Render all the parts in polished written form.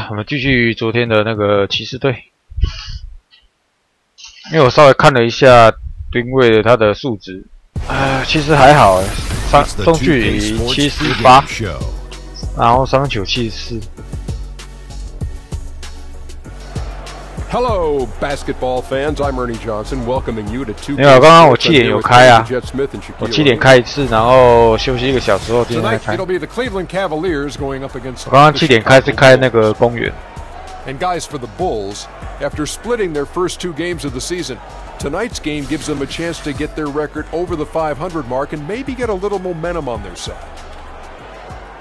我们继续昨天的那个骑士队，因为我稍微看了一下吨位的它的数值，其实还好，中距离78，然后三分球74。 Hello, basketball fans. I'm Ernie Johnson, welcoming you to 2K. 没有，刚刚我7点有开啊，我7点开一次，然后休息1个小时后今天再开。我刚刚7点开是开那个公园。And guys, for the Bulls, after splitting their first 2 games of the season, tonight's game gives them a chance to get their record over the 500 mark and maybe get a little momentum on their side.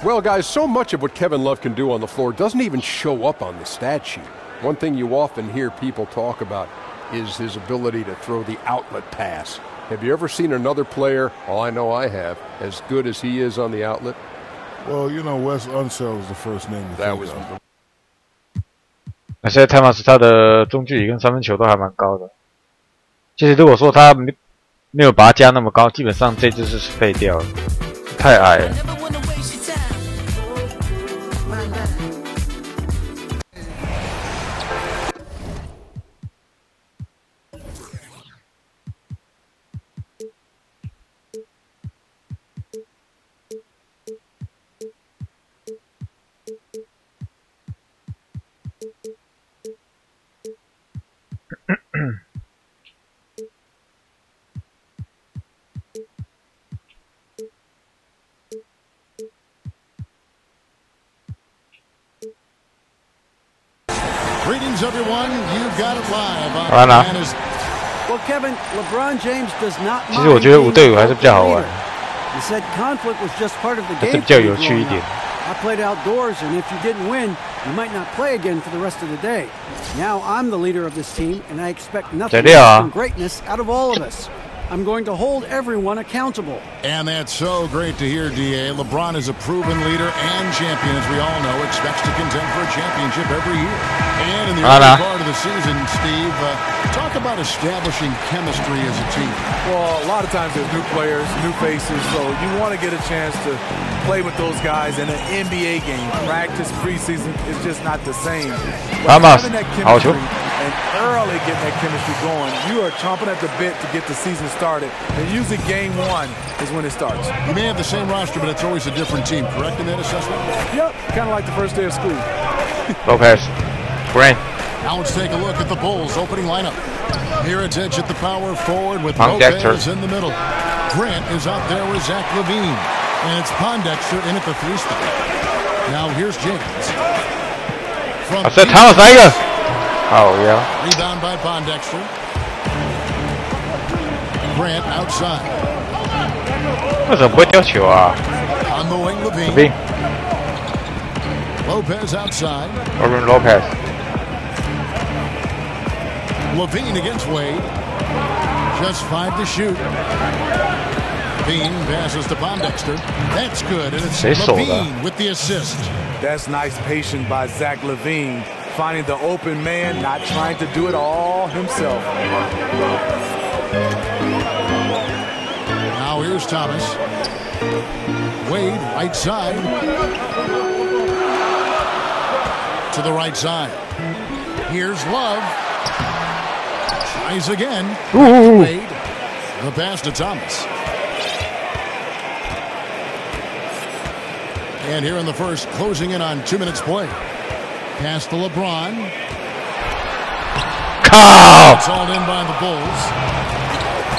Well, guys, so much of what Kevin Love can do on the floor doesn't even show up on the stat sheet. One thing you often hear people talk about is his ability to throw the outlet pass. Have you ever seen another player, oh, I know I have, as good as he is on the outlet? Well, you know, Wes Unseld was the first name. That was. 现在泰马斯他的中距离跟三分球都还蛮高的。其实如果说他没有把它加那么高，基本上这支是废掉了，太矮了。 Greetings, everyone. You got it live. Well, Kevin, LeBron James does not. 其实我觉得5对5还是比较好玩。 You said conflict was just part of the game. 还是比较有趣一点。 I played outdoors, and if you didn't win, you might not play again for the rest of the day. Now I'm the leader of this team, and I expect nothing less than greatness out of all of us. I'm going to hold everyone accountable. And that's so great to hear, D.A. LeBron is a proven leader and champion, as we all know, expects to contend for a championship every year. And in the early part of the season, Steve, talk about establishing chemistry as a team. Well, a lot of times there's new players, new faces, so you want to get a chance to play with those guys in an NBA game. Practice, preseason is just not the same. But having that chemistry and early getting that chemistry going, you are chomping at the bit to get the season started. And usually game 1 is when it starts. You may have the same roster, but it's always a different team, correct in that assessment? Yep, kind of like the first day of school. Lopez. Grant. Now let's take a look at the Bulls' opening lineup. Here it's Edge at the power forward with Lopez in the middle. Grant is out there with Zach LaVine. And it's Pondexter in at the 3 spot. Now here's James. I said Thomas Tiger. Oh, yeah. Rebound by Pondexter. Grant outside. 为什么不会丢球啊 On the wing, LaVine. Lopez outside. Lopez. LaVine against Wade. Just 5 to shoot. LaVine passes to Pondexter. That's good, and it's LaVine with the assist. That's nice patience by Zach LaVine, finding the open man, not trying to do it all himself. Now here's Thomas. Wade, right side. To the right side. Here's Love. Tries again. Wade. The pass to Thomas. And here in the first, closing in on 2 minutes play. Pass to LeBron. It's all in by the Bulls.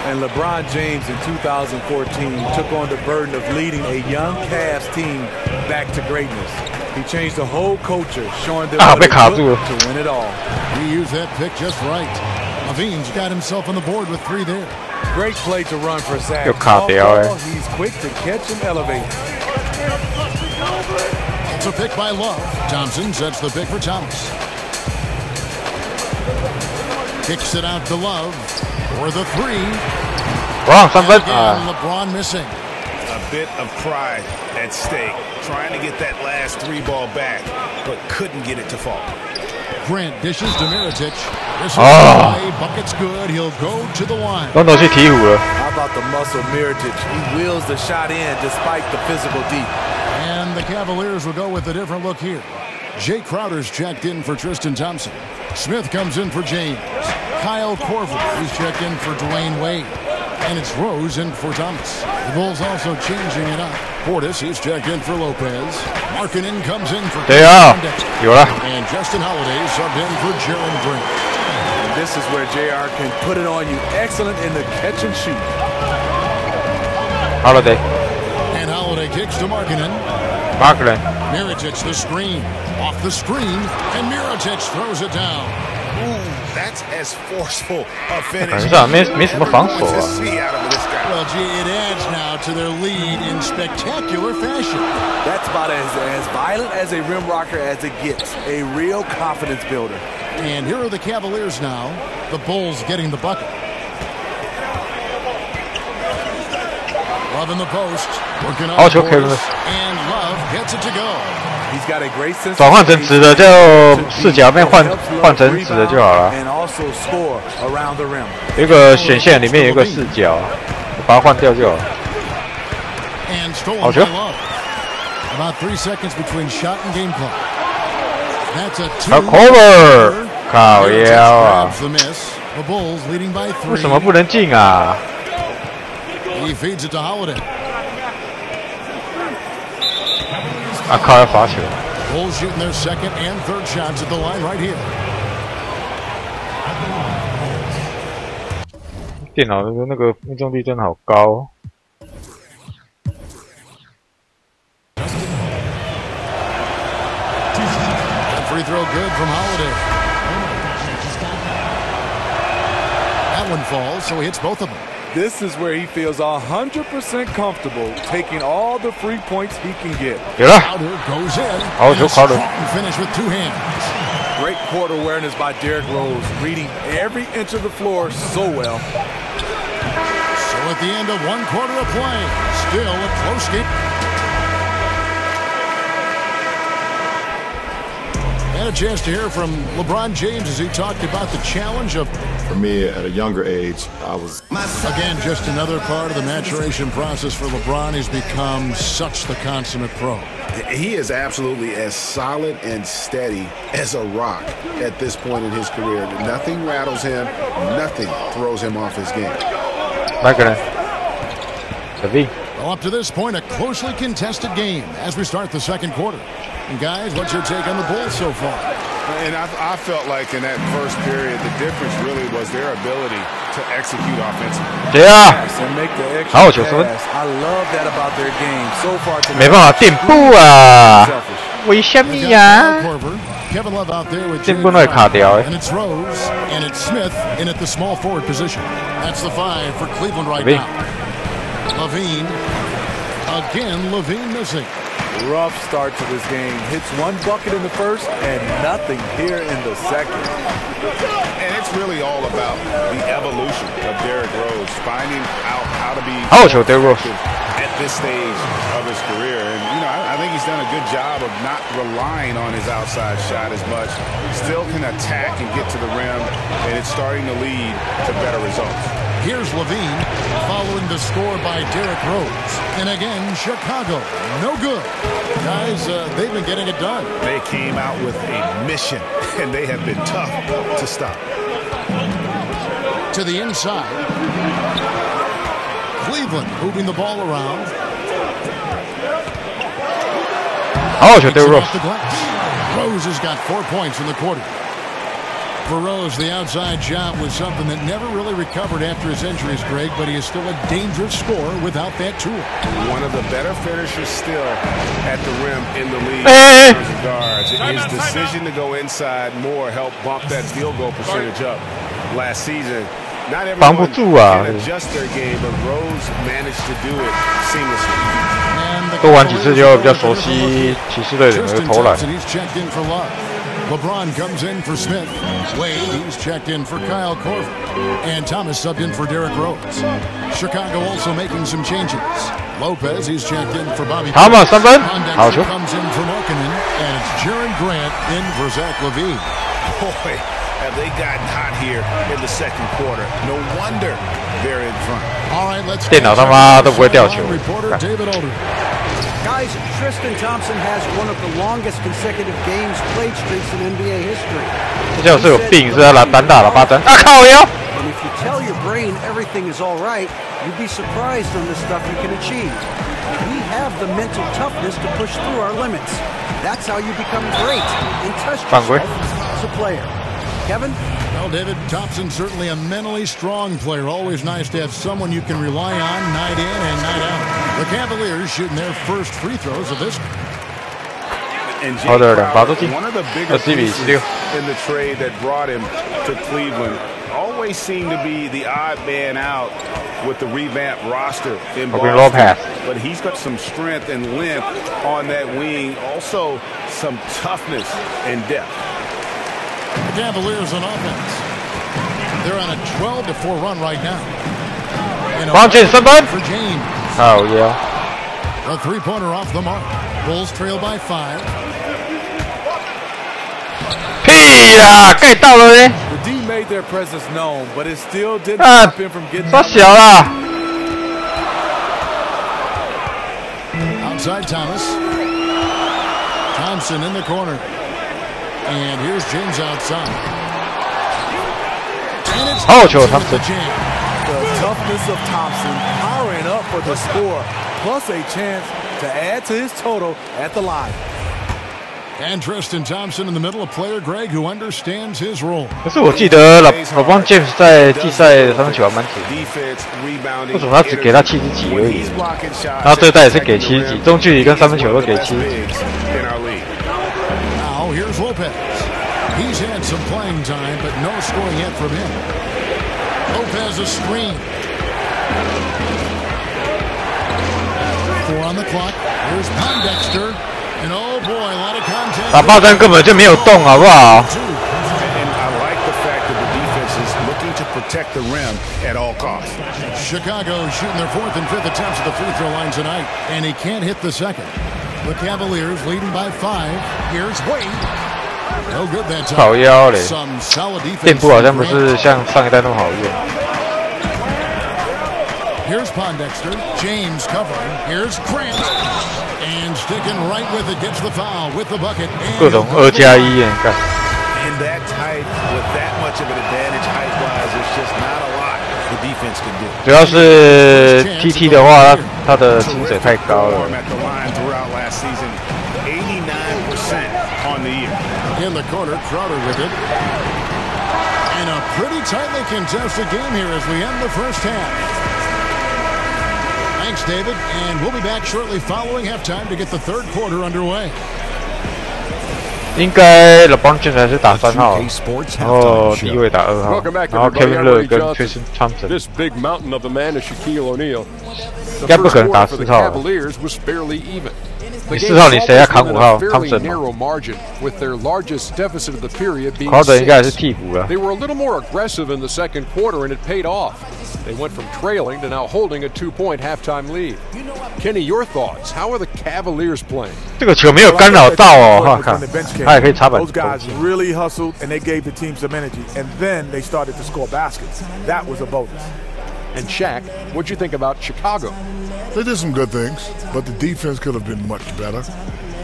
And LeBron James in 2014 took on the burden of leading a young Cavs team back to greatness. He changed the whole culture, showing them what it took to win it all. He used that pick just right. LaVine's got himself on the board with 3 there. Great play to run for Zach. He's quick to catch and elevate. It's a pick by Love. Thompson sets the pick for Thomas. Kicks it out to Love for the 3. Wrong, somebody. LeBron missing. A bit of pride at stake, trying to get that last 3 ball back, but couldn't get it to fall. Grant dishes to Mirotic. This is play. Bucket's good. He'll go to the line. How about the muscle Mirotic? He wheels the shot in despite the physical deep. the Cavaliers will go with a different look here. Jay Crowder's checked in for Tristan Thompson. Smith comes in for James. Kyle Korver, he's checked in for Dwayne Wade. And it's Rose in for Thomas. The Bulls also changing it up. Portis, he's checked in for Lopez. Markkanen comes in for and Justin Holiday subbed in for Jaron Grant. And this is where JR can put it on you. Excellent in the catch and shoot. Holiday. And Holiday kicks to Markkanen. Mirotic the screen. Off the screen. And Mirotic throws it down. Ooh, that's as forceful a finish. Well, gee, it adds now to their lead in spectacular fashion. That's about as violent as a rim rocker as it gets. A real confidence builder. And here are the Cavaliers now. The Bulls getting the bucket. Love in the post. Working on and Love gets it to go. He's got a great sense 转换成直的就视角面换成直的就好了。And also score around the rim. 有一个显现里面有一个视角，把它换掉就好了。好球！ About 3 seconds between shot and game clock. That's a 还有 cover， 靠腰啊！ The Bulls leading by 3. 为什么不能进啊？ He feeds it to Holiday. 啊靠！要罚球。 Bulls shooting their second and third shots at the line right here. 电脑的那个命中率真的好高。 Free throw good from Holiday. That one falls, so he hits both of them. This is where he feels 100% comfortable taking all the free points he can get. Crowder goes in. Finish with 2 hands. Great court awareness by Derrick Rose, reading every inch of the floor so well. So at the end of 1 quarter of play, still a close game. Had a chance to hear from LeBron James as he talked about the challenge of... For me, at a younger age, I was... Again, just another part of the maturation process for LeBron. He's become such the consummate pro. He is absolutely as solid and steady as a rock at this point in his career. Nothing rattles him. Nothing throws him off his game. Well, up to this point, a closely contested game as we start the second quarter. And guys, what's your take on the Bulls so far? And I felt like in that first period, the difference really was their ability to execute offensively. Yeah. And make the extra pass. I love that about their game so far tonight. 没办法进步啊！为什么呀？ Kevin Love out there with 进步都会卡掉。 And it's Rose and it's Smith in at the small forward position. That's the 5 for Cleveland right now. Levine. Again, Levine missing. Rough start to this game. Hits 1 bucket in the first and nothing here in the second. And it's really all about the evolution of Derrick Rose, finding out how to be at this stage of his career. And, you know, I think he's done a good job of not relying on his outside shot as much. Still can attack and get to the rim, and it's starting to lead to better results. Here's Levine following the score by Derrick Rose. And again, Chicago, no good. Guys, they've been getting it done. They came out with a mission, and they have been tough to stop. To the inside. Cleveland moving the ball around. Rose has got 4 points in the quarter. For Rose, the outside shot was something that never really recovered after his injuries, Greg, but he is still a dangerous scorer without that tool. One of the better finishers still at the rim in the league in terms of guards. His decision to go inside more helped bump that field goal percentage up last season. Not everyone can adjust their game, but Rose managed to do it seamlessly. 多玩几次就比较熟悉骑士队的那个投篮。 LeBron comes in for Smith. Wade, he's checked in for Kyle Korver. And Thomas subbed in for Derrick Rose. Chicago also making some changes. Lopez, he's checked in for Bobby. Thomas comes in for Markkanen. And it's Jaron Grant in for Zach LaVine. Boy, have they gotten hot here in the second quarter. No wonder they're in front. All right, let's 电脑他妈都不会掉球。Guys, Tristan Thompson has one of the longest consecutive games played streaks in NBA history. 这家伙是有病，是要拿单打了8针啊！靠腰。 And if you tell your brain everything is all right, you'd be surprised on the stuff you can achieve. We have the mental toughness to push through our limits. That's how you become great and test yourself as a player. Kevin? Well, David, Thompson certainly a mentally strong player. Always nice to have someone you can rely on night in and night out. The Cavaliers shooting their first free throws of this. And James, one of the bigger pieces in the trade that brought him to Cleveland always seemed to be the odd man out with the revamped roster in Boston. But he's got some strength and length on that wing, also some toughness and depth. The Cavaliers on offense. They're on a 12-4 run right now. For James. Oh, yeah. A three-pointer off the mark. Bulls trail by 5. 屁啦，盖到了呢。 The D made their presence known, but it still didn't stop him from getting. 太小啦。 Outside Thomas. Thompson in the corner. And here's James outside. And it's Thompson. The toughness of Thompson powering up for the score, plus a chance to add to his total at the line. And Tristan Thompson in the middle, a player, Greg, who understands his role. 可是我记得老帮 James 在季赛三分球还蛮准，为什么他只给他70几而已？然后这个代也是给70几，中距离跟三分球都给70几。 Now here's Lopez. He's had some playing time, but no scoring yet from him. Lopez a screen. 4 on the clock. Here's Pondexter. And oh boy, a lot of contact. 打爆弹根本就没有动，好不好？ And I like the fact that the defense is looking to protect the rim at all costs. Chicago shooting their 4th and 5th attempts at the free throw line tonight, and he can't hit the second. The Cavaliers leading by 5. Here's Wade. No good that time. 靠腰嘞， Some solid defense. 垫步好像不是像上一代那么好用。 Here's Pondexter. James covering. Here's Grant. And sticking right with it, gets the foul with the bucket. 各种2+1耶，干。 And that tight with that much of an advantage height-wise, there's just not a lot the defense can do. 主要是 TT 的话，他的薪水太高了。 At the line throughout last season, 89% on the year. In the corner, Crowder with it. And a pretty tightly contested game here as we end the first half. Thanks, David, and we'll be back shortly following halftime to get the third quarter underway. 应该 LeBron James 还是打3号，然后第一位打2号，然后 Kevin Love 跟 Tristan Thompson。 This big mountain of a man is Shaquille O'Neal. 应该不可能打4号。 你4号你谁要扛5号 ？Thompson 吗？ Crowder 应该还是替补了。 They were a little more aggressive in the second quarter, and it paid off. They went from trailing to now holding a 2-point halftime lead. Kenny, your thoughts? How are the Cavaliers playing? 这个球没有干扰到哦，哈看，他也可以插板。 Those guys really hustled and they gave the team some energy, and then they started to score baskets. That was a bonus. And Shaq, what'd you think about Chicago? They did some good things, but the defense could have been much better.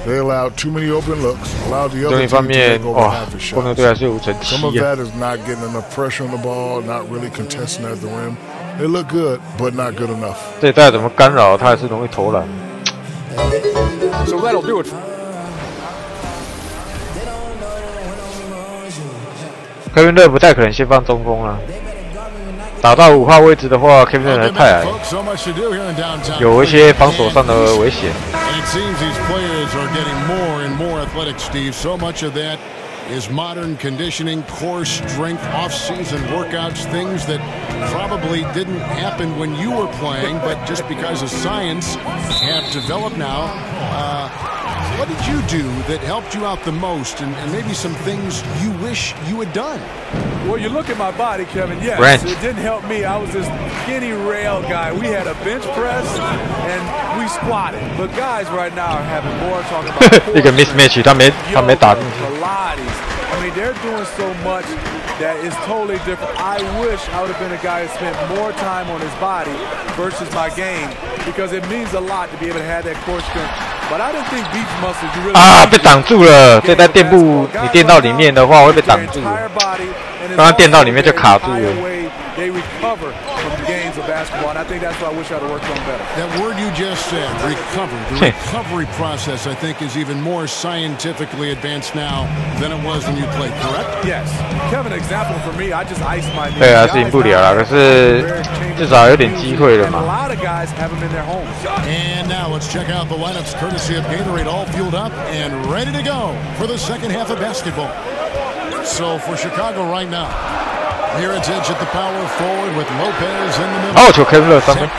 They allowed too many open looks, allowed the other team to take over half the shots. Some of that is not getting enough pressure on the ball, not really contesting at the rim. They look good, but not good enough. 这再怎么干扰，他还是容易投篮。 So that'll do it. Kevin Love 不太可能先放中锋了。打到5号位置的话 ，Kevin Love 太矮，有一些防守上的危险。 It seems these players are getting more and more athletic, Steve. So much of that is modern conditioning, core strength, off-season workouts, things that probably didn't happen when you were playing, but just because of science have developed now. What did you do that helped you out the most, and maybe some things you wish you had done? Well, you look at my body, Kevin. Yes, it didn't help me. I was this skinny rail guy. We had a bench press and we squatted. But guys right now are having more talking about 一个 mismatch， 他没打进去。Pilates. I mean, they're doing so much that is totally different. I wish I would have been a guy who spent more time on his body versus my game because it means a lot to be able to have that core strength. But I didn't think Leage muscles you really 被挡住了。这在垫步，你垫到里面的话会被挡住。刚刚垫到里面就卡住了。 They recover from the games of basketball, and I think that's what I wish I'd have worked on better. That word you just said, recover. The recovery process, I think, is even more scientifically advanced now than it was when you played, correct? Yes. Kevin, example for me, I just iced my knee. 对啊，是赢不了啦，可是至少有点机会了嘛。 A lot of guys have them in their homes. And now let's check out the lineups courtesy of Gatorade, all fueled up and ready to go for the second half of basketball. So for Chicago right now. Heritage at the power forward with Lopez in the middle. Zach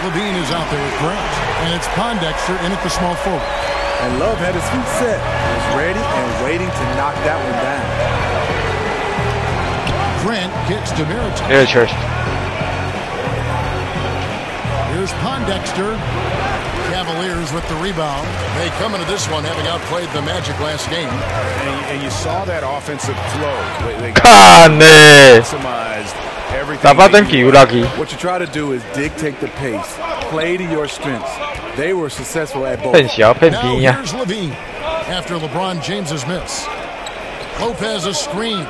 Levine is out there with Grant. And it's Pondexter in at the small forward. And Love had his feet set. Was ready and waiting to knock that one down. Grant kicks to Heritage. Here's Pondexter. Cavaliers with the rebound. They come into this one having outplayed the Magic last game. And you saw that offensive flow. They got maximized everything. What you try to do is dictate the pace. Play to your strengths. They were successful at both. Now here's Levine after LeBron James's miss. Lopez a screen.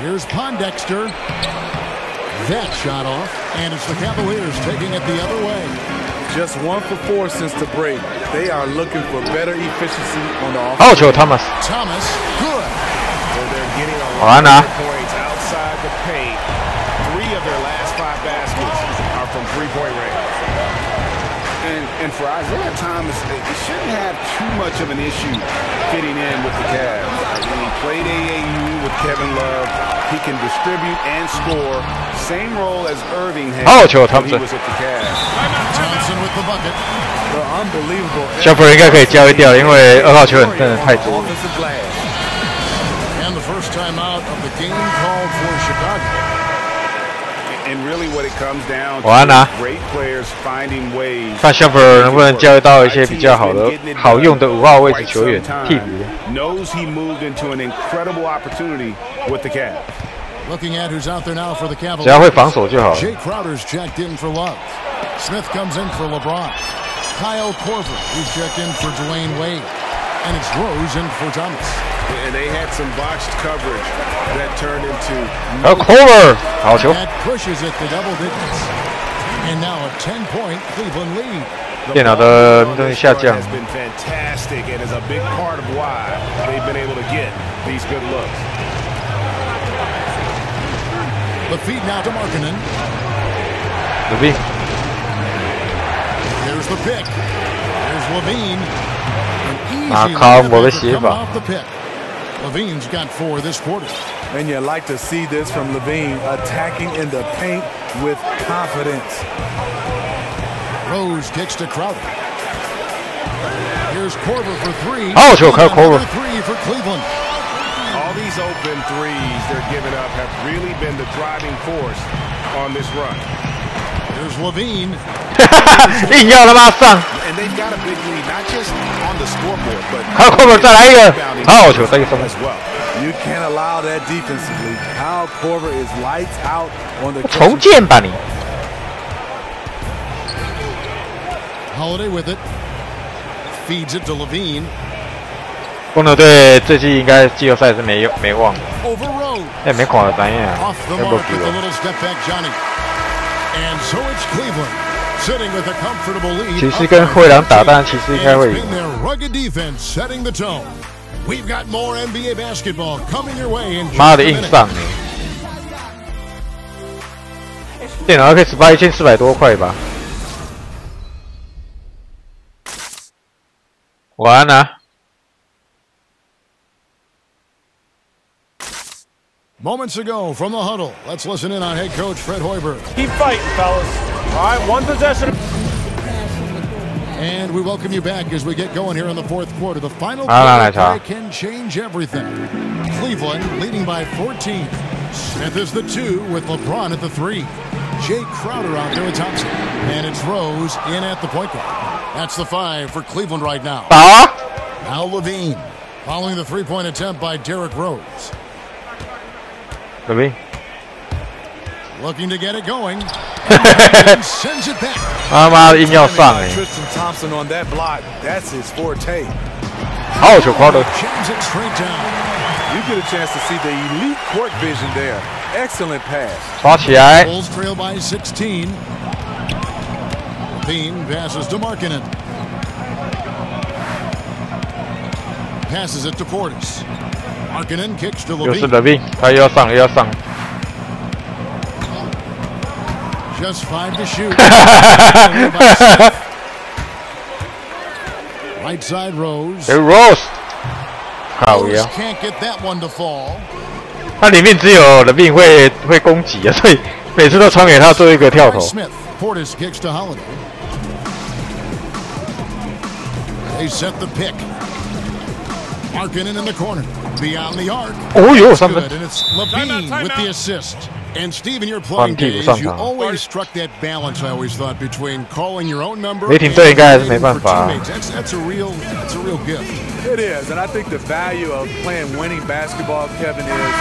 Here's Pondexter. That shot off, and it's the Cavaliers taking it the other way. Just 1 for 4 since the break. They are looking for better efficiency on the offense. Thomas, good. So they're getting a lot of points outside the paint. 3 of their last 5 baskets are from three-point range. And for Isaiah Thomas, it shouldn't have too much of an issue fitting in with the Cavs. When he played AAU with Kevin Love, he can distribute and score. Same role as Irving had when he was at the Cavs. Thompson with the bucket. Unbelievable. 小普应该可以交易掉，因为2号球真的太多。 And the first time out of the game called for Chicago. And really what it comes down to great players finding ways. 看小普能不能交易到一些比较好用的5号位置球员替补。 Knows he moved into an incredible opportunity with the Cavs. Looking at who's out there now for the Cavaliers. 只要会防守就好。 Jay Crowder's checked in for Love. Smith comes in for LeBron. Kyle Korver, he's checked in for Dwayne Wade. And it's Rose in for Thomas. And they had some botched coverage that turned into Korver 好球。 That pushes it to double digits. And now a 10-point Cleveland lead. 电脑的东西下降。 has been fantastic and is a big part of why they've been able to get these good looks. The feed now to Markkanen. Levine. There's the pick. There's Levine. Off the pick. Levine's got 4 this quarter. And you like to see this from Levine, attacking in the paint with confidence. Rose kicks to Crowder. Here's Korver for 3. Korver. 3 for Cleveland. All these open threes they're giving up have really been the driving force on this run. Here's Levine. 硬要他妈上。 And they've got a big lead, not just on the scoreboard, but 还有 Korver 再来一个，好球，再一个as well. You can't allow that defensively. Kyle Korver is lights out on the. 重建吧你。 Holiday with it. Feeds it to Levine. 公牛队这季应该季后赛是没望。 Over Rose. 哎，没看到单呀。 Off the mark with a little step back, Johnny. And so it's Cleveland sitting with a comfortable lead. 骑士跟灰狼打，但骑士应该会赢。 Their rugged defense setting the tone. We've got more NBA basketball coming your way in. 妈的硬上！电脑可以18,1400多块吧？晚安啊！ Moments ago from the huddle, let's listen in on head coach Fred Hoiberg. Keep fighting, fellas. All right, 1 possession. And we welcome you back as we get going here in the 4th quarter. The final play can change everything. Cleveland leading by 14. Smith is the 2 with LeBron at the 3. Jay Crowder out there with Thompson. And it's Rose in at the point guard. That's the 5 for Cleveland right now. Now Levine. Following the three-point attempt by Derrick Rose. Looking to get it going. Sends it back. 他妈的硬要上哎！ Tristan Thompson on that block, that's his forte. 好球，快乐！ You get a chance to see the elite court vision there. Excellent pass. 抓起来。 Bulls trail by 16. Bean passes to Markkanen. Passes it to Portis. Markkanen kicks to Levine. 又是 Levine， 他又要上，又要上。 Just 5 to shoot. Right side Rose. Hey Rose， 靠 Rose 呀！ can't get that one to fall. 他里面只有 Levine 会攻击啊，所以每次都传给他做一个跳投。 Smith. Portis kicks to Holiday. They set the pick. Markkanen in the corner. Beyond the arc. 哦哟，3分。 Good, and it's Levine with the assist. And Steve, in your playing days, you always struck that balance. I always thought between calling your own number and teammates. That's a real gift. It is, and I think the value of playing winning basketball, Kevin, is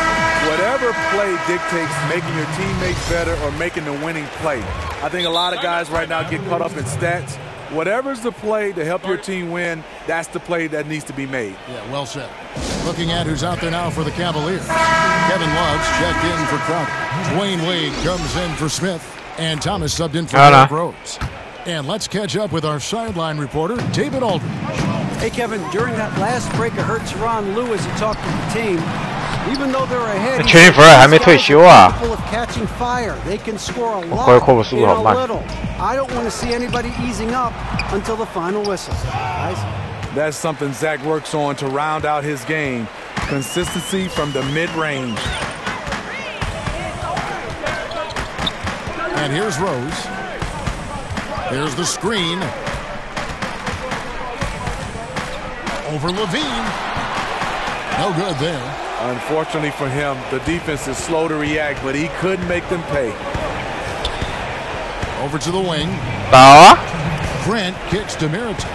whatever play dictates making your teammates better or making the winning play. I think a lot of guys right now get caught up in stats. Whatever's the play to help your team win, that's the play that needs to be made. Yeah, well said. Looking at who's out there now for the Cavaliers. Kevin Love's checked in for Crowder. Dwayne Wade comes in for Smith. And Thomas subbed in for Derrick Rose. And let's catch up with our sideline reporter, David Aldridge. Hey, Kevin, during that last break, I heard Teron Lewis, he talked to the team. Even though they're ahead, 全运会还没退休啊！ catching fire. They can score a lot in a little. I don't want to see anybody easing up until the final whistle. Guys. That's something Zach works on to round out his game. Consistency from the mid-range. And here's Rose. Here's the screen. Over Levine. No good there. Unfortunately for him, the defense is slow to react, but he couldn't make them pay. Over to the wing. Grant kicks to Mirotic.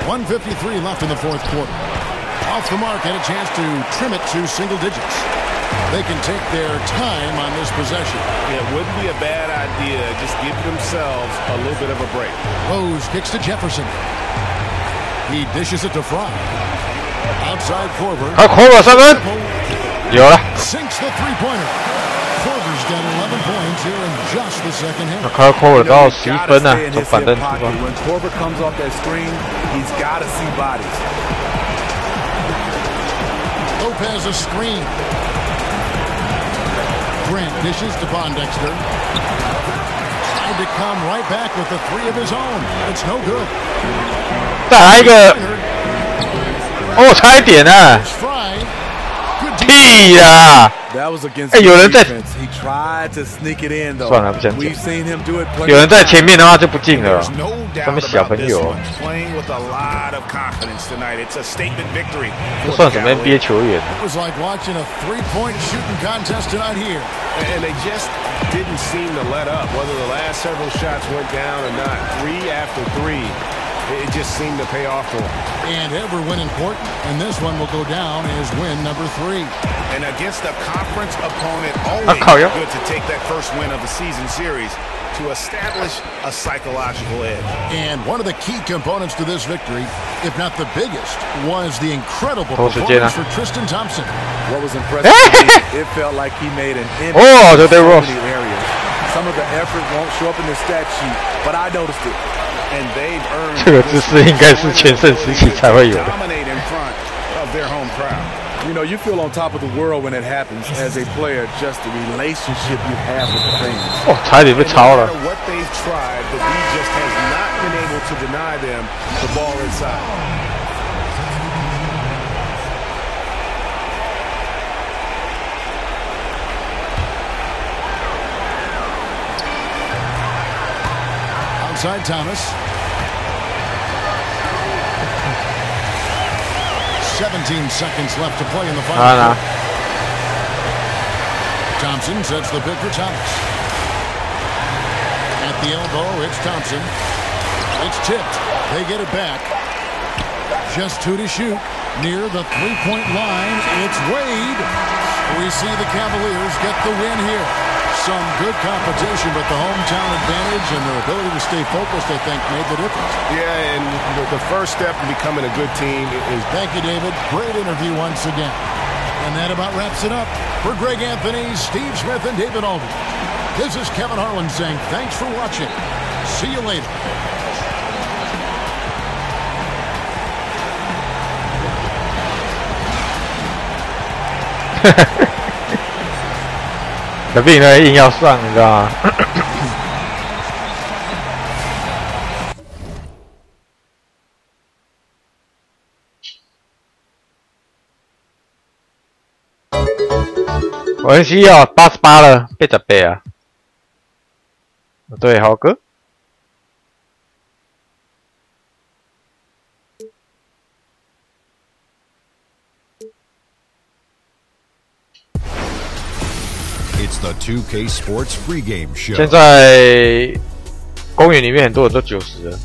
1:53 left in the fourth quarter. Off the mark, had a chance to trim it to single digits. They can take their time on this possession. It wouldn't be a bad idea. Just give themselves a little bit of a break. Rose kicks to Jefferson. He dishes it to Fry. Outside Korver. Korver 3分，有了。 Sinks the three-pointer. Korver's got 11 points here in just the second half. Korver 到11分呢，从板凳出发。 When Korver comes off that screen, he's got to see bodies. Lopez a screen. Grant dishes to Pondexter. Tried to come right back with the three of his own. It's no good. 再来一个，哦，差一点啊！屁呀！ That was against 有人在， He tried to sneak it in though. 算了，不想讲。 We've seen him do it. 有人在前面的话就不进了。他们小朋友。 Playing with a lot of confidence tonight. It's a statement victory. 这算什么 NBA 球员？ It was like watching a three-point shooting contest tonight here. And they just didn't seem to let up. Whether the last several shots went down or not, 3 after 3. It just seemed to pay off for them. And every win important, and this one will go down as win number 3. And against a conference opponent, always good to take that first win of the season series to establish a psychological edge. And one of the key components to this victory, if not the biggest, was the incredible performance for Tristan Thompson. What was impressive to me, it felt like he made an impact in so many areas. Some of the effort won't show up in the stat sheet, but I noticed it. And they've earned 这个姿势应该是全盛时期才会有的。 dominate in front of their home crowd. You know, you feel on top of the world when it happens as a player, just the relationship you have with the fans. 哦，差点被抄了。 No matter what they've tried, the league just has not been able to deny them the ball inside. Outside Thomas. 17 seconds left to play in the final quarter. Thompson sets the pick for Thomas. At the elbow, it's Thompson. It's tipped. They get it back. Just 2 to shoot. Near the three-point line, it's Wade. We see the Cavaliers get the win here. Some good competition, but the hometown advantage and their ability to stay focused, I think, made the difference. Yeah, and the first step in becoming a good team is... Thank you, David. Great interview once again. And that about wraps it up. For Greg Anthony, Steve Smith, and David Aldridge, this is Kevin Harlan saying thanks for watching. See you later.小病呢硬要上，你知道吗？文西哦，88了，被咋背啊？对，豪哥。It's the 2K Sports pregame show. 现在公园里面很多人都90了。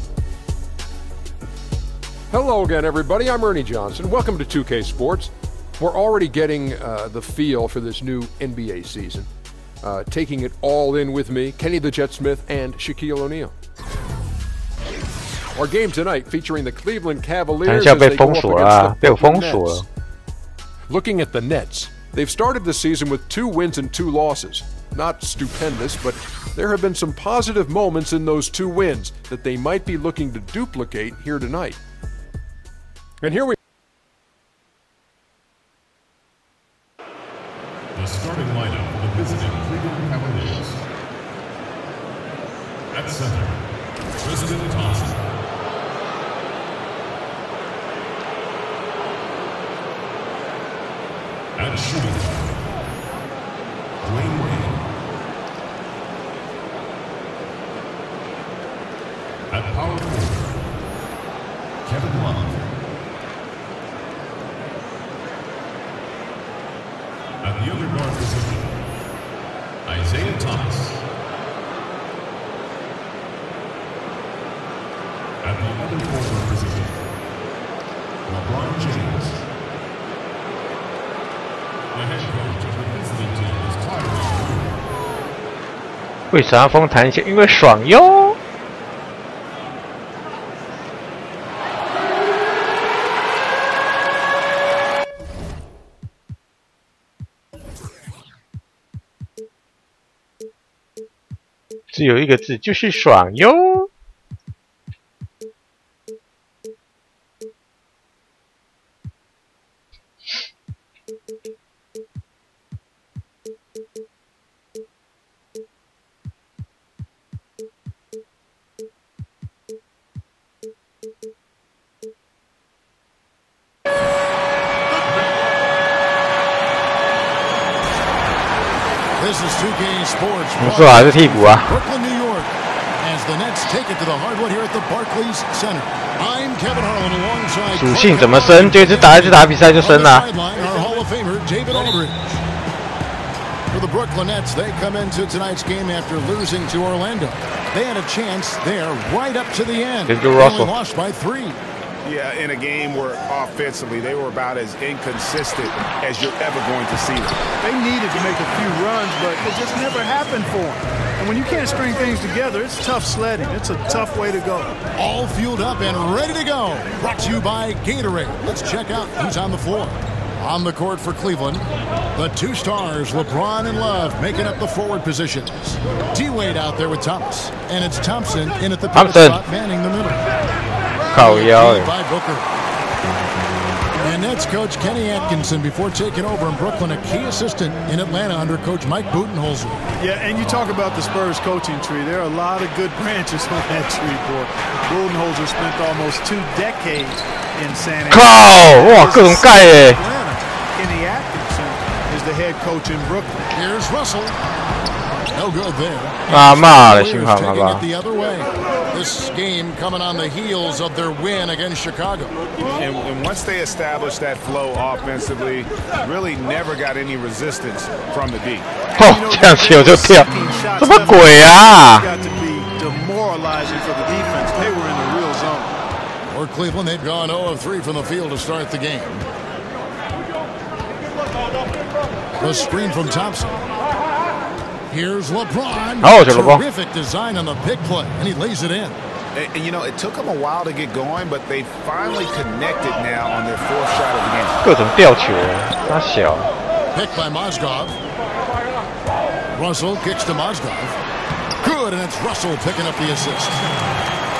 Hello again, everybody. I'm Ernie Johnson. Welcome to 2K Sports. We're already getting the feel for this new NBA season. Taking it all in with me, Kenny the Jet Smith and Shaquille O'Neal. Our game tonight featuring the Cleveland Cavaliers as they go up against the Brooklyn Nets. Looking at the Nets, they've started the season with 2 wins and 2 losses. Not stupendous, but there have been some positive moments in those 2 wins that they might be looking to duplicate here tonight. And here we The starting lineup for the visiting Cleveland Cavaliers. At center, Tristan Thompson. At shooting guard, Dwayne Wade. At power forward, Kevin Love. At the other guard position, Isaiah Thomas. At the other forward position, LeBron James. The head coach of the visiting team is Tyron. 为啥风弹一下？因为爽哟。只有一个字，就是爽哟。不错，还是替补啊。Brooklyn, New York, as the Nets take it to the hardwood here at the Barclays Center. I'm Kevin Harlan alongside. 属性怎么升？就一直打比赛就升了。Our Hall of Famer David Aldridge. For the Brooklyn Nets, they come into tonight's game after losing to Orlando. They had a chance there right up to the end. They only lost by 3. Yeah, in a game where offensively they were about as inconsistent as you're ever going to see them. They needed to make a few runs, but it just never happened for them. And when you can't string things together, it's tough sledding. It's a tough way to go. All fueled up and ready to go. Brought to you by Gatorade. Let's check out who's on the floor. On the court for Cleveland, the 2 stars, LeBron and Love, making up the forward positions. D-Wade out there with Thomas. And it's Thompson in at the pivot spot, manning the middle. By Booker. And Nets coach Kenny Atkinson before taking over in Brooklyn, a key assistant in Atlanta under coach Mike Budenholzer. Yeah, and you talk about the Spurs coaching tree. There are a lot of good branches on that tree, boy. Budenholzer spent almost 2 decades in San Antonio. 靠！哇，各种盖耶！ Kenny Atkinson is the head coach in Brooklyn. Here's Russell. No good there. 啊骂了，幸好好吧。 The other way. This game coming on the heels of their win against Chicago. And once they established that flow offensively, really never got any resistance from the D. 哦，这样球就跳，什么鬼啊！ demoralizing for the defense. They were in the real zone. For Cleveland, they've gone 0 of 3 from the field to start the game. The screen from Thompson. Here's LeBron. Terrific design on the big play, and he lays it in. And you know, it took them a while to get going, but they finally connected now on their fourth shot of the game. 各种吊球，他小。Picked by Mozgov. Russell kicks to Mozgov. Good, and it's Russell picking up the assist.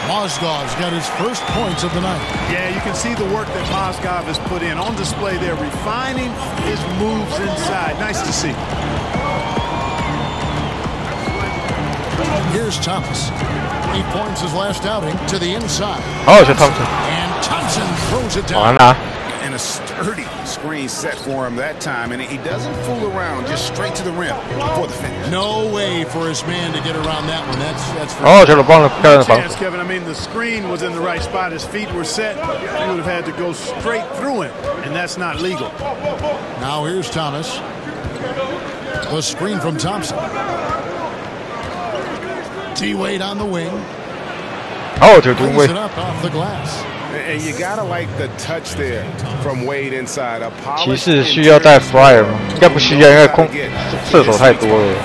Mozgov's got his first points of the night. Yeah, you can see the work that Mozgov has put in on display there, refining his moves inside. Nice to see. Here's Thomas. 8 points his last outing to the inside. Oh, it's Thompson. And Thompson throws it down. And a sturdy screen set for him that time, and he doesn't fool around, just straight to the rim for the finish. No way for his man to get around that one. That's for chance, Kevin. I mean, the screen was in the right spot. His feet were set. He would have had to go straight through him, and that's not legal. Now here's Thomas. The screen from Thompson. T-Wade on the wing. Brings it up off the glass. And you gotta like the touch there from Wade inside. 骑士需要带 flyer 吗？应该不需要，因为射手太多了。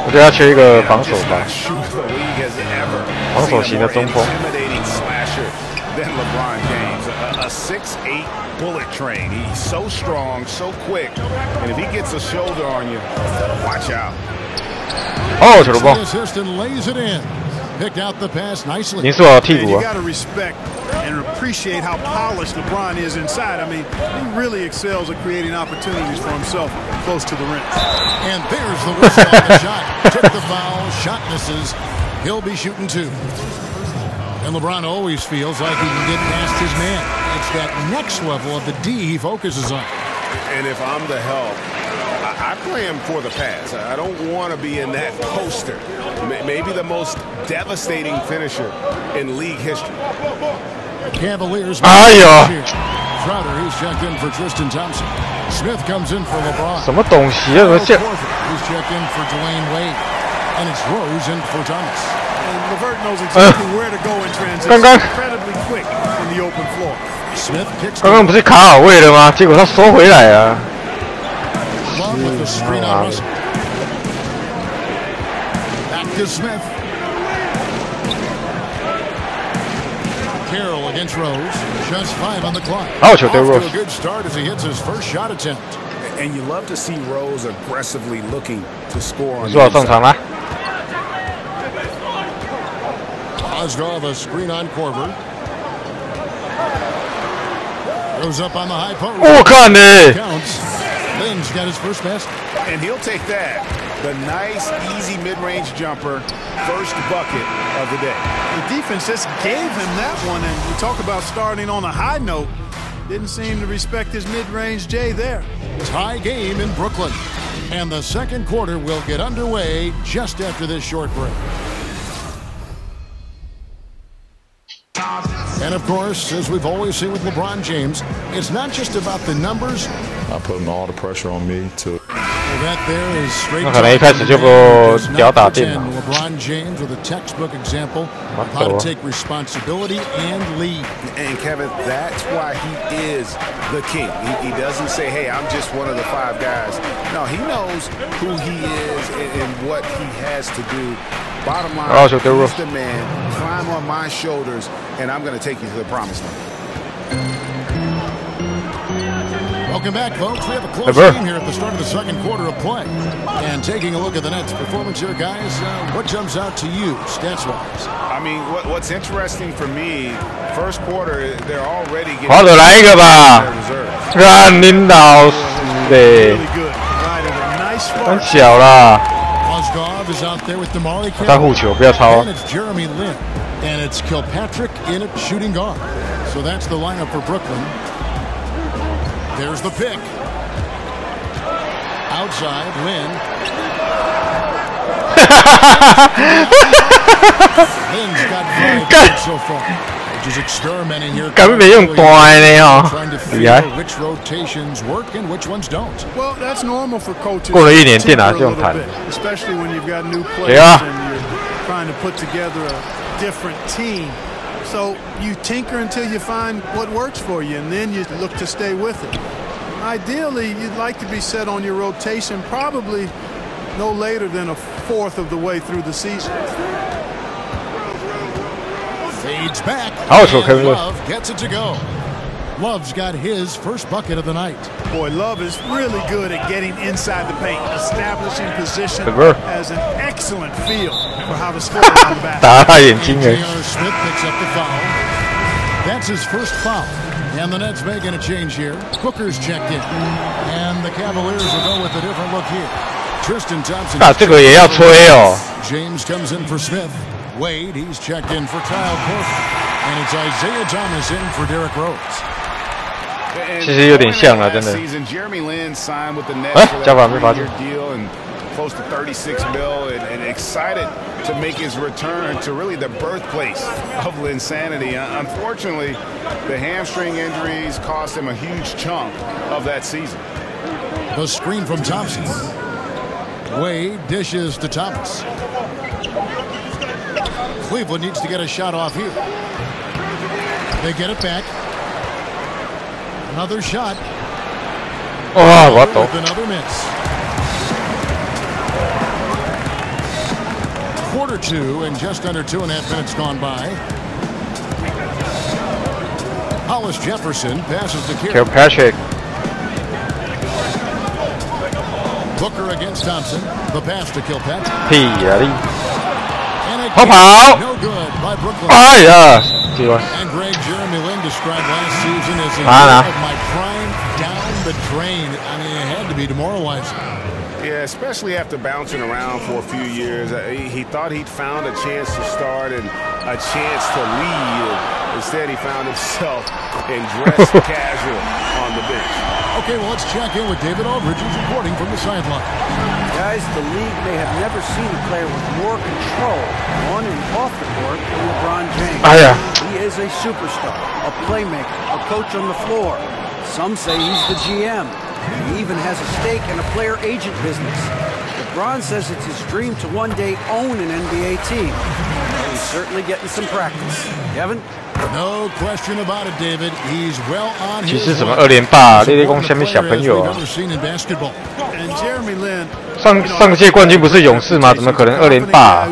我觉得他缺一个防守吧，防守型的中锋。Then LeBron James, a 6'8" bullet train. He's so strong, so quick, and if he gets a shoulder on you, watch out. 哦，球棒。 lays it in. Picked out the pass nicely. 你是我替补啊。 You got to respect and appreciate how polished LeBron is inside. I mean, he really excels at creating opportunities for himself close to the rim. And there's the whistle on the shot. Took the foul, shot misses. He'll be shooting 2. And LeBron always feels like he can get past his man. It's that next level of the D he focuses on. And if I'm the help, I play him for the pass. I don't want to be in that poster. Maybe the most devastating finisher in league history. Cavaliers. Crowder, he's checked in for Tristan Thompson. Smith comes in for LeBron. 什么东西啊？ He's checked in for Dwayne Wade. And it's Rose in for Thomas. And LeVert knows exactly where to go in transition. Incredibly quick in the open floor. Smith kicks. 刚刚不是卡好位了吗？结果他收回来啊。 With the screen on Russell. Back to Smith. Carroll against Rose. Just 5 on the clock. Off to a good start as he hits his first shot attempt. And you love to see Rose aggressively looking to score on. 做上场了。 Mozgov a screen on Korver. Goes up on the high post. 我看呢。 Lynn's got his first basket. And he'll take that. The nice, easy mid-range jumper. First bucket of the day. The defense just gave him that one. And you talk about starting on a high note. Didn't seem to respect his mid-range J there. Tie game in Brooklyn. And the second quarter will get underway just after this short break. And of course, as we've always seen with LeBron James, it's not just about the numbers. I put all the pressure on me to. That there is straight. 那可能一开始就不屌打定了。 LeBron James with a textbook example of how to take responsibility and lead. And Kevin, that's why he is the king. He doesn't say, "Hey, I'm just one of the 5 guys." No, he knows who he is and what he has to do. Bottom line, he's the man. Climb on my shoulders, and I'm going to take you to the promised land. Welcome back, folks. We have a close game here at the start of the second quarter of play. And taking a look at the Nets' performance here, guys, what jumps out to you, stats-wise? I mean, what's interesting for me, first quarter, they're already getting... 好的，来一个吧，让领导死嘞，很小啦。 Mozgov is out there with Damari Carroll. 他护球，不要抄啊。 And it's Jeremy Lin, and it's Kilpatrick in at shooting guard. So that's the lineup for Brooklyn. There's the pick. Outside, Lin. Lin's got 5 points so far. Just experimenting here. 根本没用短的哦，厉害。 Which rotations work and which ones don't. Well, that's normal for coaches. 过了1年，电脑就用弹。 Especially when you've got new players and you're trying to put together a different team. So you tinker until you find what works for you, and then you look to stay with it. Ideally, you'd like to be set on your rotation probably no later than a fourth of the way through the season. Fades back. And Love gets it to go. Love's got his first bucket of the night. Boy, Love is really good at getting inside the paint, establishing position, has an excellent feel for how to score on the basket. J.R. Smith picks up the foul. That's his first foul. And the Nets making a change here. Booker's checked in. And the Cavaliers will go with a different look here. Tristan Thompson. James comes in for Smith. Wade, he's checked in for Kyle Korver. And it's Isaiah Thomas in for Derrick Rose. 其实有点像了，真的。Jeremy Lin signed with the Nets for that 3-year deal and close to $36 million, and excited to make his return to really the birthplace of Linsanity. Unfortunately, the hamstring injuries cost him a huge chunk of that season. The screen from Thompson. Wade dishes to Thomas. Cleveland needs to get a shot off here. They get it back. Another shot. Oh, what the? With another miss. Quarter two, and just under 2.5 minutes gone by. Hollis Jefferson passes to Kilpatrick. Booker against Thompson. The pass to Kilpatrick. No good by Brooklyn. And Greg Jeremy Lin described last season as of my prime down the drain. I mean, it had to be demoralizing. Yeah, especially after bouncing around for a few years. He thought he'd found a chance to start and a chance to lead. Instead, he found himself in dress casual on the bench. Okay, well, let's check in with David Aldridge, who's reporting from the sideline. Guys, the league may have never seen a player with more control on and off the court than LeBron James. He is a superstar, a playmaker, a coach on the floor. Some say he's the GM. He even has a stake in a player agent business. LeBron says it's his dream to one day own an NBA team. And he's certainly getting some practice. Kevin? No question about it, David. He's well on his 其实什么2连霸，你在讲什么小朋友啊？上届冠军不是勇士吗？怎么可能2连霸？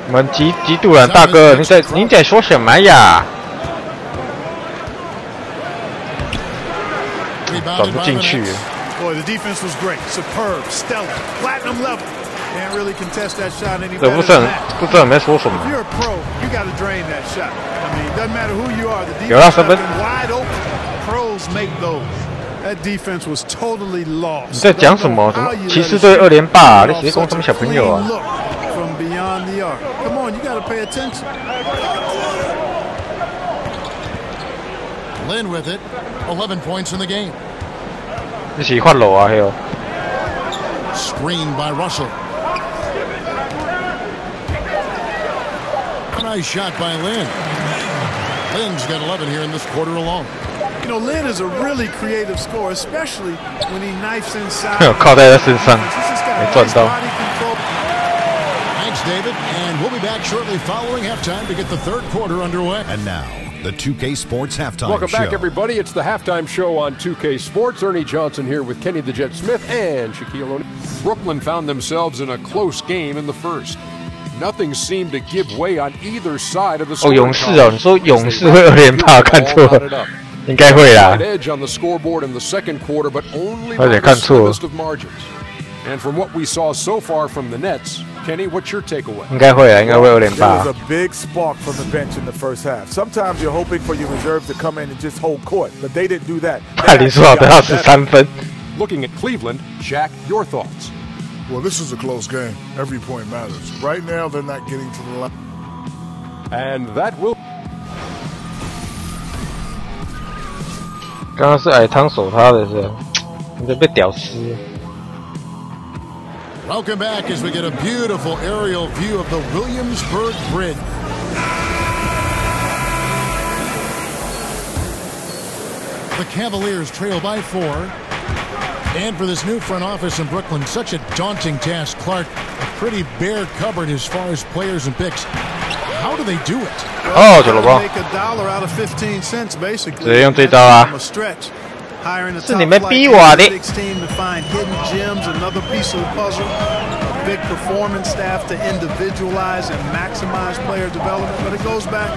我们极杜兰大哥，你在说什么呀？转不进去。Boy, the defense was great, superb, stellar, platinum level. Can't really contest that shot any 这 better 不知道你在说什么。 If you're a pro, you got to drain that shot. I mean, it doesn't matter who you are. The defense has been wide open. Pros make those. That defense was totally lost. 你在讲什么？骑士队2连霸，你谁讲什么小朋友啊？ From beyond the arc. Come on, you got to pay attention. Lin with it, 11 points in the game. 一起换楼啊，还有。 Screened by Russell. Nice shot by Lin. Lin's got 11 here in this quarter alone. You know, Lin is a really creative scorer, especially when he knifes inside. 靠在他身上，没赚到。 Thanks, David, and we'll be back shortly following halftime to get the third quarter underway. And now, the 2K Sports Halftime Welcome Show. Back, everybody. It's the Halftime Show on 2K Sports. Ernie Johnson here with Kenny the Jet Smith and Shaquille O'Neal. Brooklyn found themselves in a close game in the first. Nothing seemed to give way on either side of the score. 勇士哦，你说勇士会2连霸，看错了，应该会啦。 edge on the scoreboard in the second quarter, but only 有点看错了。 of margins. And from what we saw so far from the Nets, Kenny, what's your takeaway? 应该会啊，应该会2连霸。 There was a big spark from the bench in the first half. Sometimes you're hoping for your reserves to come in and just hold court, but they didn't do that. 林书豪得到13分。 Looking at Cleveland, Shaq, your thoughts? Well, this is a close game. Every point matters. Right now, they're not getting to the line. And that will. 刚刚是矮汤守他的是，你这被屌丝。 Welcome back as we get a beautiful aerial view of the Williamsburg Bridge. The Cavaliers trail by 4. And for this new front office in Brooklyn, such a daunting task. Clark, a pretty bare cupboard as far as players and picks. How do they do it? Oh, te lo puedo. Make $1 out of 15 cents, basically. 直接用这招啊！是你们逼我的。Team to find hidden gems, another piece of the puzzle. A big performance staff to individualize and maximize player development, but it goes back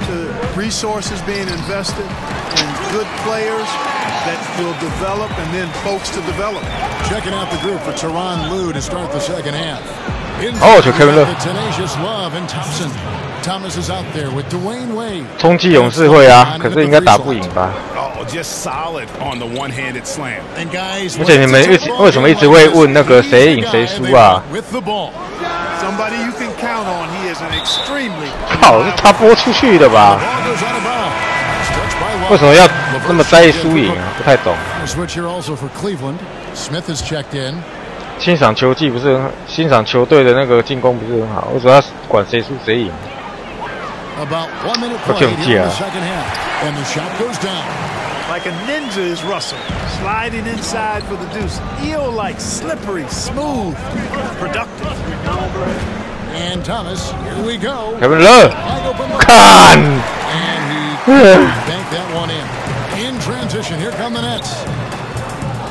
to resources being invested in good players that will develop and then folks to develop. Checking out the group for Tyronn Lue to start the second half. The tenacious Love and Thomas is out there with Dwayne Wade. 冲击勇士会啊，可是应该打不赢吧？ Just solid on the one-handed slam. 而且你们为什么一直会问那个谁赢谁输啊？ Somebody you can count on. He is an extremely. 靠，是他播出去的吧？为什么要那么在意输赢啊？不太懂。欣赏球技不是很，欣赏球队的那个进攻不是很好，为什么要管谁输谁赢？我这种记啊。 Like a ninja is Russell, sliding inside for the deuce. Eel-like, slippery, smooth, productive. And Thomas, here we go. Kevin Love, can. And he banked that one in. In transition, here come the Nets.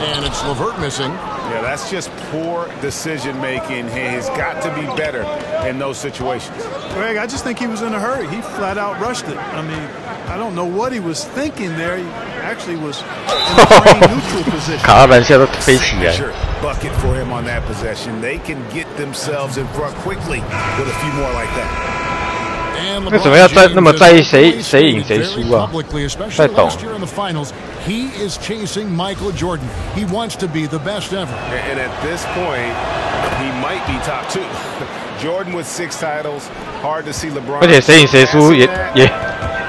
And it's LeVert missing. Yeah, that's just poor decision making. He's got to be better in those situations. Greg, I just think he was in a hurry. He flat out rushed it. I mean, I don't know what he was thinking there. He actually was in a very neutral position. 卡到篮下都飞起来。 Bucket for him on that possession. They can get themselves in front quickly with a few more like that. 为什么要那么在意谁赢谁输啊？太懂。 He is chasing Michael Jordan. He wants to be the best ever. And at this point, he might be top 2. Jordan with 6 titles. Hard to see LeBron. 而且谁赢谁输也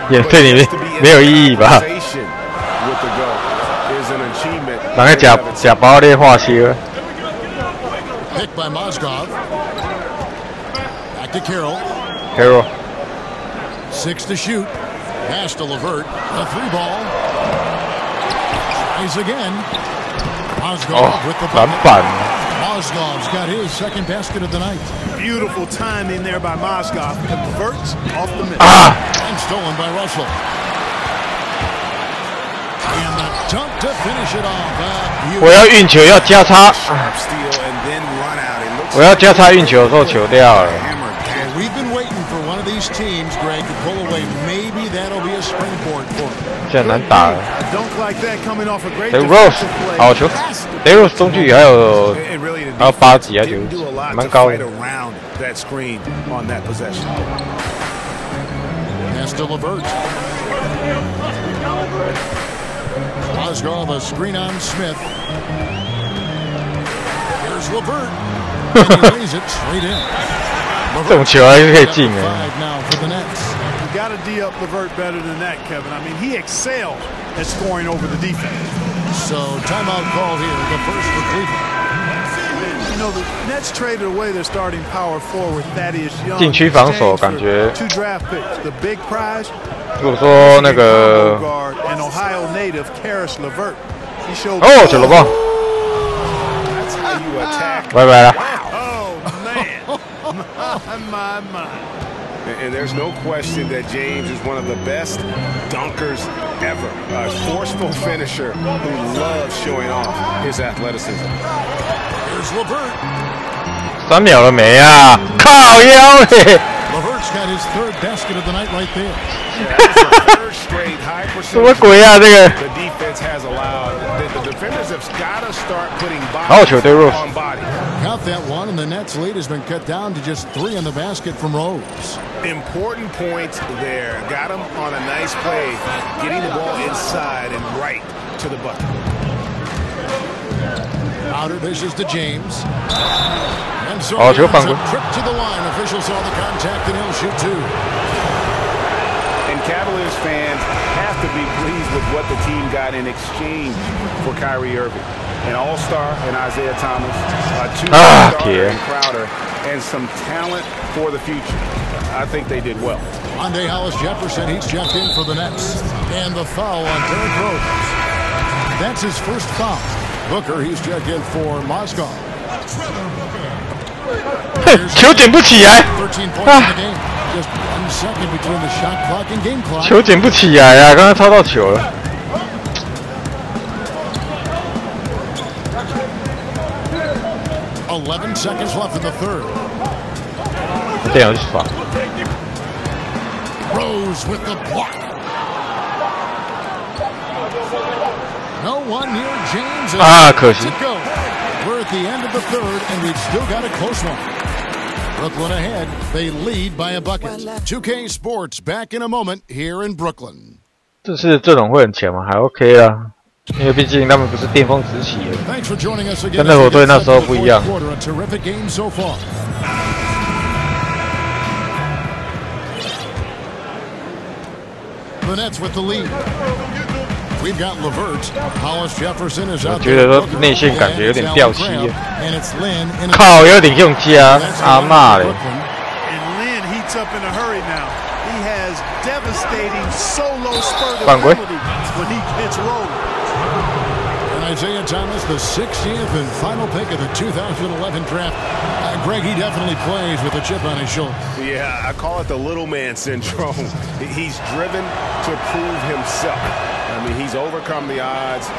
对你没有意义吧？人家假包的化学。 Picked by Mozgov. Back to Carroll. Carroll. 6 to shoot. Pass to LeVert. A 3-ball. Tries again. Mozgov with the bucket. Mozgov's got his second basket of the night. Beautiful timing there by Mozgov. Converts off the miss. And stolen by Russell. And the dunk to finish it off. 我要运球，要加差。我要加差运球的时候球掉了。 We've been waiting for one of these teams, Greg, to pull away. Maybe that'll be a springboard for them. 这难打了。 Derrick Rose 好球 ，Derrick Rose 中距离还有8级还9级，蛮高的。 Pass to LeVert. Mozgov a screen on Smith. Here's LeVert. And he lays it straight in. 这种球还是可以进的。 You got to D up LeVert better than that, Kevin. I mean, he excelled at scoring over the defense. So timeout call here, the first for Cleveland. You know, the Nets traded away their starting power forward, Thaddeus Young. 禁区防守感觉。 2 draft picks, the big prize. 如果说那个 an Ohio native, Karis LeVert. He showed. 哦，球了棒。拜拜了。 My. And there's no question that James is one of the best dunkers ever. A forceful finisher who loves showing off his athleticism. Here's LeVert. 3秒了没啊？靠腰嘞！ LeVert's got his 3rd basket of the night right there. 什么鬼啊？这个。 The defense has allowed. The defenders have got to start putting bodies on body. Count that one, and the Nets' lead has been cut down to just 3 in the basket from Rose. Important points there. Got him on a nice play, getting the ball inside and right to the bucket. Outer dishes to James. And so a trip to the line. Officials saw the contact, and he'll shoot 2. And Cavaliers fans have to be pleased with what the team got in exchange for Kyrie Irving. An all-star in Isaiah Thomas, a 2-star in Crowder, and some talent for the future. I think they did well. Monday Hollis Jefferson, he's checked in for the Nets. And the foul on Derrick Rose. That's his first foul. Booker, he's checked in for Moscow. 球捡不起来球捡不起来啊！刚刚抄到球了。11 seconds left in the third. 这样是法。Rose with the block. No one near James. 啊，可惜。 We're at the end of the third, and we've still got a close one. Brooklyn ahead. They lead by a bucket. 2K Sports back in a moment here in Brooklyn. 这是阵容会很强吗？还 OK 啦，因为毕竟他们不是巅峰时期了，跟热火队那时候不一样。The Nets with the lead. We've got Levert. Hollis Jefferson is out there. 我觉得说内线感觉有点掉漆了。靠，有点用加，阿妈嘞。 Up in a hurry now. He has devastating solo spurt ability when he gets rolling. And Isaiah Thomas, the 60th and final pick of the 2011 draft. Greg, he definitely plays with a chip on his shoulder. Yeah, I call it the little man syndrome. He's driven to prove himself. I mean, he's overcome the odds.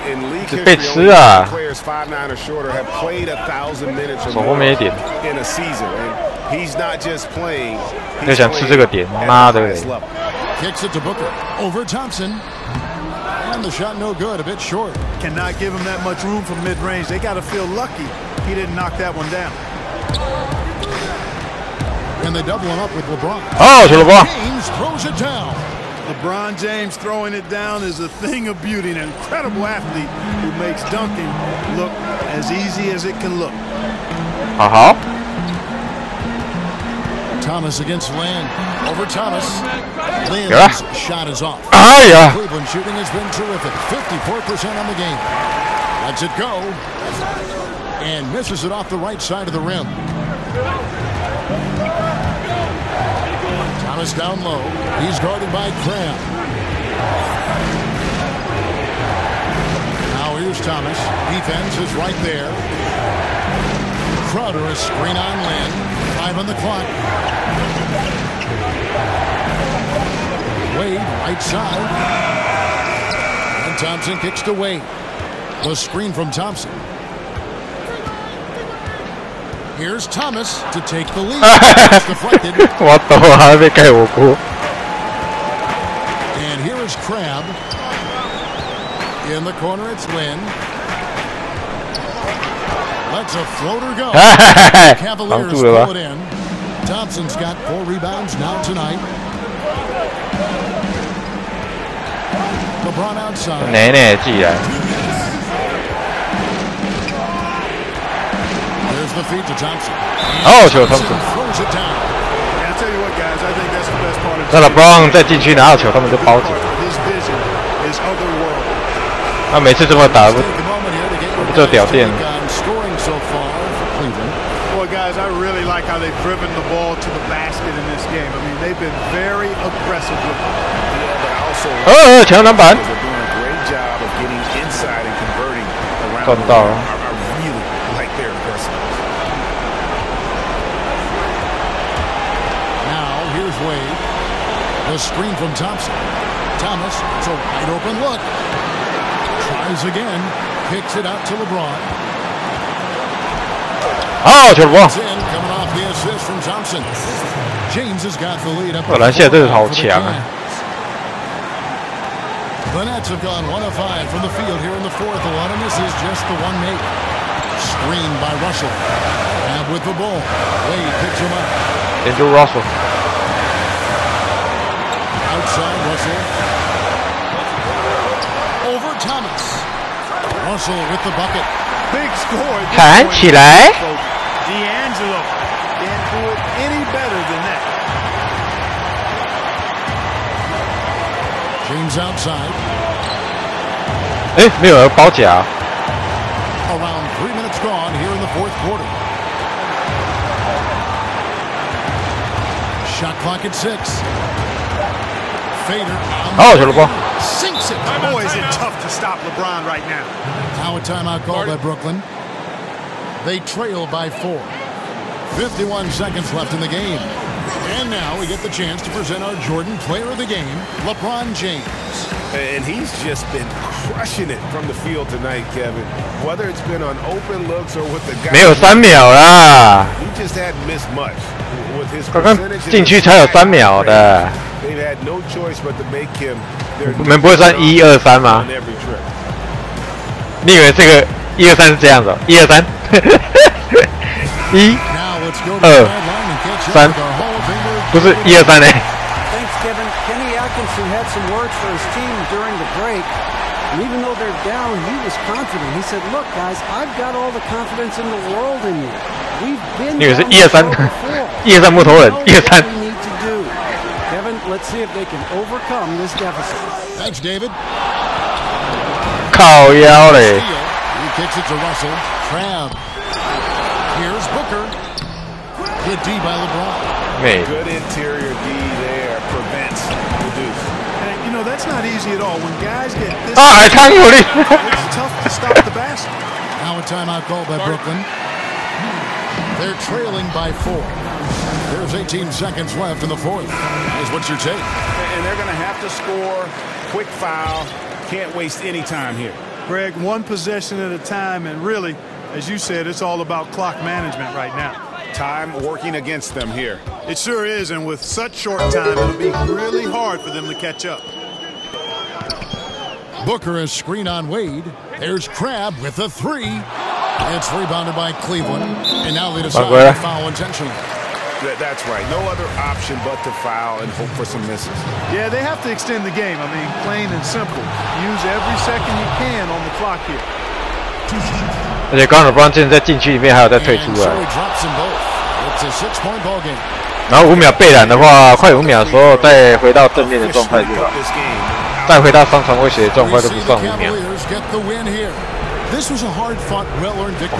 In league history, only players 5'9" or shorter have played 1,000 minutes or more in a season. And he's not just playing. He's playing at the highest level. Kicks it to Booker. Over Thompson. And the shot no good, a bit short. Cannot give him that much room from mid-range. They got to feel lucky he didn't knock that one down. And they double him up with LeBron. Oh, c'est LeBron. James throws it down. LeBron James throwing it down is a thing of beauty. An incredible athlete who makes dunking look as easy as it can look. Thomas against Land. Over Thomas. Land's shot is off. Cleveland shooting has been terrific. 54% on the game. Lets it go. And misses it off the right side of the rim. Thomas down low. He's guarded by Cram. Now here's Thomas. Defense is right there. Crowder, a screen on Lynn. 5 on the clock. Wade, right side. And Thompson kicks to Wade. The screen from Thompson. Here's Thomas to take the lead. Deflected. What the hell? And here is Crab. In the corner, it's Lynn. Lets a floater go. Cavaliers pull it in. Thompson's got 4 rebounds now tonight. LeBron outside. There's the feed to Thompson. Oh, Joe Thompson. Throws it down. I'll tell you what, guys. I think that's the best part of it. 那 LeBron 在禁区拿到球，他们就包紧。 His vision is otherworldly. 他每次这么打，不就屌电？ Boy, guys, I really like how they've driven the ball to the basket in this game. I mean, they've been very aggressive with it. Yeah, but also, 抢篮板。 they're doing a great job of getting inside and converting around. 赚到了。 I really like their aggressiveness. Now here's Wade. The screen from Thompson. Thomas, it's a wide open look. Tries again. Kicks it out to LeBron. Oh, 球LeBron. Coming off the assist from Thompson. James has got the lead up. 篮线真的好强啊！ The Nets have gone 1 of 5 from the field here in the fourth. A lot of this is just the one make. Screen by Russell. And with the ball, Wade picks him up. Into Russell. Outside Russell. Over Thomas. Russell with the bucket. Big score. 弹起来。 D'Angelo can't do it any better than that. James outside. 没有人包夹。 Around 3 minutes gone here in the fourth quarter. Shot clock at 6. Fader. Oh, 球LeBron. sinks it. Boy, is it tough to stop LeBron right now. Now a timeout called by Brooklyn. They trail by 4. 51 seconds left in the game. And now we get the chance to present our Jordan Player of the Game, LeBron James. And he's just been crushing it from the field tonight, Kevin. Whether it's been on open looks or with the guy. 没有3秒啦。He just hadn't missed much. With his 刚刚禁区才有3秒的。They've had no choice but to make him. 你们不会算1、2、3吗？你以为这个1、2、3是这样子？1、2、3。1、2、3，不是1、2、3呢。Thanks, Kevin. Kenny Atkinson had some words for his team during the break. And even though they're down, he was confident. He said, "Look, guys, I've got all the confidence in the world in you. We've been down before. 1、2、3木头人，1、2、3。Kevin, let's see if they can overcome this deficit." Thanks, David. 靠腰嘞。He kicks it to Russell. Crab. Here's Booker. Good D by LeBron. Good interior D there prevents the deuce. And you know that's not easy at all. When guys get this, it's tough to stop the basket. Now a timeout called by Brooklyn. They're trailing by 4. There's 18 seconds left in the fourth. Guys, what's your take? And they're going to have to score. Quick foul. Can't waste any time here. Greg, one possession at a time, and really, as you said, it's all about clock management right now. Time working against them here. It sure is, and with such short time, it'll be really hard for them to catch up. Booker is screen on Wade. There's Crab with a 3. It's rebounded by Cleveland, and now they decide to foul intentionally. That's right. No other option but to foul and hope for some misses. Yeah, they have to extend the game. I mean, plain and simple. Use every second you can on the clock here. 而且刚刚LeBron James在禁区里面还有再退出来。然后5秒被拦的话，快5秒的时候再回到正面的状态就好，再回到双重威胁的状态都不算5秒。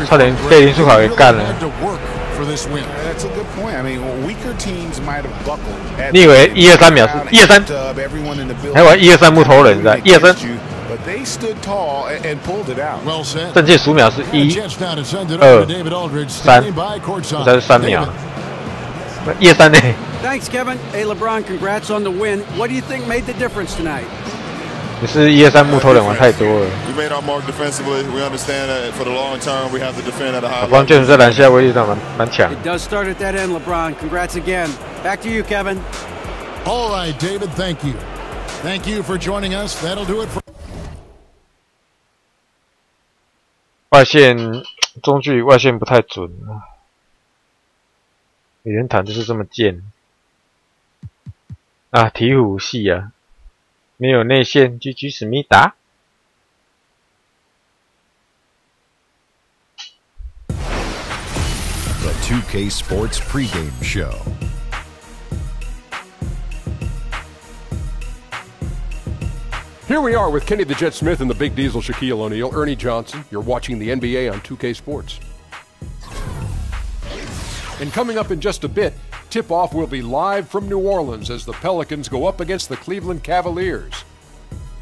差点被林书豪给干了。你以为1、2、3秒是1、2、3？还玩1、2、3木头人在1、2、3。正确数秒是1、2、3，这才是3秒。1、2、3呢 ？Thanks, Kevin. Hey, LeBron, congrats on the win. What do you think made the difference tonight? 你是1、2、3木头人玩太多了。We made our mark defensively. We understand that for the long term, we have to defend at a high level. LeBron James 在篮下威力上蛮强。 It does start at that end, LeBron. Congrats again. Back to you, Kevin. All right, David. Thank you. Thank you for joining us. That'll do it for. 外线中距外线不太准美人坦就是这么贱啊！鹈鹕系啊，没有内线，居居史密达。The 2K Sports pregame show. Here we are with Kenny the Jet Smith and the Big Diesel Shaquille O'Neal, Ernie Johnson. You're watching the NBA on 2K Sports. And coming up in just a bit, tip-off will be live from New Orleans as the Pelicans go up against the Cleveland Cavaliers.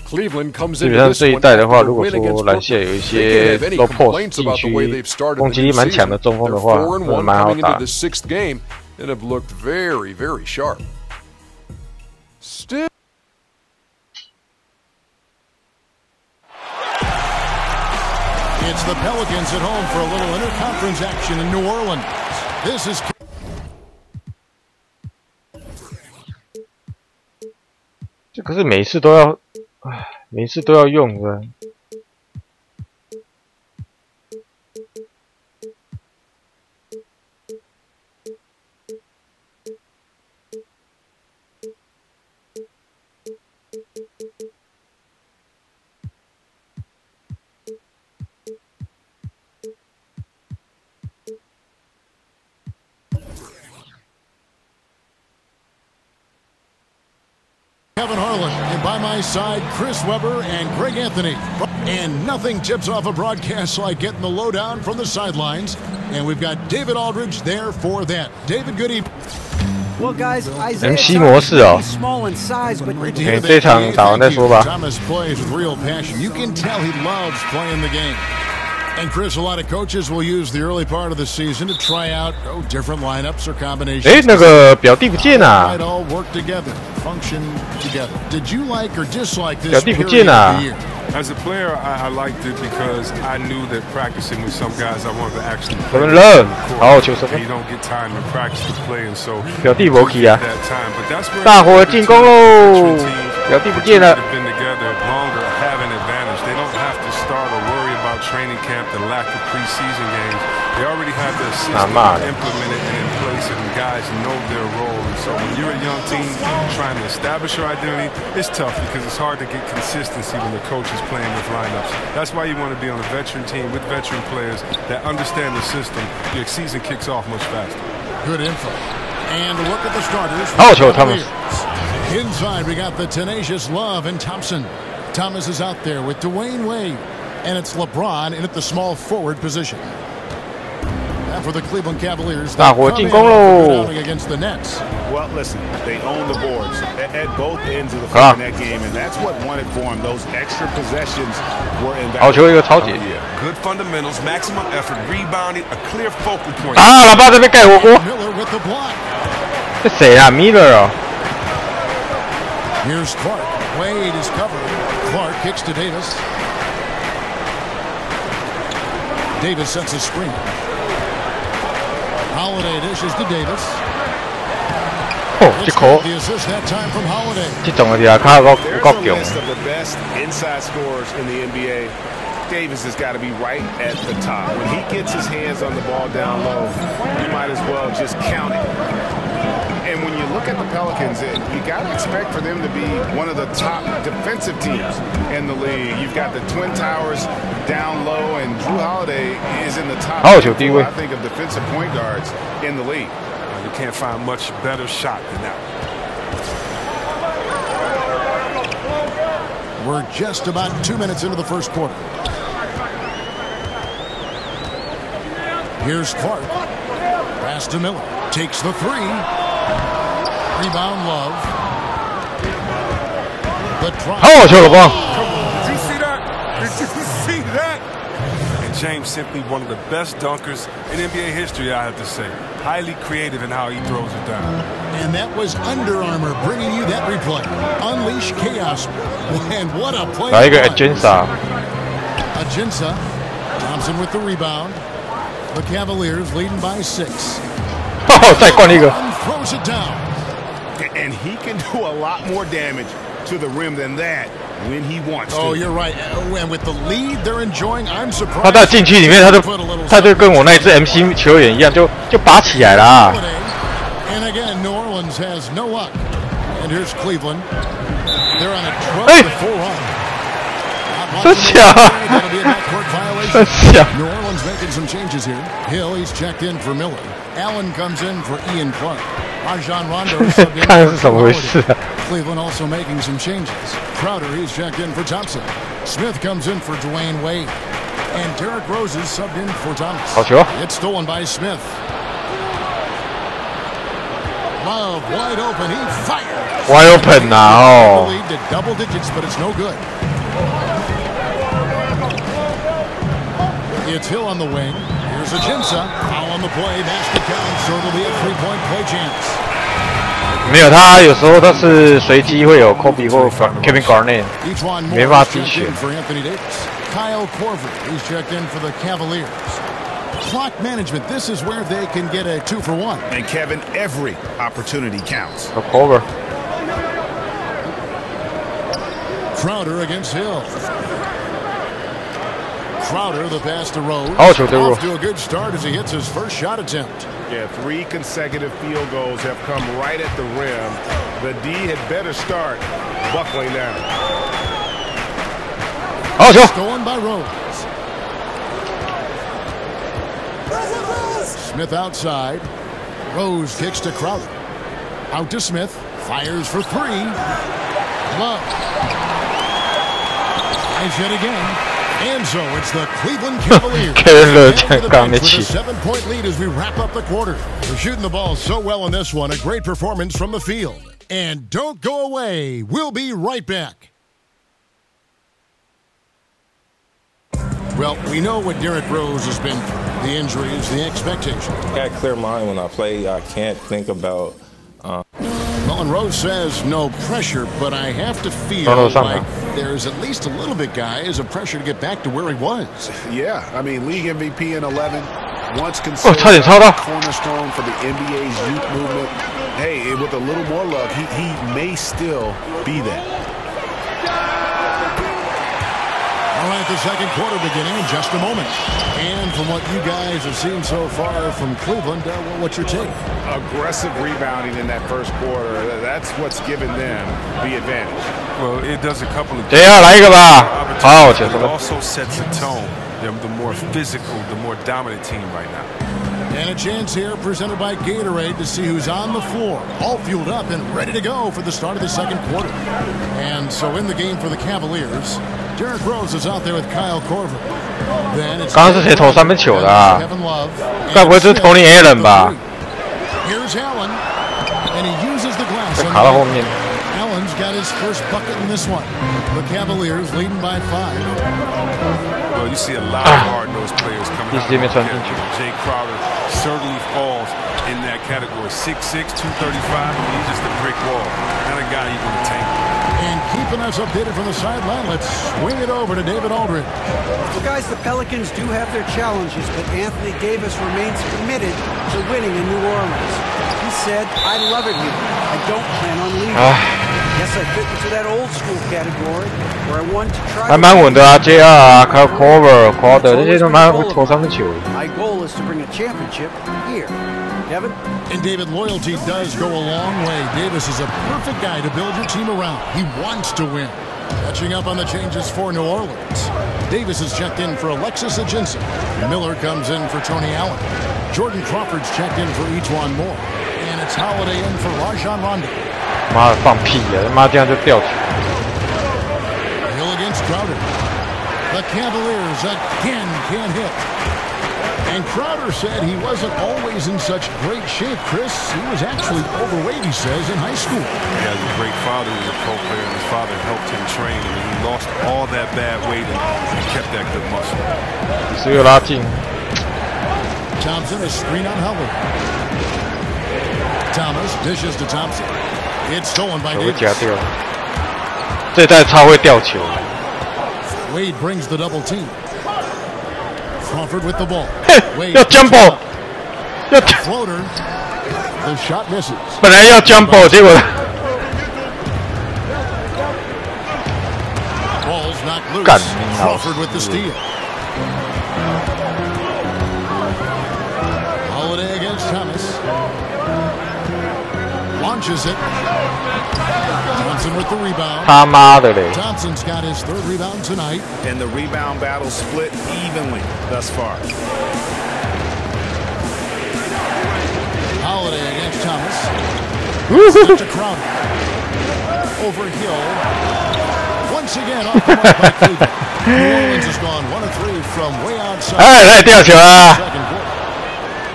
Cleveland comes into this one after the win against Brooklyn. They can have any complaints about the way they've started the new season. They're 4-1 coming into the 6th game and have looked very, very sharp. Still. It's the Pelicans at home for a little interconference action in New Orleans. This is. 这可是每次都要，每次都要用的。Kevin Harlan, and by my side, Chris Webber and Greg Anthony. And nothing tips off a broadcast like getting the lowdown from the sidelines. And we've got David Aldridge there for that. David, good evening. MC 模式哦，这场打完再说吧。And Chris, a lot of coaches will use the early part of the season to try out different lineups or combinations. 哎，那个表弟不见啊！ It all work together, function together. Did you like or dislike this 表弟不见啊！ As a player, I liked it because I knew that practicing with some guys I wanted to actually play. 我们认，好球什么？ You don't get time to practice to play, and so 表弟没去啊！大伙进攻喽！表弟不见了。 Training camp, the lack of preseason games, they already have their system implemented and in place, and guys know their role. And so when you're a young team trying to establish your identity, it's tough because it's hard to get consistency when the coach is playing with lineups. That's why you want to be on a veteran team with veteran players that understand the system. Your season kicks off much faster. Good info. And look at the starters. Oh, Joe Thomas. Inside, we got the tenacious Love and Thompson. Thomas is out there with Dwayne Wade. And it's LeBron in at the small forward position. And for the Cleveland Cavaliers, they come in against the Nets. Well, listen, they own the boards at both ends of the floor in that game, and that's what won it for them. Those extra possessions were invaluable. Good fundamentals, maximum effort, rebounding, a clear focal point. Miller with the block. 这谁啊 ？Miller 哦。 Here's Clark. Wade is covered. Clark kicks to Davis. Davis sets a screen. Holiday dishes to Davis. 哦，这球。 The assist that time from Holiday. 这种的呀，看有够强。 The best inside scorers in the NBA. Davis has got to be right at the top. When he gets his hands on the ball down low, you might as well just count it. And when you look at the Pelicans, you got to expect for them to be one of the top defensive teams in the league. You've got the Twin Towers down low, and Drew Holiday is in the top four, I think, of defensive point guards in the league. You can't find much better shot than that. We're just about 2 minutes into the first quarter. Here's Clark. Pass to Miller. Takes the three. Rebound Love. The try. Oh, did you see that? Did you see that? And James simply one of the best dunkers in NBA history, I have to say. Highly creative in how he throws it down. And that was Under Armour bringing you that replay. Unleash chaos. And what a play. Ajinça. Thompson with the rebound. The Cavaliers leading by 6. Oh, 再灌一个。 Throws it down. And he can do a lot more damage to the rim than that when he wants to. Oh, you're right. And with the lead they're enjoying, I'm surprised. 他在禁区里面，他就跟我那一支 MC 球员一样，就拔起来啦。 And again, New Orleans has no luck. And here's Cleveland. They're on a 12-4 run. 真假？真假？ New Orleans making some changes here. Hill, he's checked in for Miller. Allen comes in for Ian Clark. Rajon Rondo subbed in for Holiday. Cleveland also making some changes. Crowder, he's checked in for Thompson. Smith comes in for Dwayne Wade. And Derrick Rose is subbed in for Thomas. It's stolen by Smith. Love wide open. He fires. Wide open now. Lead to double digits, but it's no good. It's Hill on the wing. Here's Ajinça. Foul on the play. Basket count. So it'll be a 3-point play chance. 没有，他有时候他是随机会有 Kobe 或 Kevin Garnett， 没办法自己选。 Kyle Korver, he's checked in for the Cavaliers. Clock management, this is where they can get a 2-for-1. And Kevin, every opportunity counts. Korver. Crowder against Hill. Crowder, the pass to Rose. Off to a good start as he hits his first shot attempt. Yeah, 3 consecutive field goals have come right at the rim. The D had better start buckling down. Stolen by Rose. Smith outside. Rose kicks to Crowder. Out to Smith. Fires for 3. Love. Nice hit again. And so it's the Cleveland Cavaliers. with a 7-point lead as we wrap up the quarter. They're shooting the ball so well in this one. A great performance from the field. And don't go away. We'll be right back. Well, we know what Derrick Rose has been through. The injuries, the expectation. I got a clear mind when I play. I can't think about... Well, and Rose says no pressure, but I have to feel like there's at least a little bit, guys, of pressure to get back to where he was. Yeah, I mean, league MVP in 11, once considered a cornerstone for the NBA's youth movement. Hey, with a little more luck, he may still be that. All right, the second quarter beginning in just a moment. And from what you guys have seen so far from Cleveland, what's your take? Aggressive rebounding in that first quarter. That's what's given them the advantage. Well, it does a couple of things. It also sets a tone. They're the more physical, the more dominant team right now. And a chance here presented by Gatorade to see who's on the floor, all fueled up and ready to go for the start of the second quarter. And so in the game for the Cavaliers, Derrick Rose is out there with Kyle Korver. Then it's 刚刚是谁投三分球的啊？该不会是 Tony Allen 吧？ Here's Allen, and he uses the glass. 卡到后面。 Allen's got his first bucket in this one. The Cavaliers leading by 5. Well, you see a lot of hard-nosed players coming out. Jay Crowder certainly falls in that category. 6'6", 235. He's just a brick wall. Not a guy you can tangle. And keeping us updated from the sideline, let's swing it over to David Aldridge. Well, guys, the Pelicans do have their challenges, but Anthony Davis remains committed to winning in New Orleans. He said, I love it here. I don't plan on leaving. Yes, I fit into that old school category where I want to try. 还蛮稳的啊 ，JR 啊，还有 Korver、Crowder 这些都蛮会投三分球。My goal is to bring a championship here. Kevin? And David, loyalty does go a long way. Davis is a perfect guy to build your team around. He wants to win. Catching up on the changes for New Orleans. Davis is checked in for Alexis Ajinça. Miller comes in for Tony Allen. Jordan Crawford's checked in for Ejuan Moore. And it's Holiday in for Rajon Rondo. 妈的放屁呀！妈这样就掉球。Hill against Crowder. The Cavaliers again can't hit. And Crowder said he wasn't always in such great shape, Chris. He was actually overweight, he says, in high school. He has a great father who was a pro player, and his father helped him train. And he lost all that bad weight and kept that good muscle. 只有拉近。Thompson is screen on Howard. Thomas dishes to Thompson. It's stolen by Davis. 夹掉。这代超会掉球。Wade brings the double team. Crawford with the ball. 要 jump ball， 要 floater. The shot misses. 本来要 jump ball， 结果 ball's not loose. 干 Crawford with the steal. Holiday against Thomas. Launches it. Johnson with the rebound. 他妈的嘞 Johnson's got his third rebound tonight. And the rebound battle split evenly thus far. Holiday against Thomas. Sent to Crowder. Over Hill. Once again off the mark by Cleveland. New Orleans has gone 1 of 3 from way outside. 哎，来掉球啊！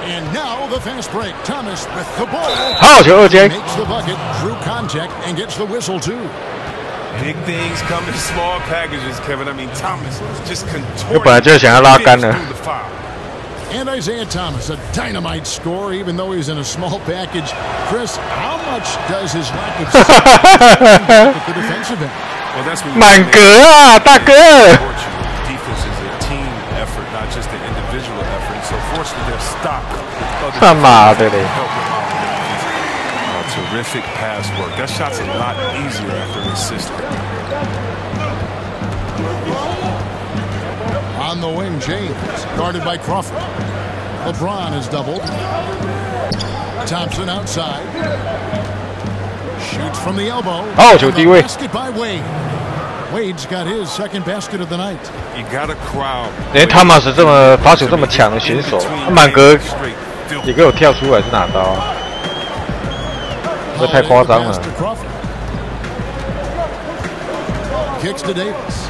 And now the fast break. Thomas with the ball. 好球二阶。 Makes the bucket, drew contact, and gets the whistle too. Big things come in small packages, Kevin. I mean, Thomas just contorting. 我本来就想要拉杆的。 And Isaiah Thomas, a dynamite score, even though he's in a small package. Chris, how much does his lack of at the defensive end? Well, that's what 满格啊，大哥。 Defense is a team effort, not just an individual effort. So fortunately, they're stopped. 他妈的嘞！ Terrific pass work. That shot's a lot easier after an assist. On the wing, James, guarded by Crawford. LeBron is doubled. Thompson outside. Shoots from the elbow. Oh, 就低位。 Basket by Wade. Wade's got his second basket of the night. You got a crowd. 连汤马斯这么罚球这么强的选手，满格也给我跳出来是哪招啊？这太夸张了。 Kicks to Davis.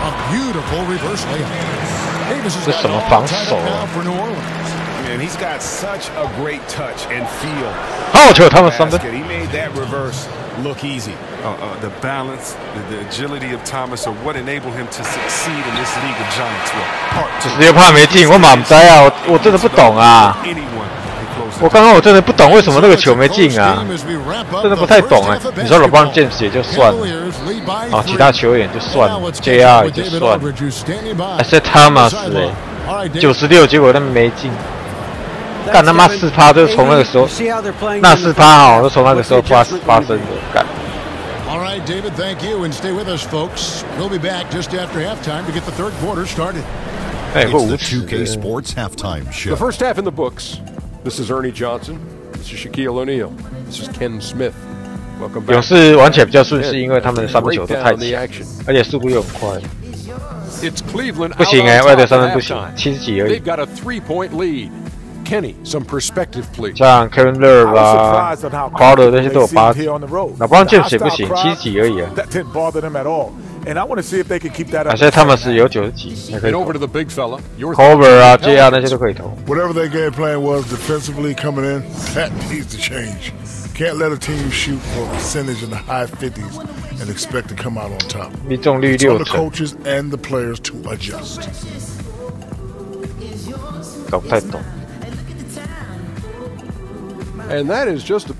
A beautiful reverse layup. Davis has got all tied up now for New Orleans. And he's got such a great touch and feel. He made that reverse look easy. The balance, the agility of Thomas are what enabled him to succeed in this league of giants. 只是又怕没进，我满栽啊！我真的不懂啊！我刚刚我真的不懂为什么那个球没进啊！真的不太懂哎。你说LeBron James也就算了，啊，其他球员就算了 ，JR 也就算了，还是 Thomas 哎，96，结果他们没进。干他妈4%就是从那个时候，那4%哦，都从那个时候发生的。干。All right, David, thank you, and stay with us, folks. We'll be back just after halftime to get the third quarter started. It's the 2K Sports Halftime Show. The first half in the books. This is Ernie Johnson. This is Shaquille O'Neal. This is Ken Smith. Welcome back. 勇士玩起来比较顺，是因为他们的三分球都太强，而且速度又很快。不行哎，外队三分不行，70几而已。 They've got a 3-point lead. Kenny, some perspective, please. 像 Kevin Love 啦 ，Crowder 那些都有8。LeBron James 也不行，70几而已啊。而且他们是有90几，还可以投。Cover 啊 ，JR 那些都可以投。Whatever their game plan was defensively coming in, that needs to change. Can't let a team shoot for a percentage in the high 50s and expect to come out on top. 命中率60%. It's on the 成。 coaches and the players to adjust. 搞不太懂。 And that is just a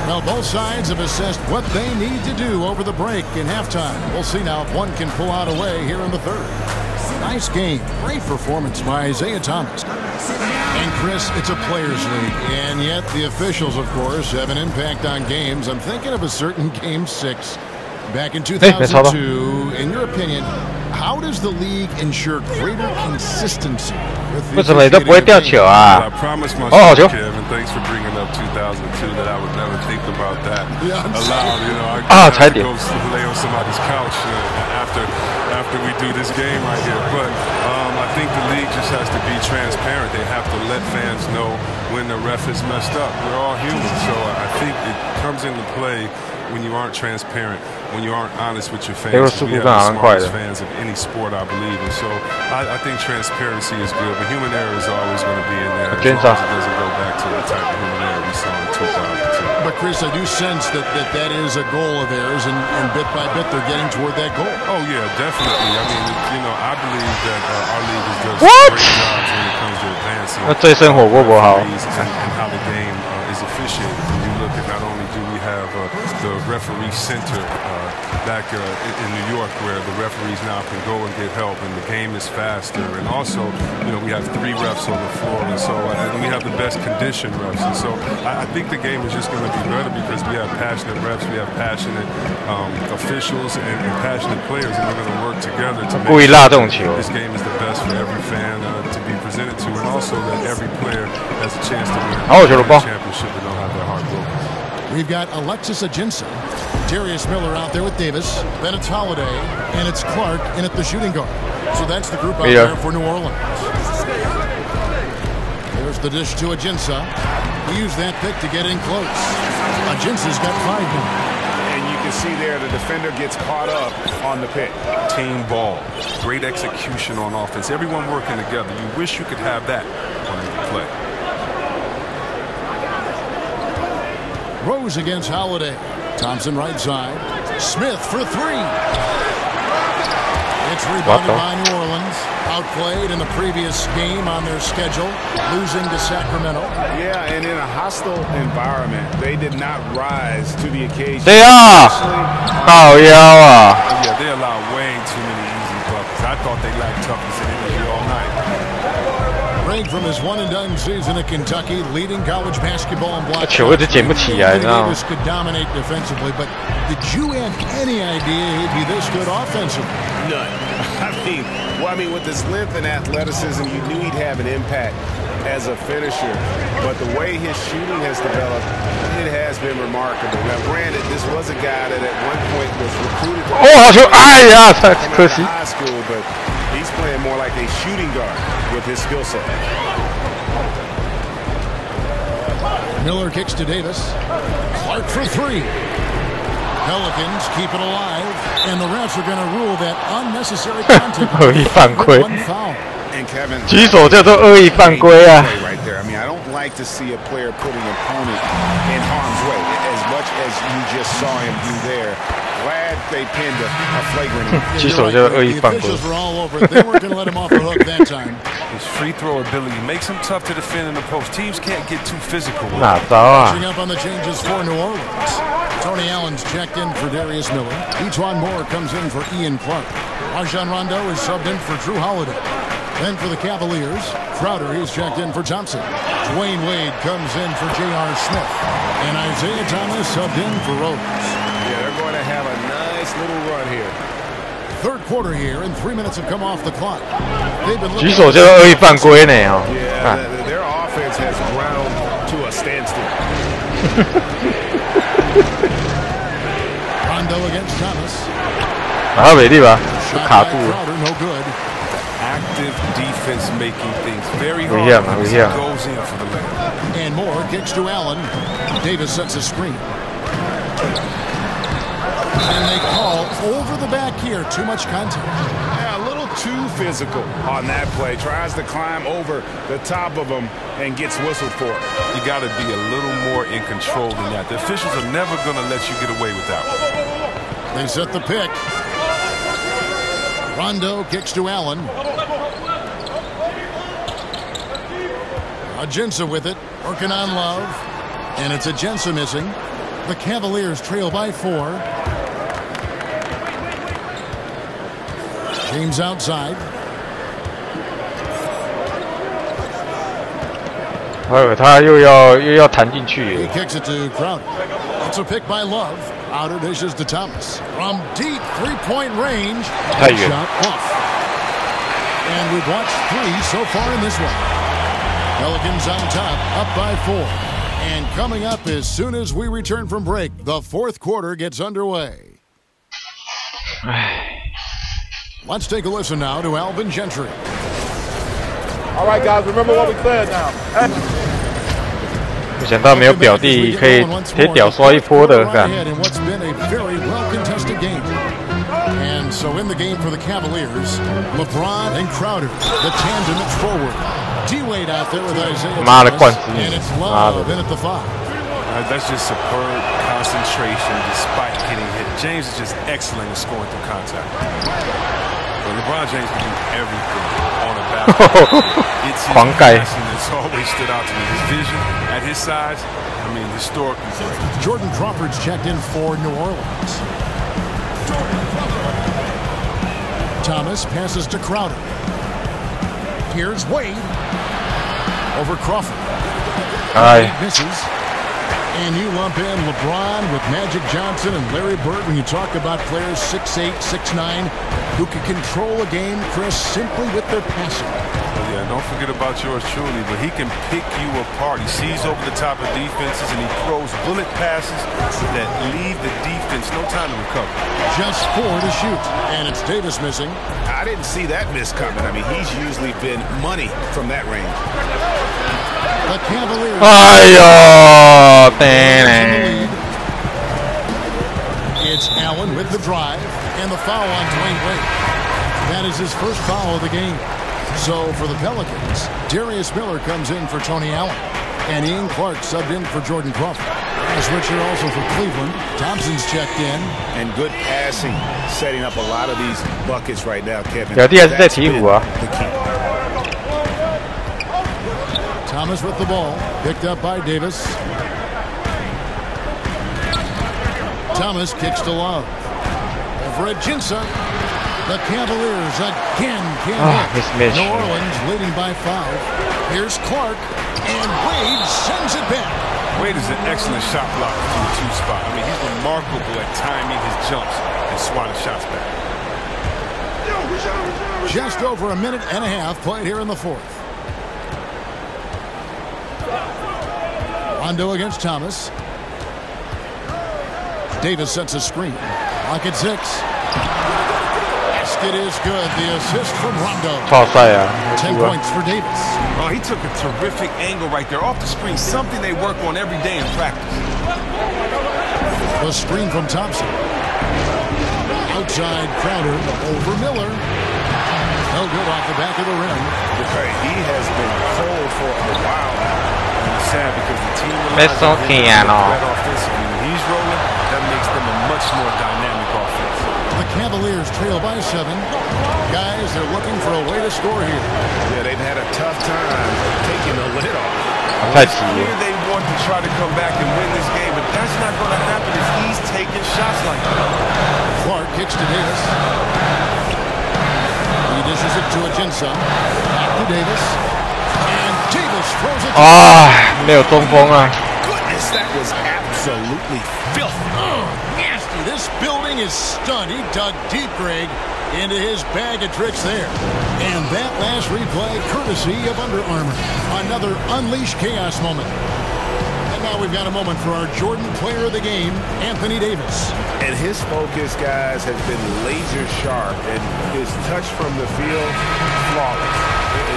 Well, both sides have assessed what they need to do over the break in halftime. We'll see now if one can pull out away here in the third. Nice game. Great performance by Isaiah Thomas. And Chris, it's a players' league, and yet the officials, of course, have an impact on games. I'm thinking of a certain Game 6 back in 2002. In your opinion, how does the league ensure greater consistency? 为什么你都不会掉球啊？ I promised myself, 哦，好球！ Kevin, thanks for bringing up 2002 that I would never think about that. Aloud, you know, I差点。 go lay on somebody's couch after we do this game right here. But I think the league just has to be transparent. They have to let fans know when the ref is messed up. We're all human, so I think it comes into play when you aren't transparent, when you aren't honest with your fans. We have the smartest fans of any sport, I believe, and so I think transparency is good, but human error is always going to be in there as long as it doesn't go back to the type of human error we saw in 2002. But Chris, I do sense that is a goal of theirs, and bit by bit they're getting toward that goal. Oh yeah, definitely. I mean, you know, I believe that our league is does great jobs when it comes to advancing and how the game is officiated. When you look at not only do we have the referee center back in New York, where the referees now can go and get help, and the game is faster. And also, you know, we have 3 refs on the floor, and so and we have the best conditioned refs. And so I think the game is just going to be better because we have passionate refs, we have passionate officials, and passionate players, and we're going to work together to make sure this game is the best for every fan to be presented to, and also that every player has a chance to win a championship and don't have their heart broken. We've got Alexis Ajinça, Darius Miller out there with Davis, then it's Holiday, and it's Clark in at the shooting guard. So that's the group out there for New Orleans. There's the dish to Ajinça. He used that pick to get in close. Ajinça's got 5 now. And you can see there the defender gets caught up on the pick. Team ball, great execution on offense. Everyone working together. You wish you could have that on the play. Rose against Holiday. Thompson right side. Smith for 3. It's rebounded by New Orleans. Outplayed in the previous game on their schedule, losing to Sacramento. Yeah, and in a hostile environment, they did not rise to the occasion. They are. Oh yeah. Yeah, they allowed way too many easy buckets. I thought they lacked toughness and energy all night. Break from his one-and-done season at Kentucky, leading college basketball in block. Davis could dominate defensively, but did you have any idea he'd be this good offensively? None. I mean, with his length and athleticism, you knew he'd have an impact as a finisher. But the way his shooting has developed, it has been remarkable. Now, granted, this was a guy that at one point was recruited to high school, but he's playing more like a shooting guard with his skill set. Miller kicks to Davis. Clark for three. Pelicans keep it alive, and the refs are going to rule that unnecessary contact. 恶意犯规。 And Kevin, 举手叫做恶意犯规啊 ！Right there. I mean, I don't like to see a player putting an opponent in harm's way as much as you just saw him do there. Glad they pinned a flagrant. 举手叫恶意犯规。 Officials were all over it. They weren't going to let him off the hook that time. His free throw ability makes him tough to defend in the post. Teams can't get too physical. 哪招啊？ Catching up on the changes for New Orleans. Tony Allen's checked in for Darius Miller. Etuan Moore comes in for Ian Clark. Rajon Rondo is subbed in for Drew Holiday. Then for the Cavaliers, Crowder, he's checked in for Thompson. Dwayne Wade comes in for J.R. Smith. And Isaiah Thomas subbed in for Rose. Yeah, they're going to have a nice little run here. Third quarter here, and 3 minutes have come off the clock. They've been 举手叫做恶意犯规呢哦。 Yeah, their offense has ground to a standstill. Rondo against Thomas. 打到美丽吧，就卡住了。 Crowder, no good. Active defense making things very We hard. hear him, we hear him. Goes in for the layup. And Moore kicks to Allen. Davis sets a screen. And they call over the back here. Too much contact. Yeah, a little too physical on that play. Tries to climb over the top of him and gets whistled for it. You got to be a little more in control than that. The officials are never going to let you get away with that one. They set the pick. Rondo kicks to Allen. Agenza with it, working on Love. And it's Agenza missing. The Cavaliers trail by 4. James outside. 我以为他又要弹进去。 He kicks it to Crowder. It's a pick by Love. Outer dishes to Thomas. From deep three-point range. Shot off. And we've watched 3 so far in this one. Pelicans on top, up by 4. And coming up as soon as we return from break, the fourth quarter gets underway. Let's take a listen now to Alvin Gentry. All right, guys, remember what we said now. 没想到没有表弟可以屌刷一波的，干。 And so in the game for the Cavaliers, LeBron and Crowder, the tandem at forward. D-Wade out there with Isaiah Thomas, and it's Love in at the 5. That's just superb concentration despite getting hit. James is just excellent at scoring through contact. But LeBron James can do everything on a basketball. It's his passion that's always stood out to me. His vision at his size, I mean, historically. Jordan Crawford's checked in for New Orleans. Thomas passes to Crowder. Here's Wade. Over Crawford. Wade misses. And you lump in LeBron with Magic Johnson and Larry Bird when you talk about players 6'8", 6'9", who can control a game, Chris, simply with their passing. Well, yeah, don't forget about yours truly, but he can pick you apart. He sees over the top of defenses and he throws bullet passes that leave the defense no time to recover. Just 4 to shoot, and it's Davis missing. I didn't see that miss coming. I mean, he's usually been money from that range. The Cavaliers. It's Allen with the drive and the foul on Dwayne Wade. That is his first foul of the game. So for the Pelicans, Darius Miller comes in for Tony Allen. And Ian Clark subbed in for Jordan Crawford. Switcher also for Cleveland. Thompson's checked in. And good passing, setting up a lot of these buckets right now, Kevin. That's been the key. Thomas with the ball, picked up by Davis. Thomas kicks to Love. Over at Jinsa. The Cavaliers again can't hit. New Orleans leading by 5. Here's Clark, and Wade sends it back. Wade is an excellent shot blocker from the 2 spot. I mean, he's remarkable at timing his jumps and swatting shots back. Just over a minute and a half played here in the 4th. Rondo against Thomas. Davis sets a screen. Lock at 6. basket is good. The assist from Rondo. 10 points for Davis. Oh, he took a terrific angle right there off the screen. Something they work on every day in practice. The screen from Thompson. Outside Crowder over Miller. No good off the back of the rim. Okay, he has been cold for a while now. And it's sad because the team relies on him offensively. When he's rolling, that makes them a much more dynamic offense. The Cavaliers trail by 7. Guys, they're looking for a way to score here. Yeah, they've had a tough time taking the lid off. It's clear they want to try to come back and win this game, but that's not going to happen if he's taking shots like that. Clark kicks to Davis. He dishes it to Ajinça. Back to Davis. And Davis throws it. 没有中锋啊。 Goodness, that was absolutely filthy. Oh, nasty. This building is stunned. He dug deep, Greg, into his bag of tricks there. And that last replay, courtesy of Under Armour. Another Unleash Chaos moment. And now we've got a moment for our Jordan player of the game, Anthony Davis. And his focus, guys, has been laser sharp, and his touch from the field, flawless.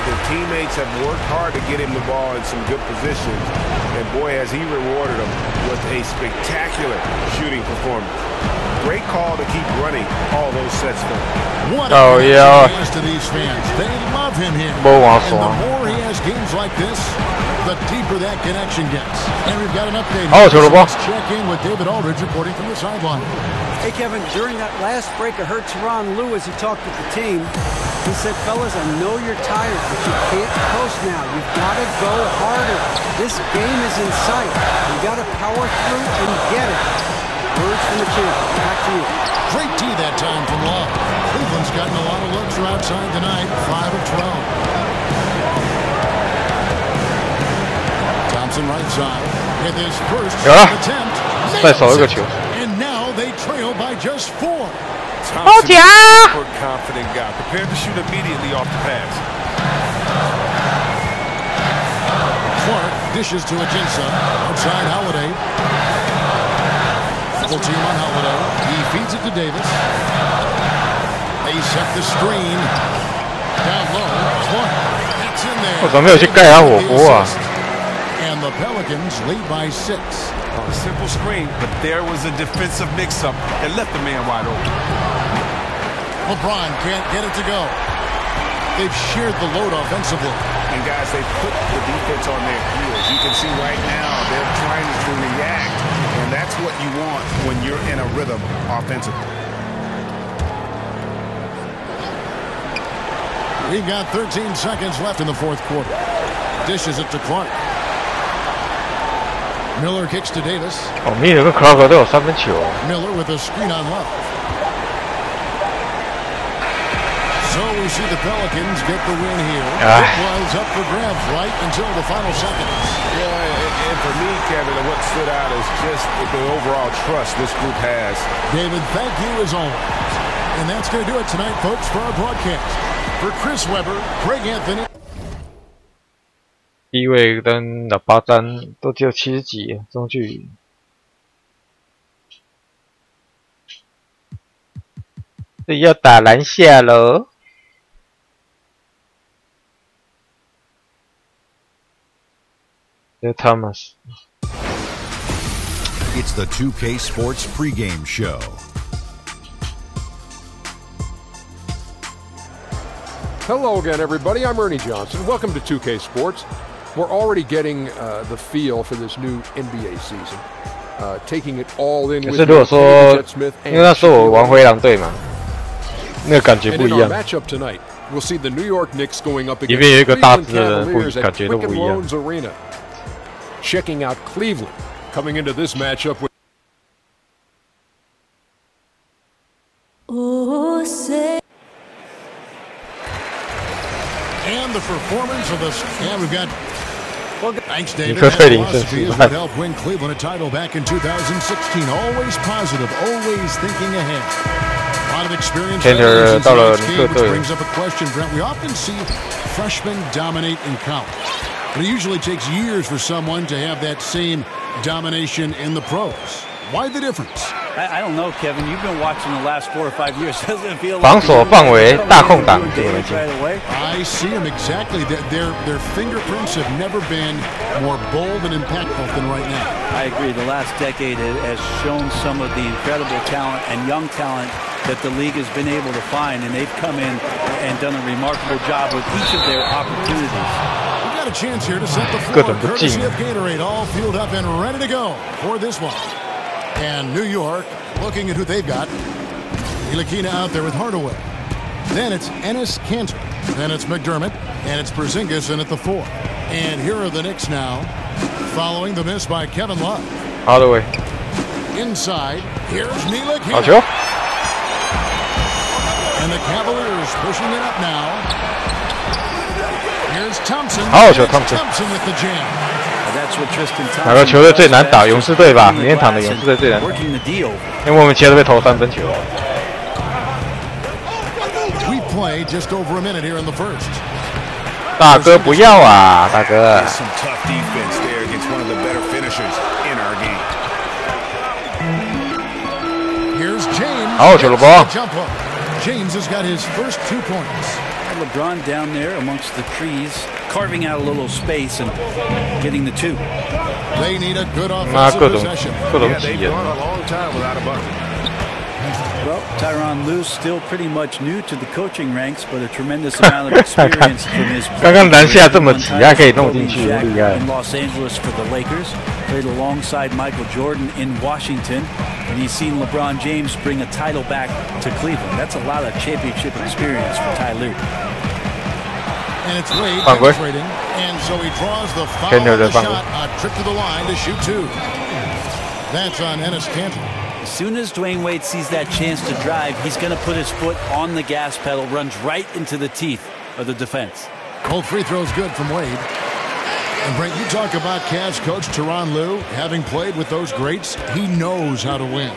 The teammates have worked hard to get him the ball in some good positions, and boy, has he rewarded them with a spectacular shooting performance. Great call to keep running all those sets for him. What a chance to these fans. They love him here. And the more he has games like this, the deeper that connection gets. And we've got an update. Let's check in with David Aldridge reporting from the sideline. Hey, Kevin, during that last break, I heard Tyronn Lue as he talked with the team. He said, fellas, I know you're tired, but you can't coast now. You've got to go harder. This game is in sight. You've got to power through and get it. Words from the champ. Back to you. Great D that time from Love. Cleveland's gotten a lot of looks from outside tonight. 5 of 12. Thompson right side. With his first attempt. And now they trail by just 4. Thompson is a super confident guy. Prepared to shoot immediately off the pass. Clark dishes to Ajinça. Outside Holiday. Double team on Holiday. He feeds it to Davis. They set the screen. Down low. Clark. That's in there. And the Pelicans lead by 6. A simple screen, but there was a defensive mix-up that left the man wide open. LeBron can't get it to go. They've shared the load offensively. And guys, they put the defense on their heels. You can see right now they're trying to react, and that's what you want when you're in a rhythm offensively. We've got 13 seconds left in the fourth quarter. Dishes it to Clark. Miller kicks to Davis. Miller 跟 Clark 都有3分球。 Miller with a screen on Love. So we see the Pelicans get the win here. It was up for grabs right until the final seconds. Yeah, and for me, Kevin, what stood out is just the overall trust this group has. David, thank you as always. And that's going to do it tonight, folks, for our broadcast. For Chris Webber, Craig Anthony. 第一位跟老八詹都只有70几中距离，这要打篮下了。Thomas. It's the 2K Sports pregame show. Hello again, everybody. I'm Ernie Johnson. Welcome to 2K Sports. We're already getting the feel for this new NBA season. Taking it all in with Jet Smith and 因为那时候我玩灰狼队嘛，那个感觉不一样。 Matchup tonight, we'll see the New York Knicks going up against 里面有一个大只的人， Cavaliers 感 at 觉都不一样。 Quicken Loans Arena. Checking out Cleveland coming into this matchup with. And the performance of us. Yeah, we've got. Well, thanks, David. Philosophies would help win Cleveland a title back in 2016. Always positive, always thinking ahead. A lot of experience. Which brings up a question, Brent. We often see freshmen dominate in college. But it usually takes years for someone to have that same domination in the pros. Why the difference? I don't know, Kevin. You've been watching the last 4 or 5 years. Doesn't feel like 防守范围大空档。I see them exactly. Their fingerprints have never been more bold and impactful than right now. I agree. The last decade has shown some of the incredible talent and young talent that the league has been able to find, and they've come in and done a remarkable job with each of their opportunities. We've got a chance here to set the floor. Courtesy of Gatorade, all fueled up and ready to go for this one. And New York looking at who they've got. Ntilikina out there with Hardaway. Then it's Enes Kanter. Then it's McDermott. And it's Porzingis in at the 4. And here are the Knicks now, following the miss by Kevin Love. Hardaway. Inside, here's Ntilikina. 好球 And the Cavaliers pushing it up now. Here's Thompson. 好球 Thompson with the jam. 哪个球队最难打？勇士队吧，明天堂的勇士队最难打，因为我们其他都被投3分球。We play just over a minute here in the first. 大哥不要啊，大哥。Some tough defense there against one of the better finishers in our game. Here's James. 好球了吧 James has got his first 2 points. LeBron down there amongst the trees, carving out a little space and getting the 2. They need a good offensive possession. Yeah, they've gone a long time without a bucket. Well, Tyronn Lue's still pretty much new to the coaching ranks, but a tremendous amount of experience from his 刚刚篮下这么挤，还可以弄进去，厉害。 In Los Angeles for the Lakers, played alongside Michael Jordan in Washington, and he's seen LeBron James bring a title back to Cleveland. That's a lot of championship experience for Ty Lue. And it's Wade penetrating, and so he draws the foul on the shot, a trip to the line to shoot 2. That's on Enes Kanter. As soon as Dwayne Wade sees that chance to drive, he's going to put his foot on the gas pedal, runs right into the teeth of the defense. Both free throws good from Wade. And Brent, you talk about Cavs coach Tyronn Lue, having played with those greats, he knows how to win.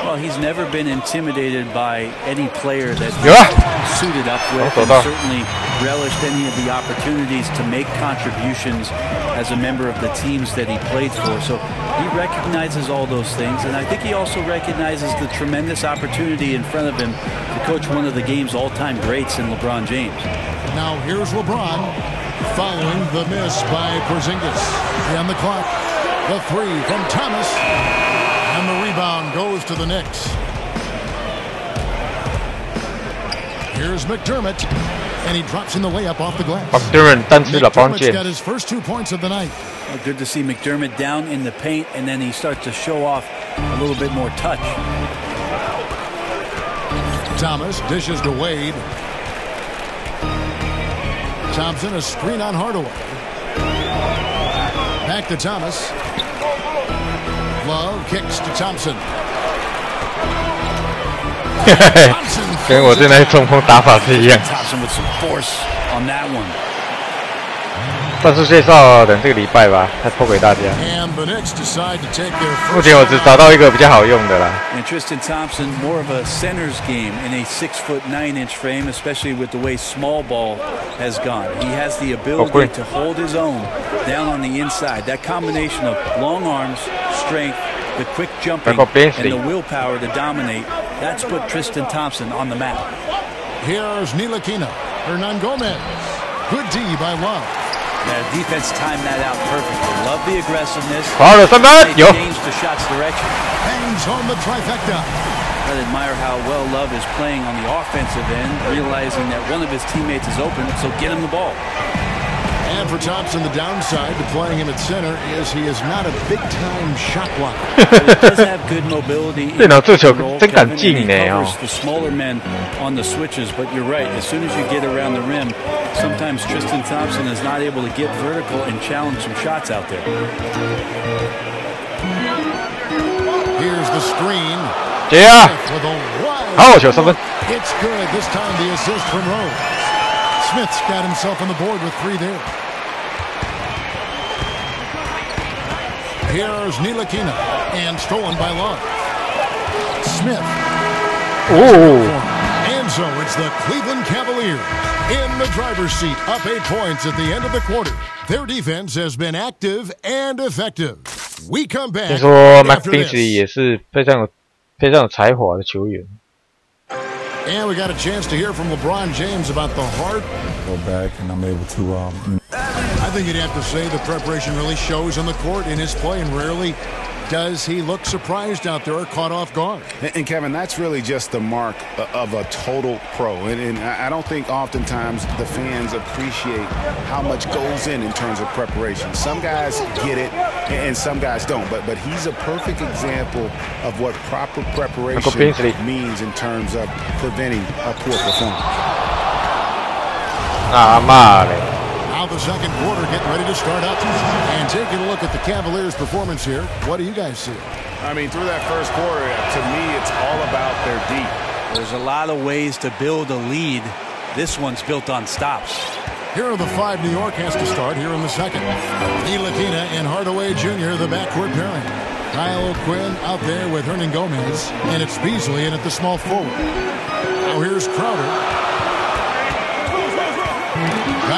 Well, he's never been intimidated by any player that he's suited up with, and certainly relished any of the opportunities to make contributions as a member of the teams that he played for. So he recognizes all those things, and I think he also recognizes the tremendous opportunity in front of him to coach one of the game's all-time greats in LeBron James. Now here's LeBron following the miss by Porzingis. On the clock, the 3 from Thomas, and the rebound goes to the Knicks. Here's McDermott, and he drops in the layup off the glass. McDermott's got his first 2 points of the night. Well, good to see McDermott down in the paint, and then he starts to show off a little bit more touch. Thomas dishes to Wade. Thompson, a screen on Hardaway. Back to Thomas. Love kicks to Thompson. 跟我对那些中锋打法是一样。Thompson with some force on that one. 战术介绍等这个礼拜吧，再播给大家。目前我只找到一个比较好用的啦。And Tristan Thompson, more of a center's game in a 6'9" frame, especially with the way small ball has gone. He has the ability to hold his own down on the inside. That combination of long arms, strength, the quick jumping, and the willpower to dominate, that's put Tristan Thompson on the map. Here's Ntilikina. Hernan Gomez. Good D by Love. Yeah, defense timed that out perfectly. Love the aggressiveness. Change the shot's direction. Hangs on the trifecta. I admire how well Love is playing on the offensive end, realizing that one of his teammates is open, so get him the ball. And for Thompson, the downside to playing him at center is he is not a big-time shot blocker. But he does have good mobility. 电脑这球真敢进呢哦。 The smaller men on the switches, but you're right. As soon as you get around the rim, sometimes Tristan Thompson is not able to get vertical and challenge some shots out there. Here's the screen. Yeah. Oh, show something. It's good. This time the assist from Rose. Smith's got himself on the board with 3 there. Here's Ntilikina, and stolen by Love. Smith. Ooh. And so it's the Cleveland Cavaliers in the driver's seat, up 8 points at the end of the quarter. Their defense has been active and effective. We come back. 听说 Max Binsley 也是非常有非常有才华的球员。And we got a chance to hear from LeBron James about the heart. Go back and I'm able to. I think you'd have to say the preparation really shows on the court in his play, and rarely does he look surprised out there or caught off guard. And Kevin, that's really just the mark of a total pro. And I don't think oftentimes the fans appreciate how much goes in terms of preparation. Some guys get it and some guys don't. But he's a perfect example of what proper preparation means in terms of preventing a poor performance. Now the second quarter getting ready to start up. And taking a look at the Cavaliers' performance here, what do you guys see? I mean, through that first quarter, to me, it's all about their deep. There's a lot of ways to build a lead. This one's built on stops. Here are the five New York has to start here in the second. Ntilikina and Hardaway Jr., the backcourt pairing. Kyle O'Quinn out there with Hernan Gomez. And it's Beasley in at the small forward. Now here's Crowder.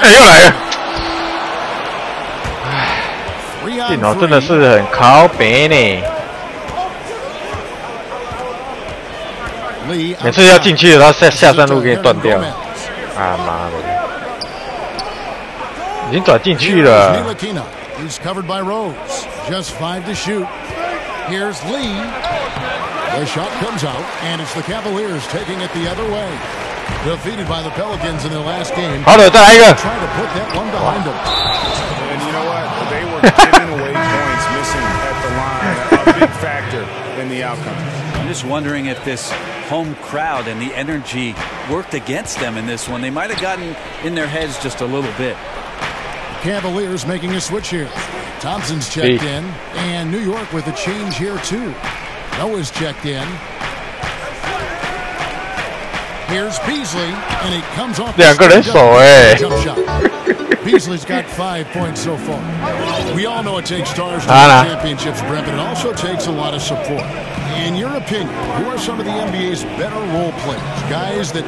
哎，又来了！电脑真的是很靠北呢，每次要进去的，他下山路给你断掉。啊妈的！已经转进去了。He's covered by Rose. Just 5 to shoot. Here's Lee. The shot comes out, and it's the Cavaliers taking it the other way. Defeated by the Pelicans in their last game. 好的，再来一个。 Trying to put that one behind them. And you know what? They were giving away points, missing at the line. A big factor in the outcome. I'm just wondering if this home crowd and the energy worked against them in this one. They might have gotten in their heads just a little bit. Cavaliers making a switch here. Thompson's checked in, and New York with a change here too. Noah's checked in. Here's Beasley, and he comes off. 两个人手哎。 Beasley's got 5 points so far. We all know it takes stars to win championships, Brett, but it also takes a lot of support. In your opinion, who are some of the NBA's better role players? Guys that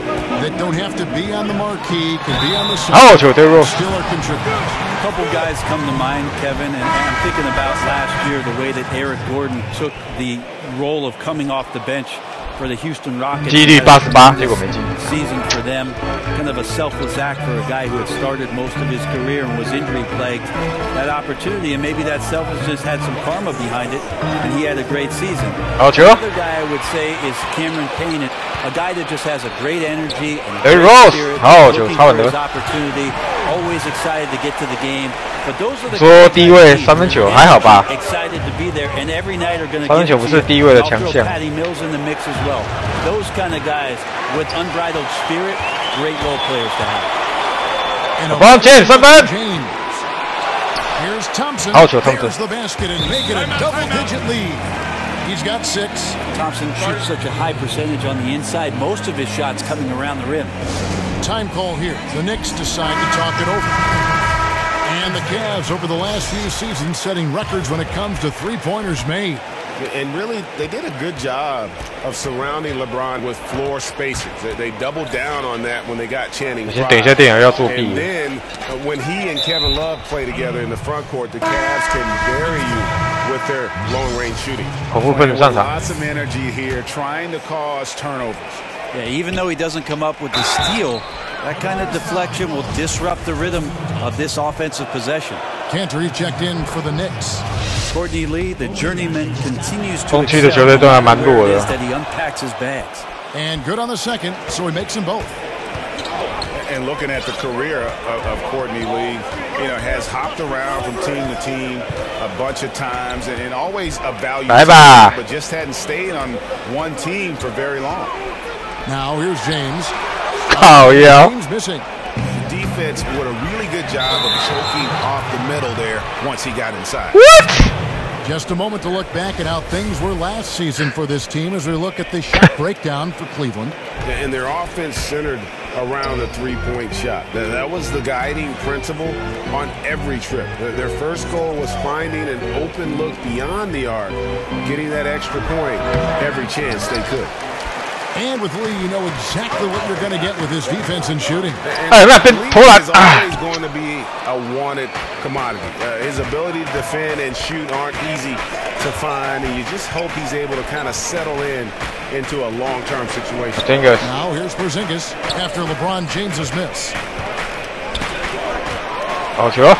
don't have to be on the marquee, can be on the side, still are contributors. A couple guys come to mind, Kevin, and I'm thinking about last year, the way that Eric Gordon took the role of coming off the bench for the Houston Rockets. 几率88，结果没进。 Season for them, kind of a selfless act for a guy who had started most of his career and was injury plagued. That opportunity, and maybe that selflessness had some karma behind it, and he had a great season. Another guy I would say is Cameron Payne, a guy that just has a great energy and a great spirit, looking for his opportunity, always excited to get to the game. But those are the 说低位三分球还好吧？ excited to be there, and every night are going to 三分球不是低位的强项。 Patty Mills in the mix as well. Those kind of guys with unbridled spirit, great role players to have. LeBron James 三分。 Here's Thompson. 好球 ，Thompson。 There's the basket and make it a double-digit lead. He's got 6. Thompson shoots such a high percentage on the inside. Most of his shots coming around the rim. Time call here. The Knicks decide to talk it over. And the Cavs over the last few seasons setting records when it comes to three-pointers made. And really, they did a good job of surrounding LeBron with floor spacers. They doubled down on that when they got Channing Frye. And then, when he and Kevin Love play together in the front court, the Cavs can bury you with their long-range shooting. Lots of energy here, trying to cause turnovers. Yeah, even though he doesn't come up with the steal, that kind of deflection will disrupt the rhythm of this offensive possession. Cantor checked in for the Knicks. Courtney Lee, the journeyman, continues to excel that he unpacks his bags. And good on the second, so he makes them both. And looking at the career of Courtney Lee, has hopped around from team to team a bunch of times and always a value, but just hadn't stayed on one team for very long. Now here's James. Oh, yeah. James missing. The defense did a really good job of choking off the middle there once he got inside. What? Just a moment to look back at how things were last season for this team as we look at the shot breakdown for Cleveland. And their offense centered around the three-point shot. That was the guiding principle on every trip. Their first goal was finding an open look beyond the arc, getting that extra point every chance they could. And with Lee, you know exactly what you're going to get with his defense and shooting. And Lee is always going to be certainly a wanted commodity. His ability to defend and shoot aren't easy to find, and you just hope he's able to kind of settle into a long-term situation. Now here's Porzingis after LeBron James's miss. Oh, sure.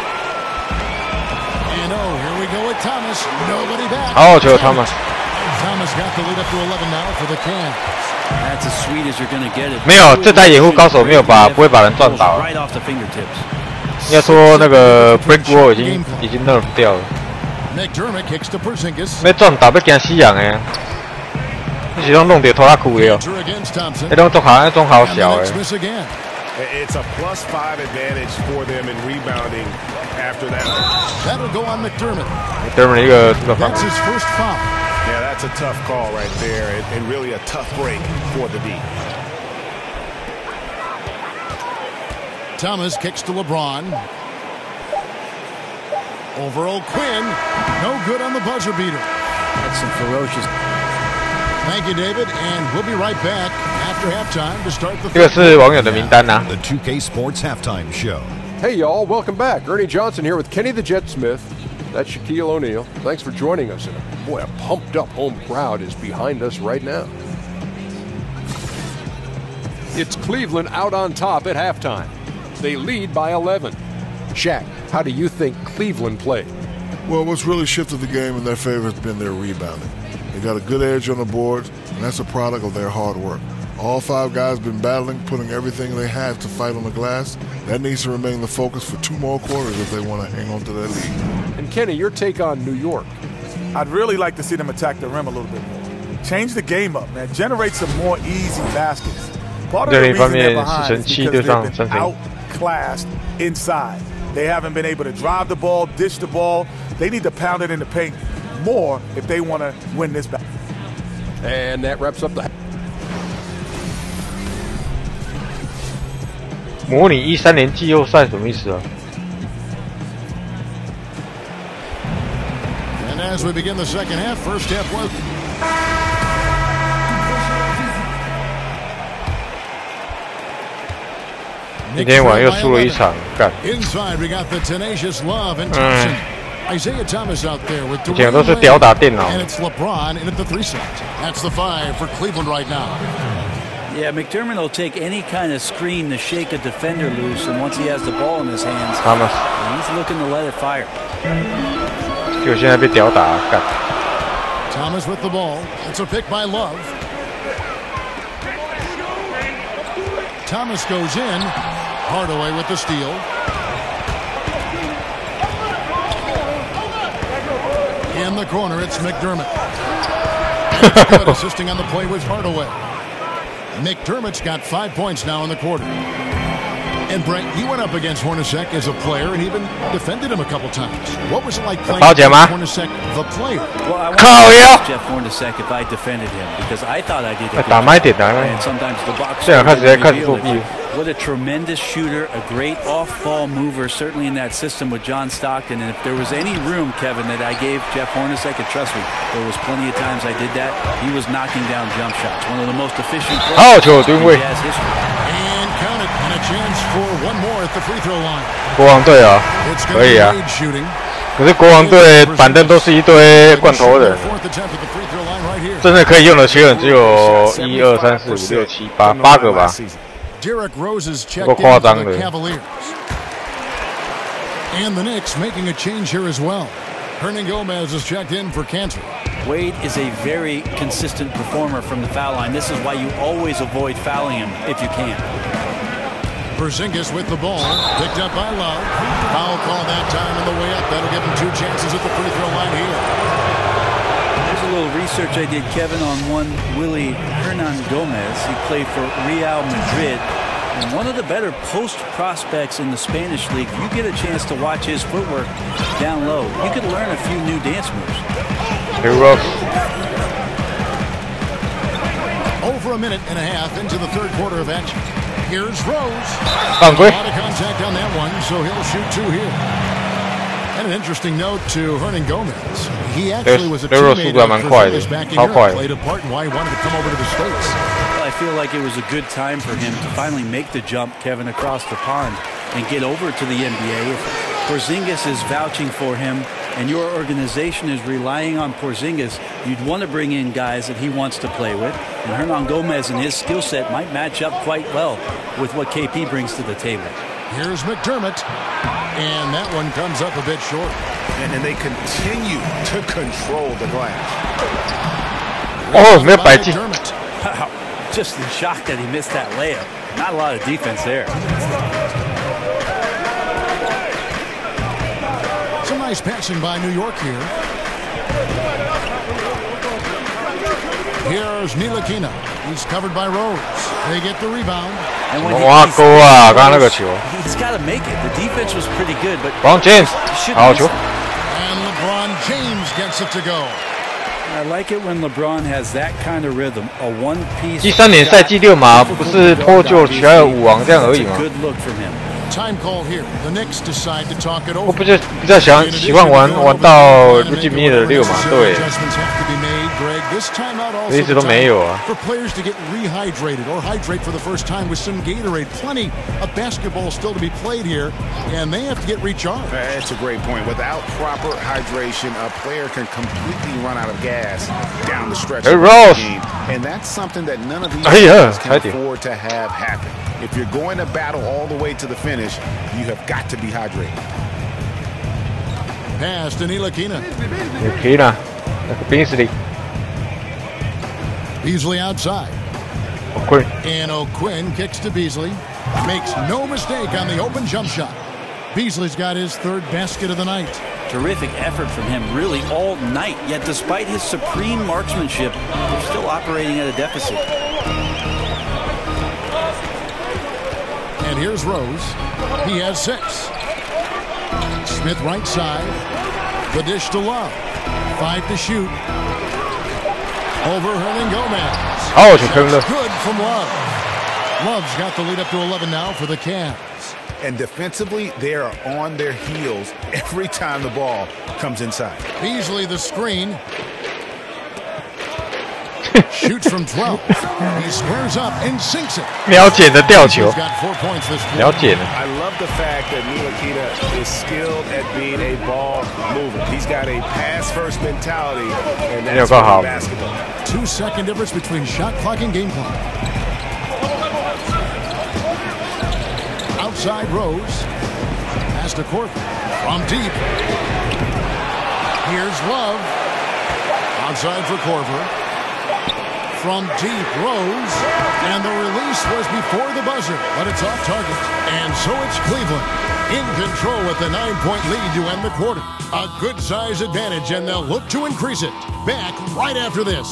And here we go with Thomas. Nobody back. Oh, sure, Thomas. Thomas got the lead up to 11 now for the Cavs. That's as sweet as you're going to get it. 没有，这代掩护高手没有不会把人撞倒。 Right off the fingertips. 应该说那个 break wall 已经 nerf 掉了。 McDermott kicks to Porzingis. 要撞倒要惊死人诶！你是拢弄到拖拉裤的哦。那种中好小诶。 It's a +5 advantage for them in rebounding after that. That'll go on McDermott. McDermott 一个That's his first foul. Yeah, that's a tough call right there, and really a tough break for the D. Thomas kicks to LeBron. Over O'Quinn. No good on the buzzer beater. That's some ferocious. Thank you, David, and we'll be right back after halftime to start the. 这个是网友的名单啊。 The 2K Sports Halftime Show. Hey, y'all, welcome back. Ernie Johnson here with Kenny the Jet Smith. That's Shaquille O'Neal. Thanks for joining us. And boy, a pumped-up home crowd is behind us right now. It's Cleveland out on top at halftime. They lead by 11. Shaq, how do you think Cleveland played? Well, what's really shifted the game in their favor has been their rebounding. They got a good edge on the boards, and that's a product of their hard work. All 5 guys have been battling, putting everything they have to fight on the glass. That needs to remain the focus for 2 more quarters if they want to hang on to that lead. And Kenny, your take on New York? I'd really like to see them attack the rim a little bit more. Change the game up, man. Generate some more easy baskets. Part of the reason they're behind is because they've been outclassed inside. They haven't been able to drive the ball, dish the ball. They need to pound it in the paint more if they want to win this battle. And that wraps up the. 模拟13年季后赛什么意思啊？ And as we begin the second half, first half was. 今天晚上又输了一场，干。 Inside we got the tenacious Love and Thompson. Isaiah Thomas out there with the 以前都是吊打电脑。 And it's LeBron in at the 3 slot. That's the 5 for Cleveland right now. Yeah, McDermott will take any kind of screen to shake a defender loose, and once he has the ball in his hands, Thomas. he's looking to let it fire. 就现在被吊打，干。 Thomas with the ball. It's a pick by Love. Thomas goes in. Hardaway with the steal. In the corner, it's McDermott. Good, assisting on the play with Hardaway. McDermott's got 5 points now in the quarter. And Brent, he went up against Hornacek as a player and even defended him a couple times. What was it like playing against Hornacek, the player? Well, I want to ask Jeff Hornacek if I defended him because I thought I did. And sometimes the box. What a tremendous shooter, a great off-ball mover, certainly in that system with John Stockton. And if there was any room, Kevin, that I gave Jeff Hornacek, and trust me, there was plenty of times I did that, he was knocking down jump shots. One of the most efficient players in Jazz history. And count it, and a chance for one more at the free throw line. 国王队啊，可以啊。可是国王队板凳都是一堆罐头人，真的可以用的球员只有1、2、3、4、5、6、7、8个吧。 Derrick Rose is checked in for the Cavaliers. And the Knicks making a change here as well. Hernan Gomez is checked in for Cantor. Wade is a very consistent performer from the foul line. This is why you always avoid fouling him if you can. Porzingis with the ball, picked up by Love. Foul call that time on the way up. That'll give him 2 chances at the free throw line here. There's a little research I did, Kevin, on one Willie Hernan Gomez. He played for Real Madrid. And one of the better post prospects in the Spanish league. You get a chance to watch his footwork down low. You could learn a few new dance moves. Hey, Ruff. Over a minute and a half into the third quarter of action. Here's Rose. A lot of contact on that one, so he'll shoot 2 here. And an interesting note to Hernan Gomez. He actually was a teammate of Porzingis back in Europe, played a part in why he wanted to come over to the States. Well, I feel like it was a good time for him to finally make the jump, Kevin, across the pond. and get over to the NBA. If Porzingis is vouching for him and your organization is relying on Porzingis, you'd want to bring in guys that he wants to play with. And Hernan Gomez and his skill set might match up quite well with what KP brings to the table. Here's McDermott, and that one comes up a bit short. And they continue to control the glass. Oh, 没有摆进。 Just in shock that he missed that layup. Not a lot of defense there. Some nice passing by New York here. Here's Ntilikina. He's covered by Rose. They get the rebound. And when he's got to make it. The defense was pretty good, but LeBron James. And LeBron James gets it to go. I like it when LeBron has that kind of rhythm. A one-piece. 第3年赛季6码，不是脱臼取还有5王这样而已吗？ Good look from him. Time call here. The Knicks decide to talk it over. 我比较喜欢玩到Leage模式6码，对。 一直都没有啊。 For players to get rehydrated or hydrate for the first time with some Gatorade. Plenty of basketball still to be played here, and they have to get recharged. That's a great point. Without proper hydration, a player can completely run out of gas down the stretch of the game, and that's something that none of these players can afford to have happen. If you're going to battle all the way to the finish, you have got to be hydrated. Pass to Ntilikina. Beasley outside. O'Quinn. And O'Quinn kicks to Beasley. Makes no mistake on the open jump shot. Beasley's got his 3rd basket of the night. Terrific effort from him really all night. Yet despite his supreme marksmanship, they're still operating at a deficit. And here's Rose. He has 6. Smith right side. The dish to Love. 5 to shoot. Over Hernan Gomez. Oh, good from Love. Love's got the lead up to 11 now for the Cavs. And defensively, they are on their heels every time the ball comes inside. Beasley the screen. Shoots from 12. He squares up and sinks it. 了解的吊球。 Got 4 points this quarter. 了解的。 I love the fact that Ntilikina is skilled at being a ball mover. He's got a pass-first mentality, and that's basketball. 2-second difference between shot clock and game clock. Outside Rose. Pass to Corver. From deep. Here's Love. Outside for Corver. From deep, Rose, and the release was before the buzzer, but it's off target. And so it's Cleveland in control with the 9-point lead to end the quarter. A good size advantage, and they'll look to increase it. Back right after this.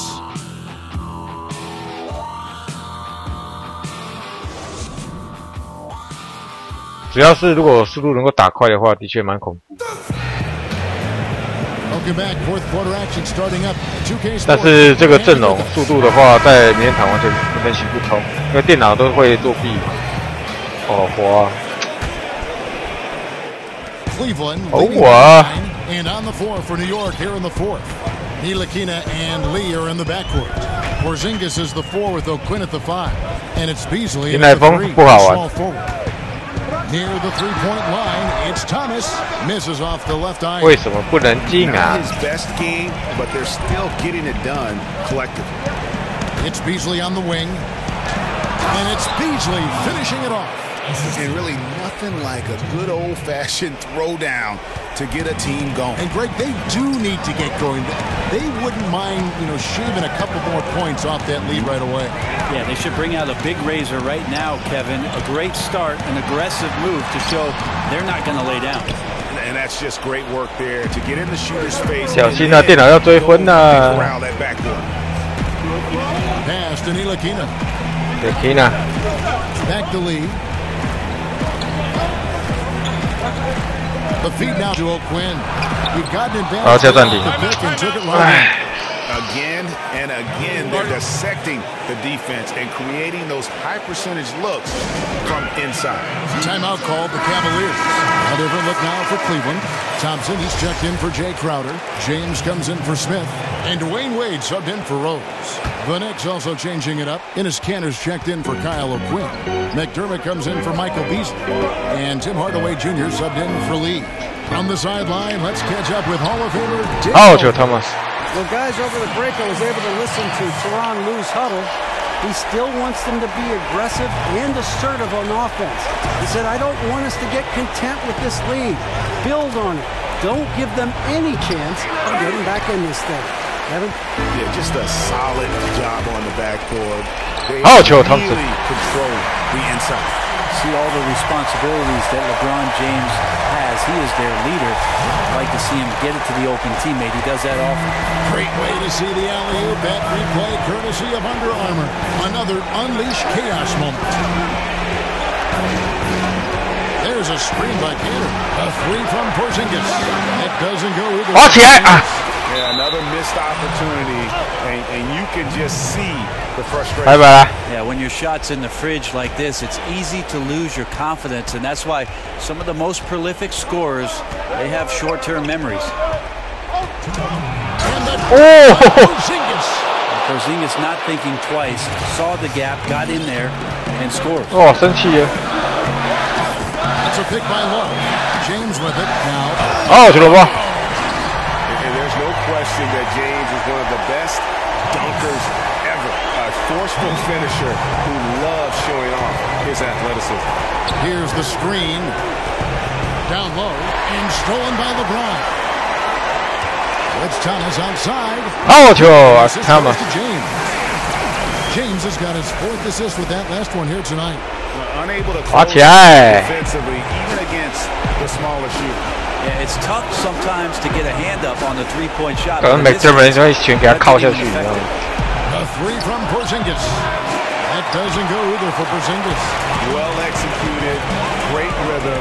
主要是如果速度能够打快的话，的确蛮恐怖。 但是这个阵容速度的话，在名人堂完全行不通，因为电脑都会作弊。哦，滑。哦哇！ And on the floor for New York here in the 4th. Ntilikina and Lee are in the backcourt. Porzingis is the 4 with O'Quinn at the 5. And it's Beasley at the 3. Small forward. Near the 3-point line, it's Thomas. Misses off the left eye. 为什么不能进啊 His best game, but they're still getting it done collectively. It's Beasley on the wing. And it's Beasley finishing it off. And really nothing like a good old-fashioned throwdown to get a team going. And Greg, they do need to get going. They wouldn't mind, shaving a couple more points off that lead right away. Yeah, they should bring out a big razor right now, Kevin. A great start, an aggressive move to show they're not going to lay down. And that's just great work there to get in the shooter's space. 小心啊，电脑要追分呐 Pass to Ntilikina. Ntilikina. Back to Lee. The feed now to O'Quinn. You've got an advantage. The pick and took it right. Again and again, they're dissecting the defense and creating those high percentage looks from inside. Timeout called the Cavaliers. A different look now for Cleveland. Thompson, he's checked in for Jay Crowder. James comes in for Smith. And Dwayne Wade subbed in for Rose. Van Ek's also changing it up. Ennis Cantor's checked in for Kyle O'Quinn. McDermott comes in for Michael Beasley. And Tim Hardaway Jr. subbed in for Lee. On the sideline, let's catch up with Hall of Famer Joe Thomas. Well, guys, over the break, I was able to listen to Teron Lou's huddle. He still wants them to be aggressive and assertive on offense. He said, I don't want us to get content with this lead. Build on it. Don't give them any chance of getting back in this thing. Evan? Yeah, just a solid job on the backboard. They Joe Thompson. Really control the inside. See all the responsibilities that LeBron James has. He is their leader. I'd like to see him get it to the open teammate. He does that often. Great way to see the alley-oop. That replay courtesy of Under Armour. Another Unleash Chaos moment. There's a screen by Cantor. A three from Porzingis. That doesn't go either. Yeah, another missed opportunity, and you can just see the frustration. Yeah, when your shot's in the fridge like this, it's easy to lose your confidence, and that's why some of the most prolific scorers, they have short-term memories. Porzingis not thinking twice, saw the gap, got in there, and scored.生气耶！ That's a pick by Love. James with it now. And there's no question that James is one of the best dunkers ever. A forceful finisher who loves showing off his athleticism. Here's the screen. Down low and stolen by LeBron. It's Thomas outside. Thomas. James has got his fourth assist with that last one here tonight. Unable to close defensively, even against the smaller shooter. Yeah, it's tough sometimes to get a hand up on the three-point shot. 可能McDermott会全给他靠下去，你知道吗？ A three from Porzingis. That doesn't go either for Porzingis. Well executed, great rhythm.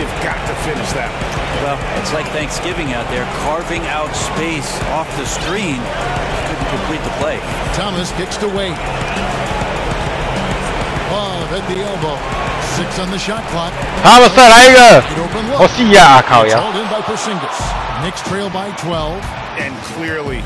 You've got to finish that one. Well, it's like Thanksgiving out there, carving out space off the screen. Couldn't complete the play. Thomas kicks to Wade. Love at the elbow. 6 on the shot clock. 他们再来一个，我是呀，靠呀！ Hold in by Porzingis. Knicks trail by 12. And clearly,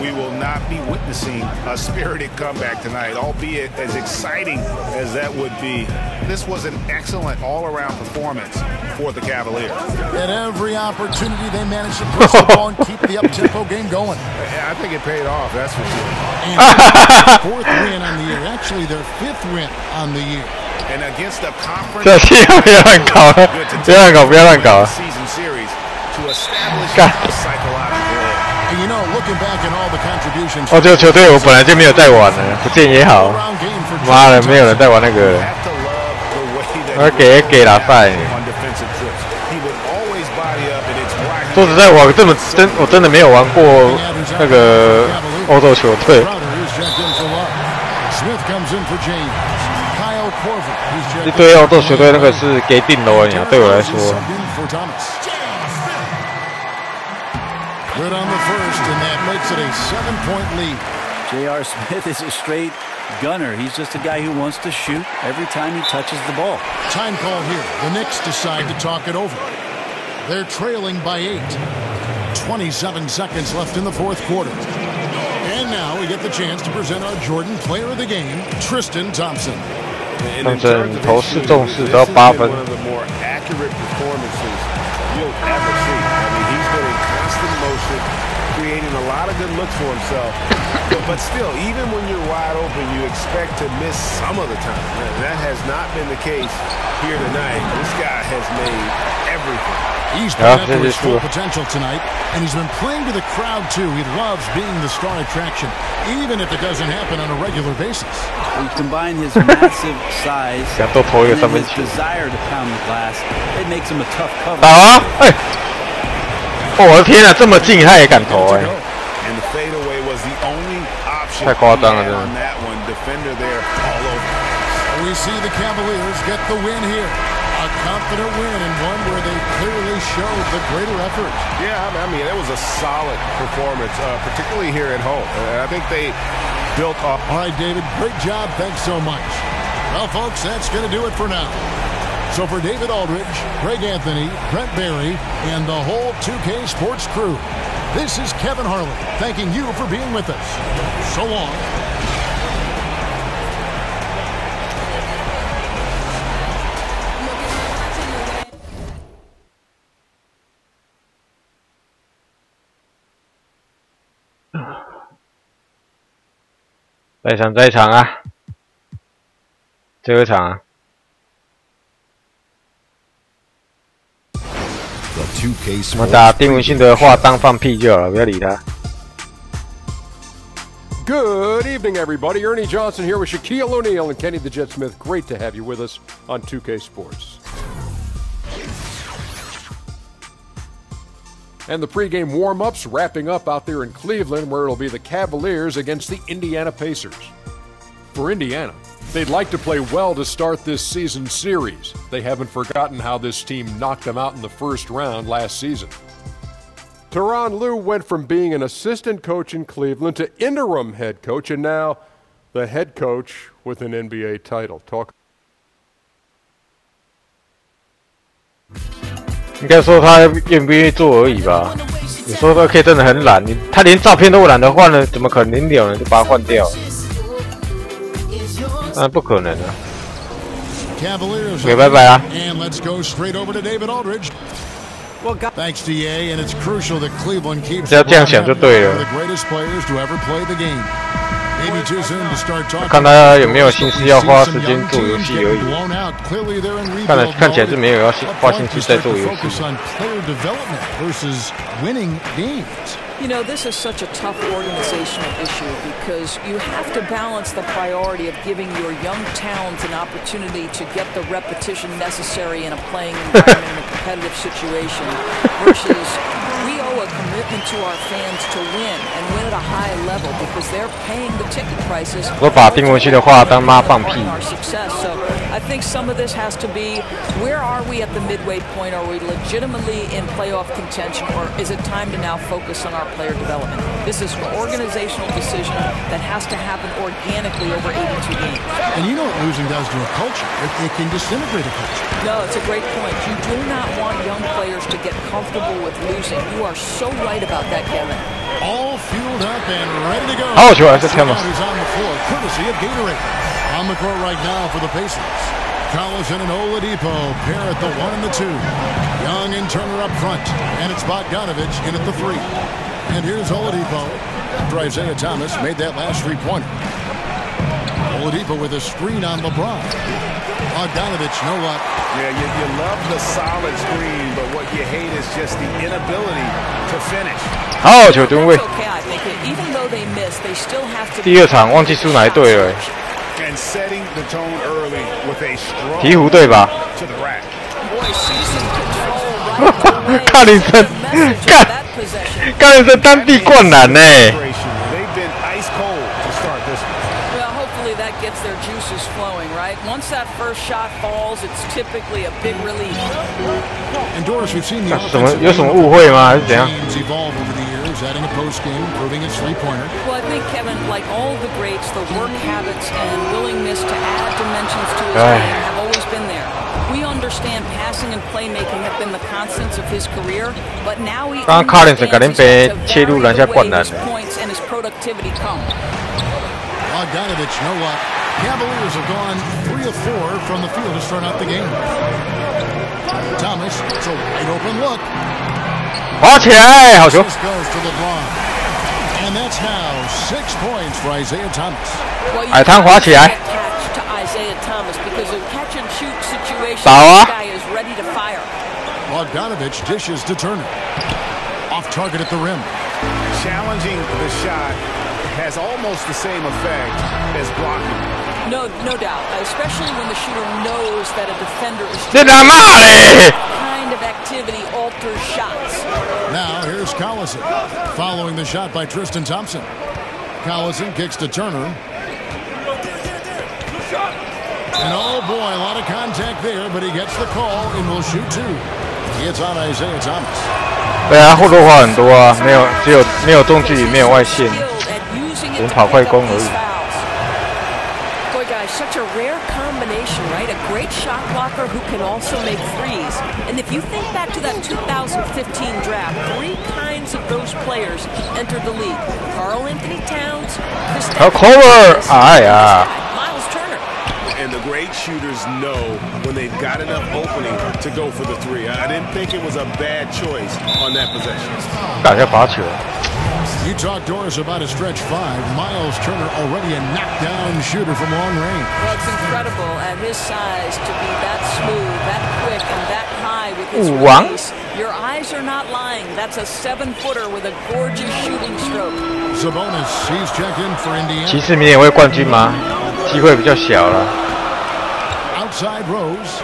we will not be witnessing a spirited comeback tonight, albeit as exciting as that would be. This was an excellent all-around performance for the Cavaliers. At every opportunity, they managed to push the ball and keep the up-tempo game going. I think it paid off, that's for sure. And their fourth win on the year. Actually, their fifth win on the year. And against a conference... 不要乱搞，不要乱搞，不要乱搞。 season series to establish a psychological edge. And you know, looking back at all the contributions... 这个球队我本来就没有在玩的，不见也好。妈的，没有人在玩那个。我给拉塞。说实在，我真的没有玩过那个欧洲球队。一堆欧洲球队那个是给定楼而已，对我来说。 Good on the first, and that makes it a 7-point lead. J.R. Smith is a straight gunner. He's just a guy who wants to shoot every time he touches the ball. Time call here. The Knicks decide to talk it over. They're trailing by 8. 27 seconds left in the fourth quarter. And now we get the chance to present our Jordan Player of the Game, Tristan Thompson. 反正投4中4都要8分。 One of the more accurate performances you'll ever see. I mean, he's been in constant motion, creating a lot of good looks for himself. But still, even when you're wide open, you expect to miss some of the time. That has not been the case here tonight. This guy has made everything. He's been up to his full potential tonight, and he's been playing to the crowd too. He loves being the star attraction, even if it doesn't happen on a regular basis. We combine his massive size and his desire to pound the glass. It makes him a tough cover. 我的天啊，这么近他也敢投哎！ And the fadeaway was the only option 太夸张了，真的。 on that one. Defender there all over. We see the Cavaliers get the win here. A confident win and one where they clearly showed the greater effort. Yeah, I mean, it was a solid performance, particularly here at home. I think they built off. All right, David, great job. Thanks so much. Well, folks, that's going to do it for now. So for David Aldridge, Greg Anthony, Brent Barry, and the whole 2K Sports crew, this is Kevin Harlan thanking you for being with us. So long. 在场啊，最后一场啊。我们打丁文信的话当放屁就好了，不要理他。Good evening, everybody. Ernie Johnson here with Shaquille O'Neal and Kenny the Jet Smith. Great to have you with us on 2K Sports. And the pregame warm-ups wrapping up out there in Cleveland, where it'll be the Cavaliers against the Indiana Pacers. For Indiana, they'd like to play well to start this season series. They haven't forgotten how this team knocked them out in the first round last season. Tyronn Lue went from being an assistant coach in Cleveland to interim head coach, and now the head coach with an NBA title. Talk. 应该说他愿不愿意做而已吧。有时候他可以真的很懒，他连照片都懒得换了，怎么可能有人就把他换掉？当然不可能啊。OK， 拜拜啊。Thanks to Ye, and it's crucial that Cleveland keeps 只要这样想就对了。 Maybe too soon to start talking. 看他有没有心思要花时间做游戏而已。看起来是没有要花心思在做游戏。 You know, this is such a tough organizational issue because you have to balance the priority of giving your young talent an opportunity to get the repetition necessary in a playing environment in a competitive situation versus we owe a commitment to our fans to win and win at a high level because they're paying the ticket prices. 我把丁文熙的话当妈放屁。 So I think some of this has to be, where are we at the midway point? Are we legitimately in playoff contention, or is it time to now focus on our player development? This is an organizational decision that has to happen organically over 82 games. And you know what losing does to a culture? It can disintegrate a culture. No, it's a great point. You do not want young players to get comfortable with losing. You are so right about that, Kevin. All fueled up and ready to go. Oh, sure, that's Thomas. He's on the floor, courtesy of Gatorade. On the court right now for the Pacers. Collison and Oladipo pair at the 1 and the 2. Young and Turner up front, and it's Bogdanovich in at the 3. And here's Oladipo after Isaiah Thomas made that last three-pointer. Oladipo with a screen on LeBron. Bogdanovich, no luck. Yeah, you love the solid screen, but what you hate is just the inability to finish. 好球吨位。 Even though they miss, they still have to. 第二场忘记输哪一队了。 And setting the tone early with a strong 鹈鹕队吧。卡林森，卡林森单臂灌篮呢。 Gets their juices flowing, right? Once that first shot falls, it's typically a big relief. And Doris, we've seen the 有什么误会吗？还是怎样 evolve over the years, adding a post game, improving its three-pointer. Well, I think Kevin, like all the greats, the work habits and willingness to add dimensions to his game have always been there. We understand passing and playmaking have been the constants of his career, but now he understands his points and his productivity come. Bogdanovich, no luck. Cavaliers have gone 3 of 4 from the field to start out the game. Thomas, it's a wide open look. 滑起来，好球！ This goes to LeBron. And that's now 6 points for Isaiah Thomas. 海滩滑起来。 To Isaiah Thomas because a catch and shoot situation, this guy is ready to fire. Bogdanovich dishes to Turner. Off target at the rim. Challenging the shot has almost the same effect as blocking. No doubt, especially when the shooter knows that a defender is kind of activity alters shots. Now here's Collison, following the shot by Tristan Thompson. Collison kicks to Turner. And oh boy, a lot of contact there, but he gets the call and will shoot 2. It's on Isaiah Thomas. 对啊，后多话很多啊，没有中距离，没有外线。只能跑快攻而已。Boy, guys, such a rare combination, right? A great shot blocker who can also make threes. And if you think back to that 2015 draft, 3 kinds of those players entered the league. Karl Anthony Towns, Miles Turner. And the great shooters know when they've got enough opening to go for the 3. I didn't think it was a bad choice on that possession. You talk Doris about a stretch 5. Miles Turner already a knockdown shooter from long range. Well, it's incredible at his size to be that smooth, that quick, and that high with his release. Your eyes are not lying. That's a 7-footer with a gorgeous shooting stroke. Sabonis, he's checked in for Indiana. 骑士明年会冠军吗？机会比较小了。Outside Rose.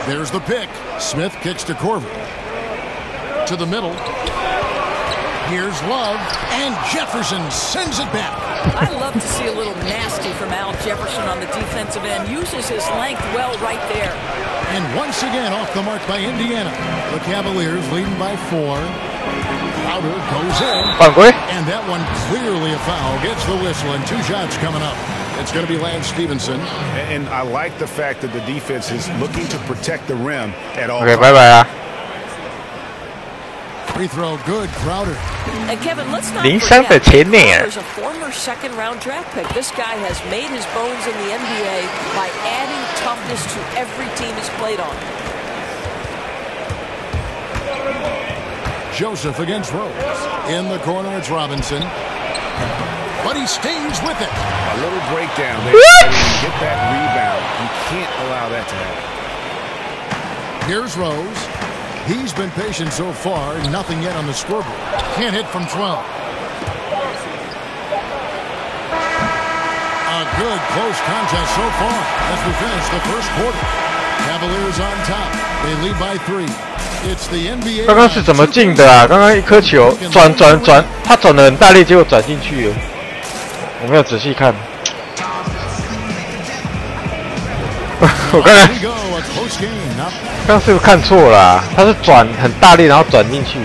There's the pick. Smith kicks to Corver. To the middle. Here's Love, and Jefferson sends it back. I love to see a little nasty from Al Jefferson on the defensive end. Uses his length well right there. And once again off the mark by Indiana. The Cavaliers leading by 4. Crowder goes in. And that one clearly a foul. Gets the whistle, and 2 shots coming up. It's going to be Lance Stevenson. And I like the fact that the defense is looking to protect the rim at all times. Bye-bye. Free throw good, Crowder. And Kevin, let's not forget, Crowder's a former second-round draft pick. This guy has made his bones in the NBA by adding toughness to every team he's played on. Joseph against Rose. In the corner, it's Robinson. But he stays with it. A little breakdown there. Get that rebound. You can't allow that to happen. Here's Rose. He's been patient so far. Nothing yet on the scoreboard. Can't hit from 12. A good close contest so far as we finish the first quarter. Cavaliers on top. They lead by 3. It's the NBA. 刚刚是怎么进的啊？刚刚一颗球转，他转得很大力，结果转进去了。我没有仔细看。我刚是不是看错了啊？他是转很大力，然后转进去。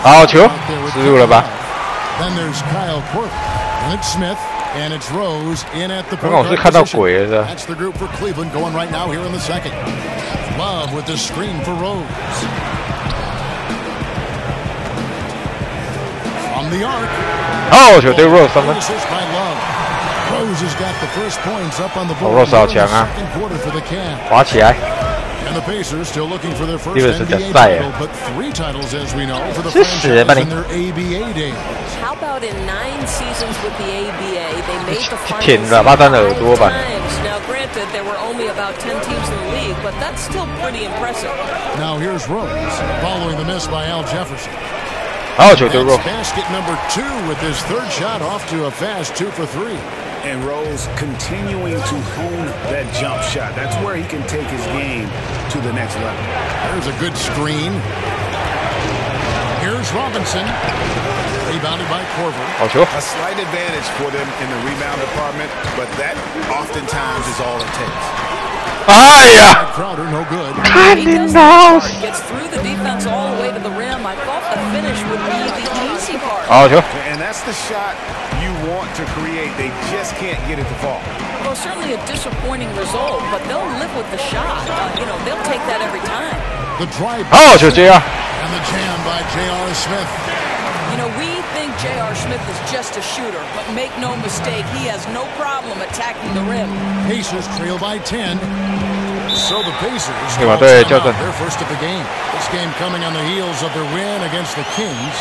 好球，失误了吧？刚刚我是看到鬼了的。From the arc. Oh, 球对 Rose 3分。Rose has got the first points up on the board. Rose 好强啊！滑起来。And the Pacers still looking for their first NBA title, but 3 titles, as we know, for the franchise in their ABA days. How about in 9 seasons with the ABA, they made the finals 9 times. Now, granted, there were only about 10 teams in the league, but that's still pretty impressive. Now here's Rose, following the miss by Al Jefferson. Basket number 2 with his 3rd shot off to a fast 2 for 3. And Rose continuing to hone that jump shot. That's where he can take his game to the next level. There's a good screen. Here's Robinson. Rebounded by Corver. A slight advantage for them in the rebound department, but that oftentimes is all it takes. Crowder, no good. Gets through the defense all the way to the rim. I thought the finish would be the easy part. And that's the shot you want to create. They just can't get it to fall. Well, certainly a disappointing result, but they'll live with the shot. They'll take that every time. The drive. And the jam by J.R. Smith. We think J.R. Smith is just a shooter, but make no mistake, he has no problem attacking the rim. Pacers trail by 10. So the Pacers they're first of the game. This game coming on the heels of their win against the Kings.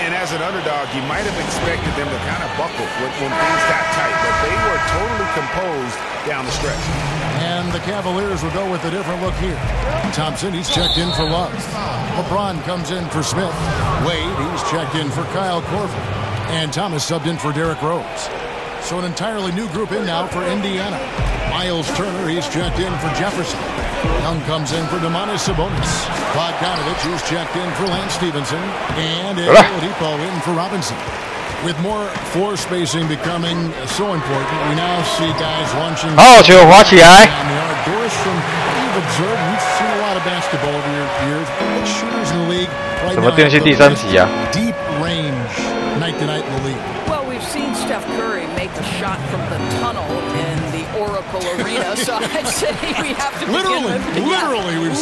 And as an underdog, you might have expected them to kind of buckle when things got tight, but they were totally composed down the stretch. And the Cavaliers will go with a different look here. Thompson, he's checked in for Love. LeBron comes in for Smith. Wade, he's checked in for Kyle Korver. And Thomas subbed in for Derrick Rose. So an entirely new group in now for Indiana. Miles Turner, he's checked in for Jefferson. Young comes in for Domantas Sabonis. Bogdanovich, he's checked in for Lance Stevenson. And Oladipo in for Robinson. With more floor spacing becoming so important, we now see guys launching. Doris, from what you've observed, you've seen a lot of basketball over your years. Which shooters in the league 什么电信第三级啊 ？Deep range night to night in the league. Well, we've seen Steph Curry make a shot from the tunnel in the Oracle Arena, so I'd say we have to literally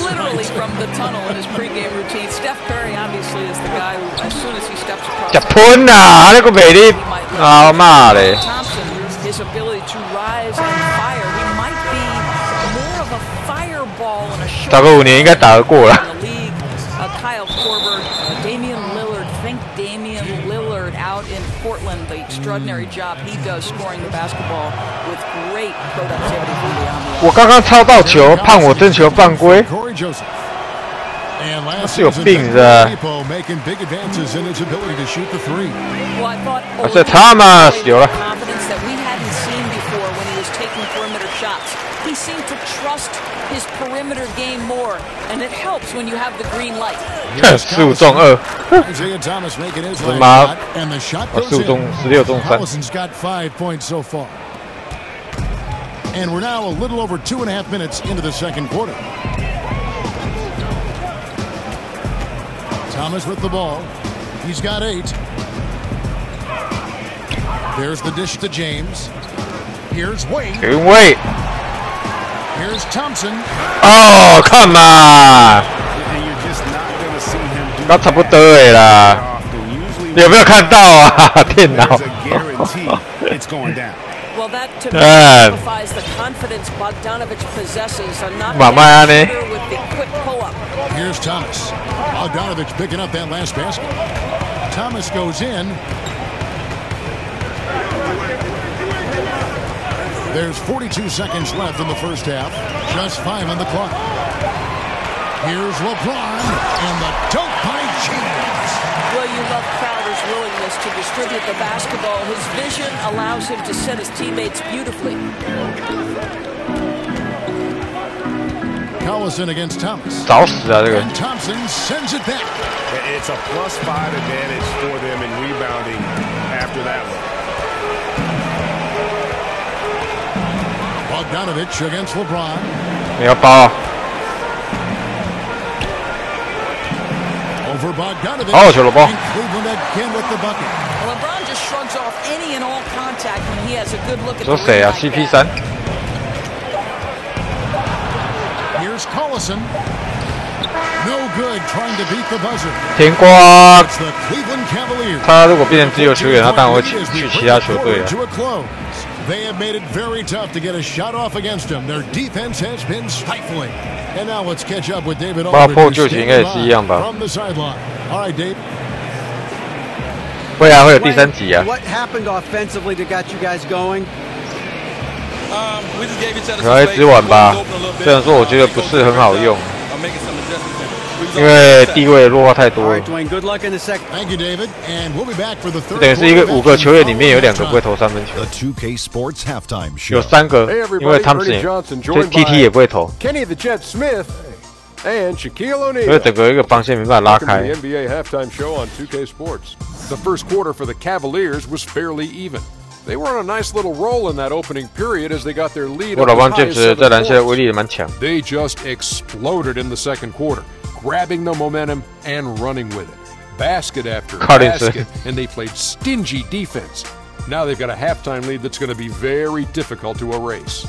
from the tunnel in his pregame routine. Steph Curry obviously is the guy who, as soon as he steps across, 就喷啊，那个美丽啊妈嘞 ！His ability to rise and fire, he might be more of a fireball in a short. 打个5年应该打得过了。Kyle Korver, Damian Lillard. Think Damian Lillard out in Portland. The extraordinary job he does scoring the basketball with great productivity from beyond the arc. 我刚刚抄到球，判我正球犯规。他是有病的。这Thomas有了。He seemed to trust his perimeter game more, and it helps when you have the green light. 15中2，他妈，15中16中3。Allison's got 5 points so far. And we're now a little over 2.5 minutes into the second quarter. Thomas with the ball. He's got 8. There's the dish to James. Here's Wade. Here's Thompson. Oh, come on! 那差不多了啦。你有没有看到啊？电脑。Well, that to me signifies the confidence Bogdanovich possesses. Not with the quick pull-up. Here's Thomas. Bogdanovich picking up that last basket. Thomas goes in. There's 42 seconds left in the first half. Just 5 on the clock. Here's LeBron and the dunk by James. Well, you love Crowder's willingness to distribute the basketball. His vision allows him to set his teammates beautifully. Collison against Thomas. And Thompson sends it back. It's a +5 advantage for them in rebounding after that one. Bogdanovich against LeBron. 没有包啊。Over Bogdanovich. 好球了包。Cleveland again with the bucket. LeBron just shrugs off any and all contact when he has a good look at the 说谁啊 ？CP3。Here's Collison. No good trying to beat the buzzer. 天光。他如果变成自由球员，他当然会去其他球队啊。They have made it very tough to get a shot off against them. Their defense has been stifling. And now let's catch up with David Aldridge from the sideline. All right, Dave. 会啊，会有第3集啊。 What happened offensively that got you guys going? 来一直玩吧，虽然说我觉得不是很好用，因为地位弱化太多了。等于是一个5个球员里面有2个不会投3分球，有3个，因为他们是TT 也不会投，所以整个一个防线没办法拉开。The first quarter for the Cavaliers was fairly even. They were on a nice little roll in that opening period as they got their lead. They just exploded in the second quarter, grabbing the momentum and running with it. Basket after basket, and they played stingy defense. Now they've got a halftime lead that's going to be very difficult to erase.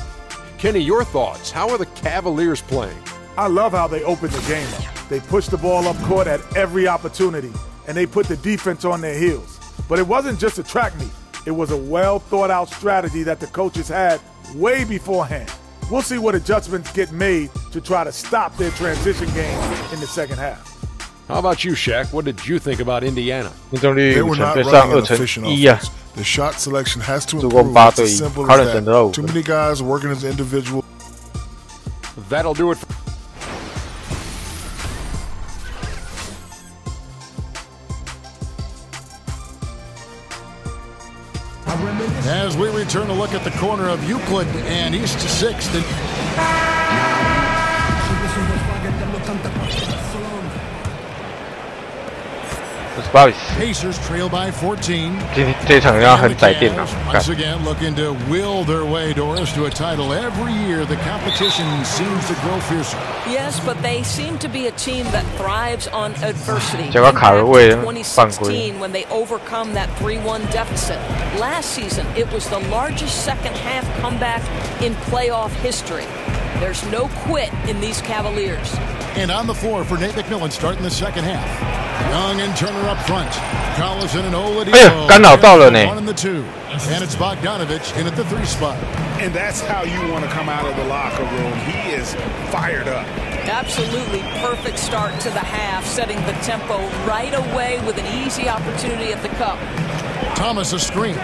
Kenny, your thoughts? How are the Cavaliers playing? I love how they opened the game up. They pushed the ball up court at every opportunity, and they put the defense on their heels. But it wasn't just a track meet. It was a well-thought-out strategy that the coaches had way beforehand. We'll see what adjustments get made to try to stop their transition game in the second half. How about you, Shaq? What did you think about Indiana? They were not running an efficient offense. The shot selection has to improve. It's as simple as that. Too many guys working as individuals. That'll do it for as we return to look at the corner of Euclid and East 6th. Pacers trail by 14. 这场要很窄电脑。Once again, looking to will their way, Doris, to a title. Every year, the competition seems to grow fiercer. Yes, but they seem to be a team that thrives on adversity. 结果卡了位犯规。 when they overcome that 3-1 deficit. Last season, it was the largest second-half comeback in playoff history. There's no quit in these Cavaliers. And on the floor for Nate McMillan starting the second half. Young and Turner up front. Collison and Oladipo. 干扰到了呢。 1 and the 2. And it's Bogdanovich in at the 3 spot. And that's how you want to come out of the locker room. He is fired up. Absolutely perfect start to the half, setting the tempo right away with an easy opportunity at the cup. Thomas a screen.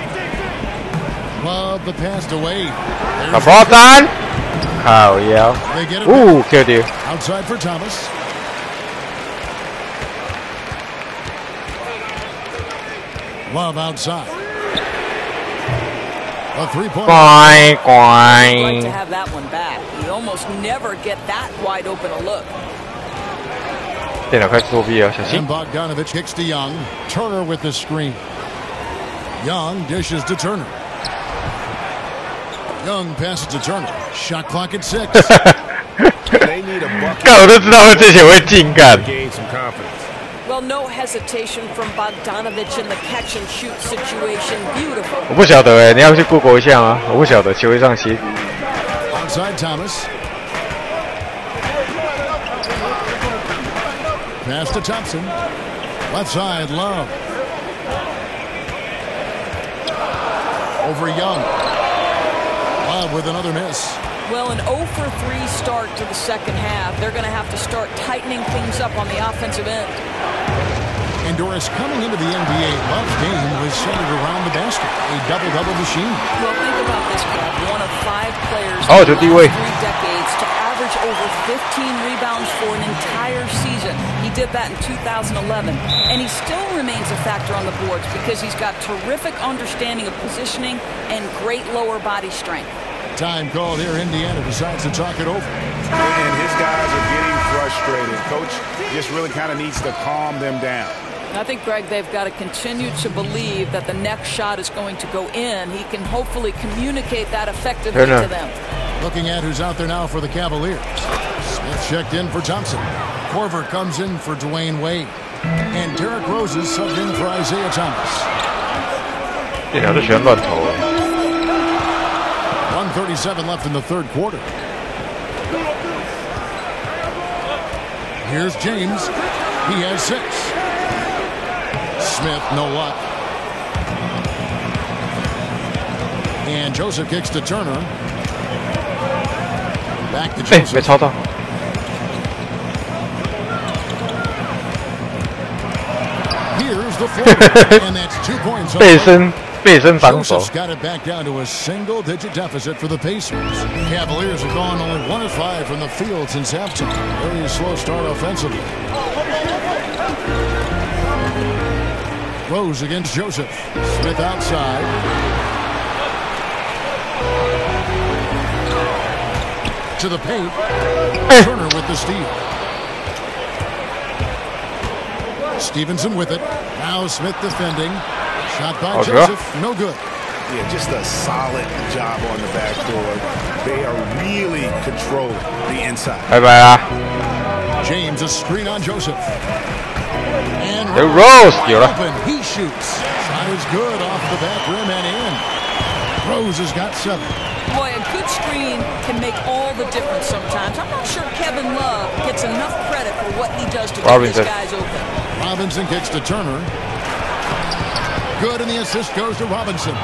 Love the pass away. 把包单。靠腰。Ooh, killed you. Outside for Thomas. Love outside. A 3-point. I'd like to have that one back. You almost never get that wide open a look. 电脑开始作弊啊，小心。 And Bogdanovich kicks to Young. Turner with the screen. Young dishes to Turner. Young passes to Turner. Shot clock at 6. They need a bucket. 干，我都知道会这些会进干。 Gain some confidence. Well, no hesitation from Bogdanovich in the catch and shoot situation. Beautiful. 我不晓得哎，你要去 Google 一下吗？我不晓得，球会上写。 Outside Thomas. Pass to Thompson. Left side, Love. Over Young. Love with another miss. Well, an 0 for 3 start to the second half. They're going to have to start tightening things up on the offensive end. And Doris, coming into the NBA, Love's game was centered around the basket, a double-double machine. Well, think about this, Bob. One of 5 players in the last 3 decades to average over 15 rebounds for an entire season. He did that in 2011. And he still remains a factor on the boards because he's got terrific understanding of positioning and great lower body strength. Time called here. Indiana decides to talk it over. And his guys are getting frustrated. Coach just really kind of needs to calm them down. I think, Greg, they've got to continue to believe that the next shot is going to go in. He can hopefully communicate that effectively to them. Looking at who's out there now for the Cavaliers. Smith checked in for Thompson. Korver comes in for Dwayne Wade. And Derrick Rose is subbed in for Isaiah Thomas. 电脑都喜欢乱投。 1:37 left in the third quarter. Here's James. He has 6. Smith, no luck. And Joseph kicks to Turner. Back to Joseph. 被抄到。 Here's the floor. And that's 2 points. 背身防守。 Joseph's got it back down to a single-digit deficit for the Pacers. Cavaliers have gone only 1 of 5 from the field since halftime. Very slow start offensively. Rose against Joseph. Smith outside. To the paint. Turner with the steal. Stevenson with it. Now Smith defending. Shot by Joseph. No good. Yeah, just a solid job on the backboard. They are really controlling the inside. Bye-bye. James, a screen on Joseph. And Rose open. He shoots. Shot is good off the back rim and in. Rose has got 7. Boy, a good screen can make all the difference sometimes. I'm not sure Kevin Love gets enough credit for what he does to get his guys open. Robinson kicks to Turner. Good, and the assist goes to Robinson.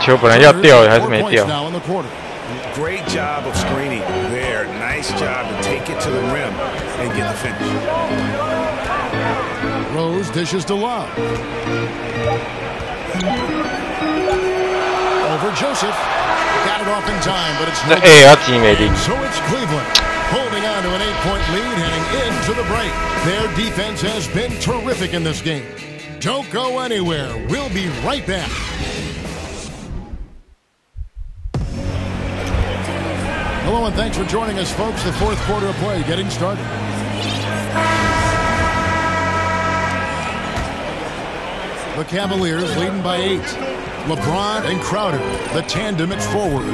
球本来要掉，还是没掉。 Now in the quarter. Great job of screening there. Nice job to take it to the rim and get the finish. Rose dishes to Love. Over Joseph. Got it off in time, but it's no good. So it's Cleveland holding on to an 8-point lead heading into the break. Their defense has been terrific in this game. Don't go anywhere. We'll be right back. Hello and thanks for joining us, folks. The fourth quarter of play getting started. The Cavaliers leading by 8. LeBron and Crowder, the tandem at forward.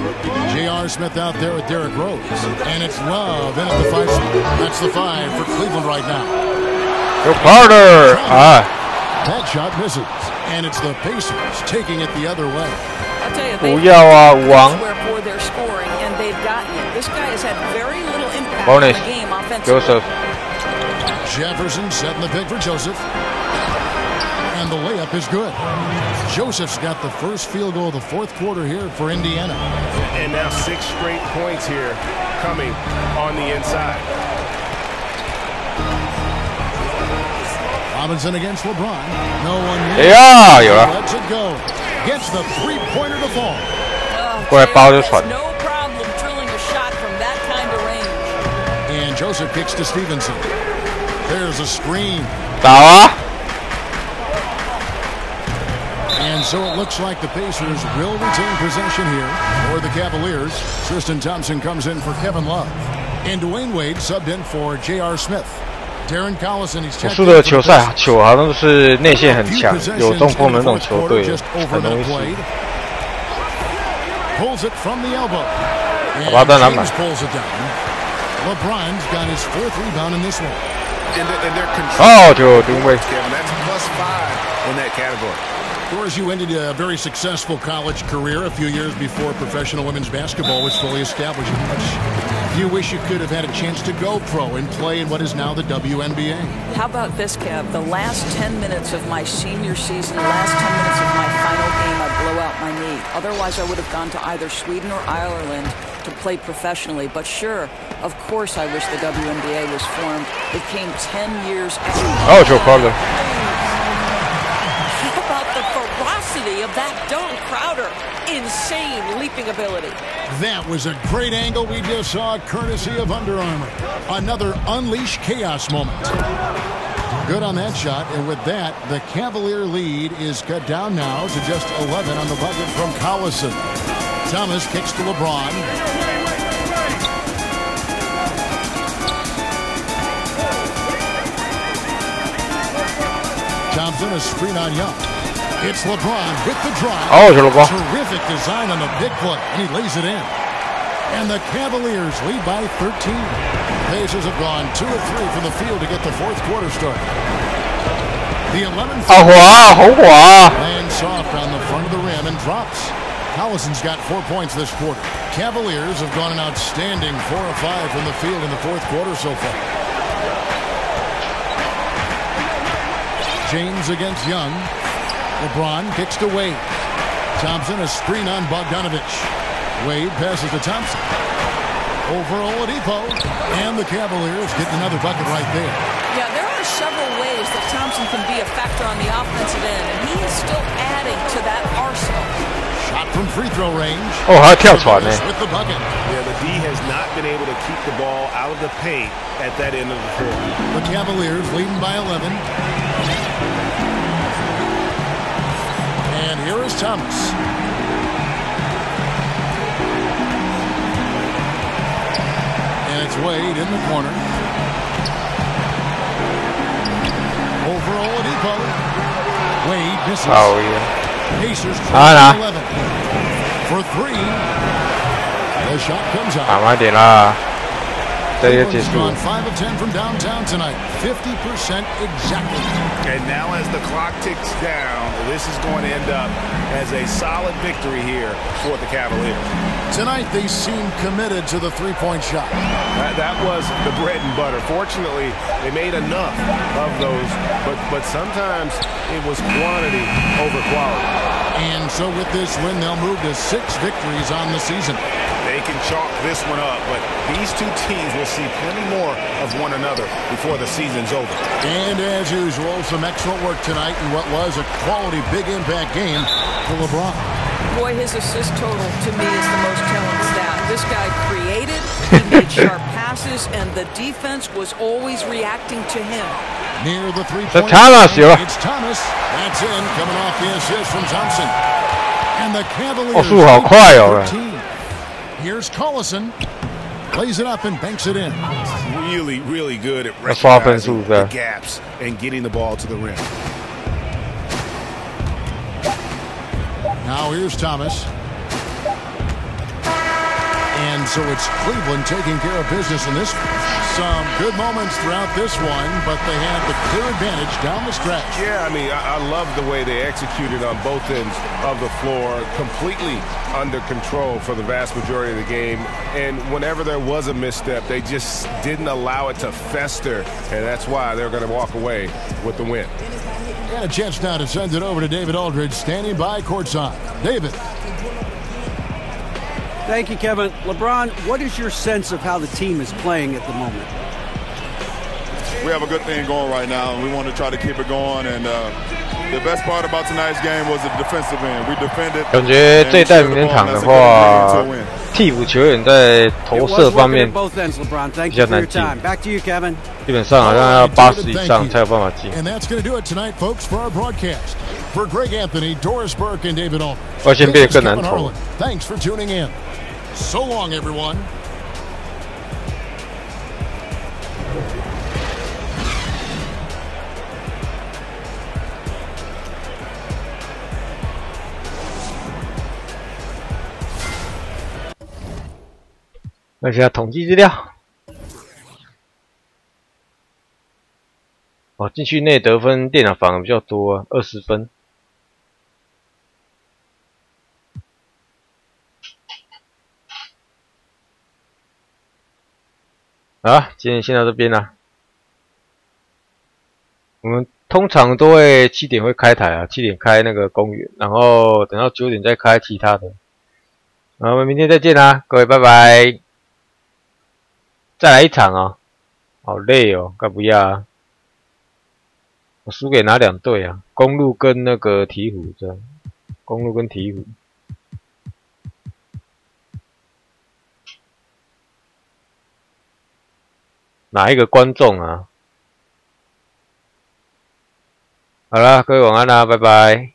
J.R. Smith out there with Derrick Rose. And it's Love in at the 5 spot. That's the 5 for Cleveland right now. Go Carter! That shot misses. And it's the Pacers taking it the other way. I'll tell you,不要啊，王。 where they're scoring, and they've gotten it. This guy has had very little impact on the game offensively. Joseph. Jefferson setting the pick for Joseph. And the layup is good. Joseph's got the first field goal of the 4th quarter here for Indiana. And now 6 straight points here coming on the inside. Robinson against LeBron. No one lets it go. Gets the 3-pointer to fall. No problem drilling a shot from that kind of range. And Joseph kicks to Stevenson. There's a screen. And so it looks like the Pacers will retain possession here for the Cavaliers. Tristan Thompson comes in for Kevin Love. And Dwayne Wade subbed in for J.R. Smith. Darren Collison, he's checked 武术的球赛球好像都是内线很强，有中锋的那种球队，很容易输。 Pulls it from the elbow. And James pulls it down. LeBron's got his 4th rebound in this one. And they're controlling. Kevin, that's +5 in that category. Of course, you ended a very successful college career a few years before professional women's basketball was fully established. Do you wish you could have had a chance to go pro and play in what is now the WNBA? How about this, Kev? The last 10 minutes of my senior season, the last 10 minutes of my final game, I blow out my knee. Otherwise, I would have gone to either Sweden or Ireland to play professionally. But sure, of course, I wish the WNBA was formed. It came 10 years after. Oh, Joe Carter. How about the ferocity of that dunk, Crowder? Insane leaping ability. That was a great angle we just saw, courtesy of Under Armour. Another Unleash Chaos moment. Good on that shot, and with that, the Cavalier lead is cut down now to just 11 on the bucket from Collison. Thomas kicks to LeBron. Thompson, a screen on Young. It's LeBron with the drive. Oh, LeBron. Terrific design on the big play, and he lays it in. And the Cavaliers lead by 13. Pacers have gone 2 of 3 from the field to get the 4th quarter started. The 11th lands soft on the front of the rim and drops. Collison's got 4 points this quarter. Cavaliers have gone an outstanding 4 of 5 from the field in the 4th quarter so far. James against Young. LeBron kicks to Wade. Thompson, a screen on Bogdanovich. Wade passes to Thompson. Over Oladipo. And the Cavaliers get another bucket right there. Yeah, there are several ways that Thompson can be a factor on the offensive end, and he is still adding to that arsenal. Shot from free throw range. Oh, 还跳船呢。 With the bucket. Yeah, the D has not been able to keep the ball out of the paint at that end of the floor. The Cavaliers leading by 11. And here is Thomas. And it's Wade in the corner. Over Oladipo. Wade misses. Oh, yeah. Pacers 11. For 3. The shot comes out. 慢点啦。这也结束。 Gone 5 of 10 from downtown tonight. 50% exactly. And now as the clock ticks down, this is going to end up as a solid victory here for the Cavaliers. Tonight they seem committed to the 3-point shot. That was the bread and butter. Fortunately, they made enough of those, but sometimes it was quantity over quality. And so with this win, they'll move to 6 victories on the season. They can chalk this one up, but these two teams will see plenty more of one another before the season's over. And as usual, some excellent work tonight in what was a quality big impact game for LeBron. Boy, his assist total to me is the most telling stat. This guy created, he made sharp passes, and the defense was always reacting to him. Near the 3-point line, it's Thomas. That's in, coming off the assist from Thompson. And the Cavaliers. 哦，速度好快哦！ Here's Collison. Lays it up and banks it in. Really, really good at recognizing the gaps and getting the ball to the rim. Now here's Thomas. And so it's Cleveland taking care of business in this. Some good moments throughout this one, but they had the clear advantage down the stretch. Yeah, I mean, I love the way they executed on both ends of the floor, completely under control for the vast majority of the game. And whenever there was a misstep, they just didn't allow it to fester, and that's why they're going to walk away with the win. And a chance now to send it over to David Aldridge, standing by courtside. David. Thank you, Kevin. LeBron, what is your sense of how the team is playing at the moment? We have a good thing going right now, and we want to try to keep it going. And the best part about tonight's game was the defensive end. We defended. 感觉这一代名人堂的话，替补球员在投射方面比较难进，基本上好像要80以上才有办法进。And that's going to do it tonight, folks, for our broadcast. For Greg Anthony, Doris Burke, and David Aldridge. 而且变得更难投。 Thanks for tuning in. So long, everyone. .看一下统计资料。哦，禁区内得分电脑反而比较多，20分。好，今天先到这边啦。我们通常都会7点会开台啊，7点开那个公园，然后等到9点再开其他的。好，我们明天再见啦，各位拜拜。再来一场啊，好累哦，该不要啊？我输给哪2队啊？公路跟那个鹈鹕这样，公路跟鹈鹕。哪一个观众啊？好啦，各位晚安啦，拜拜。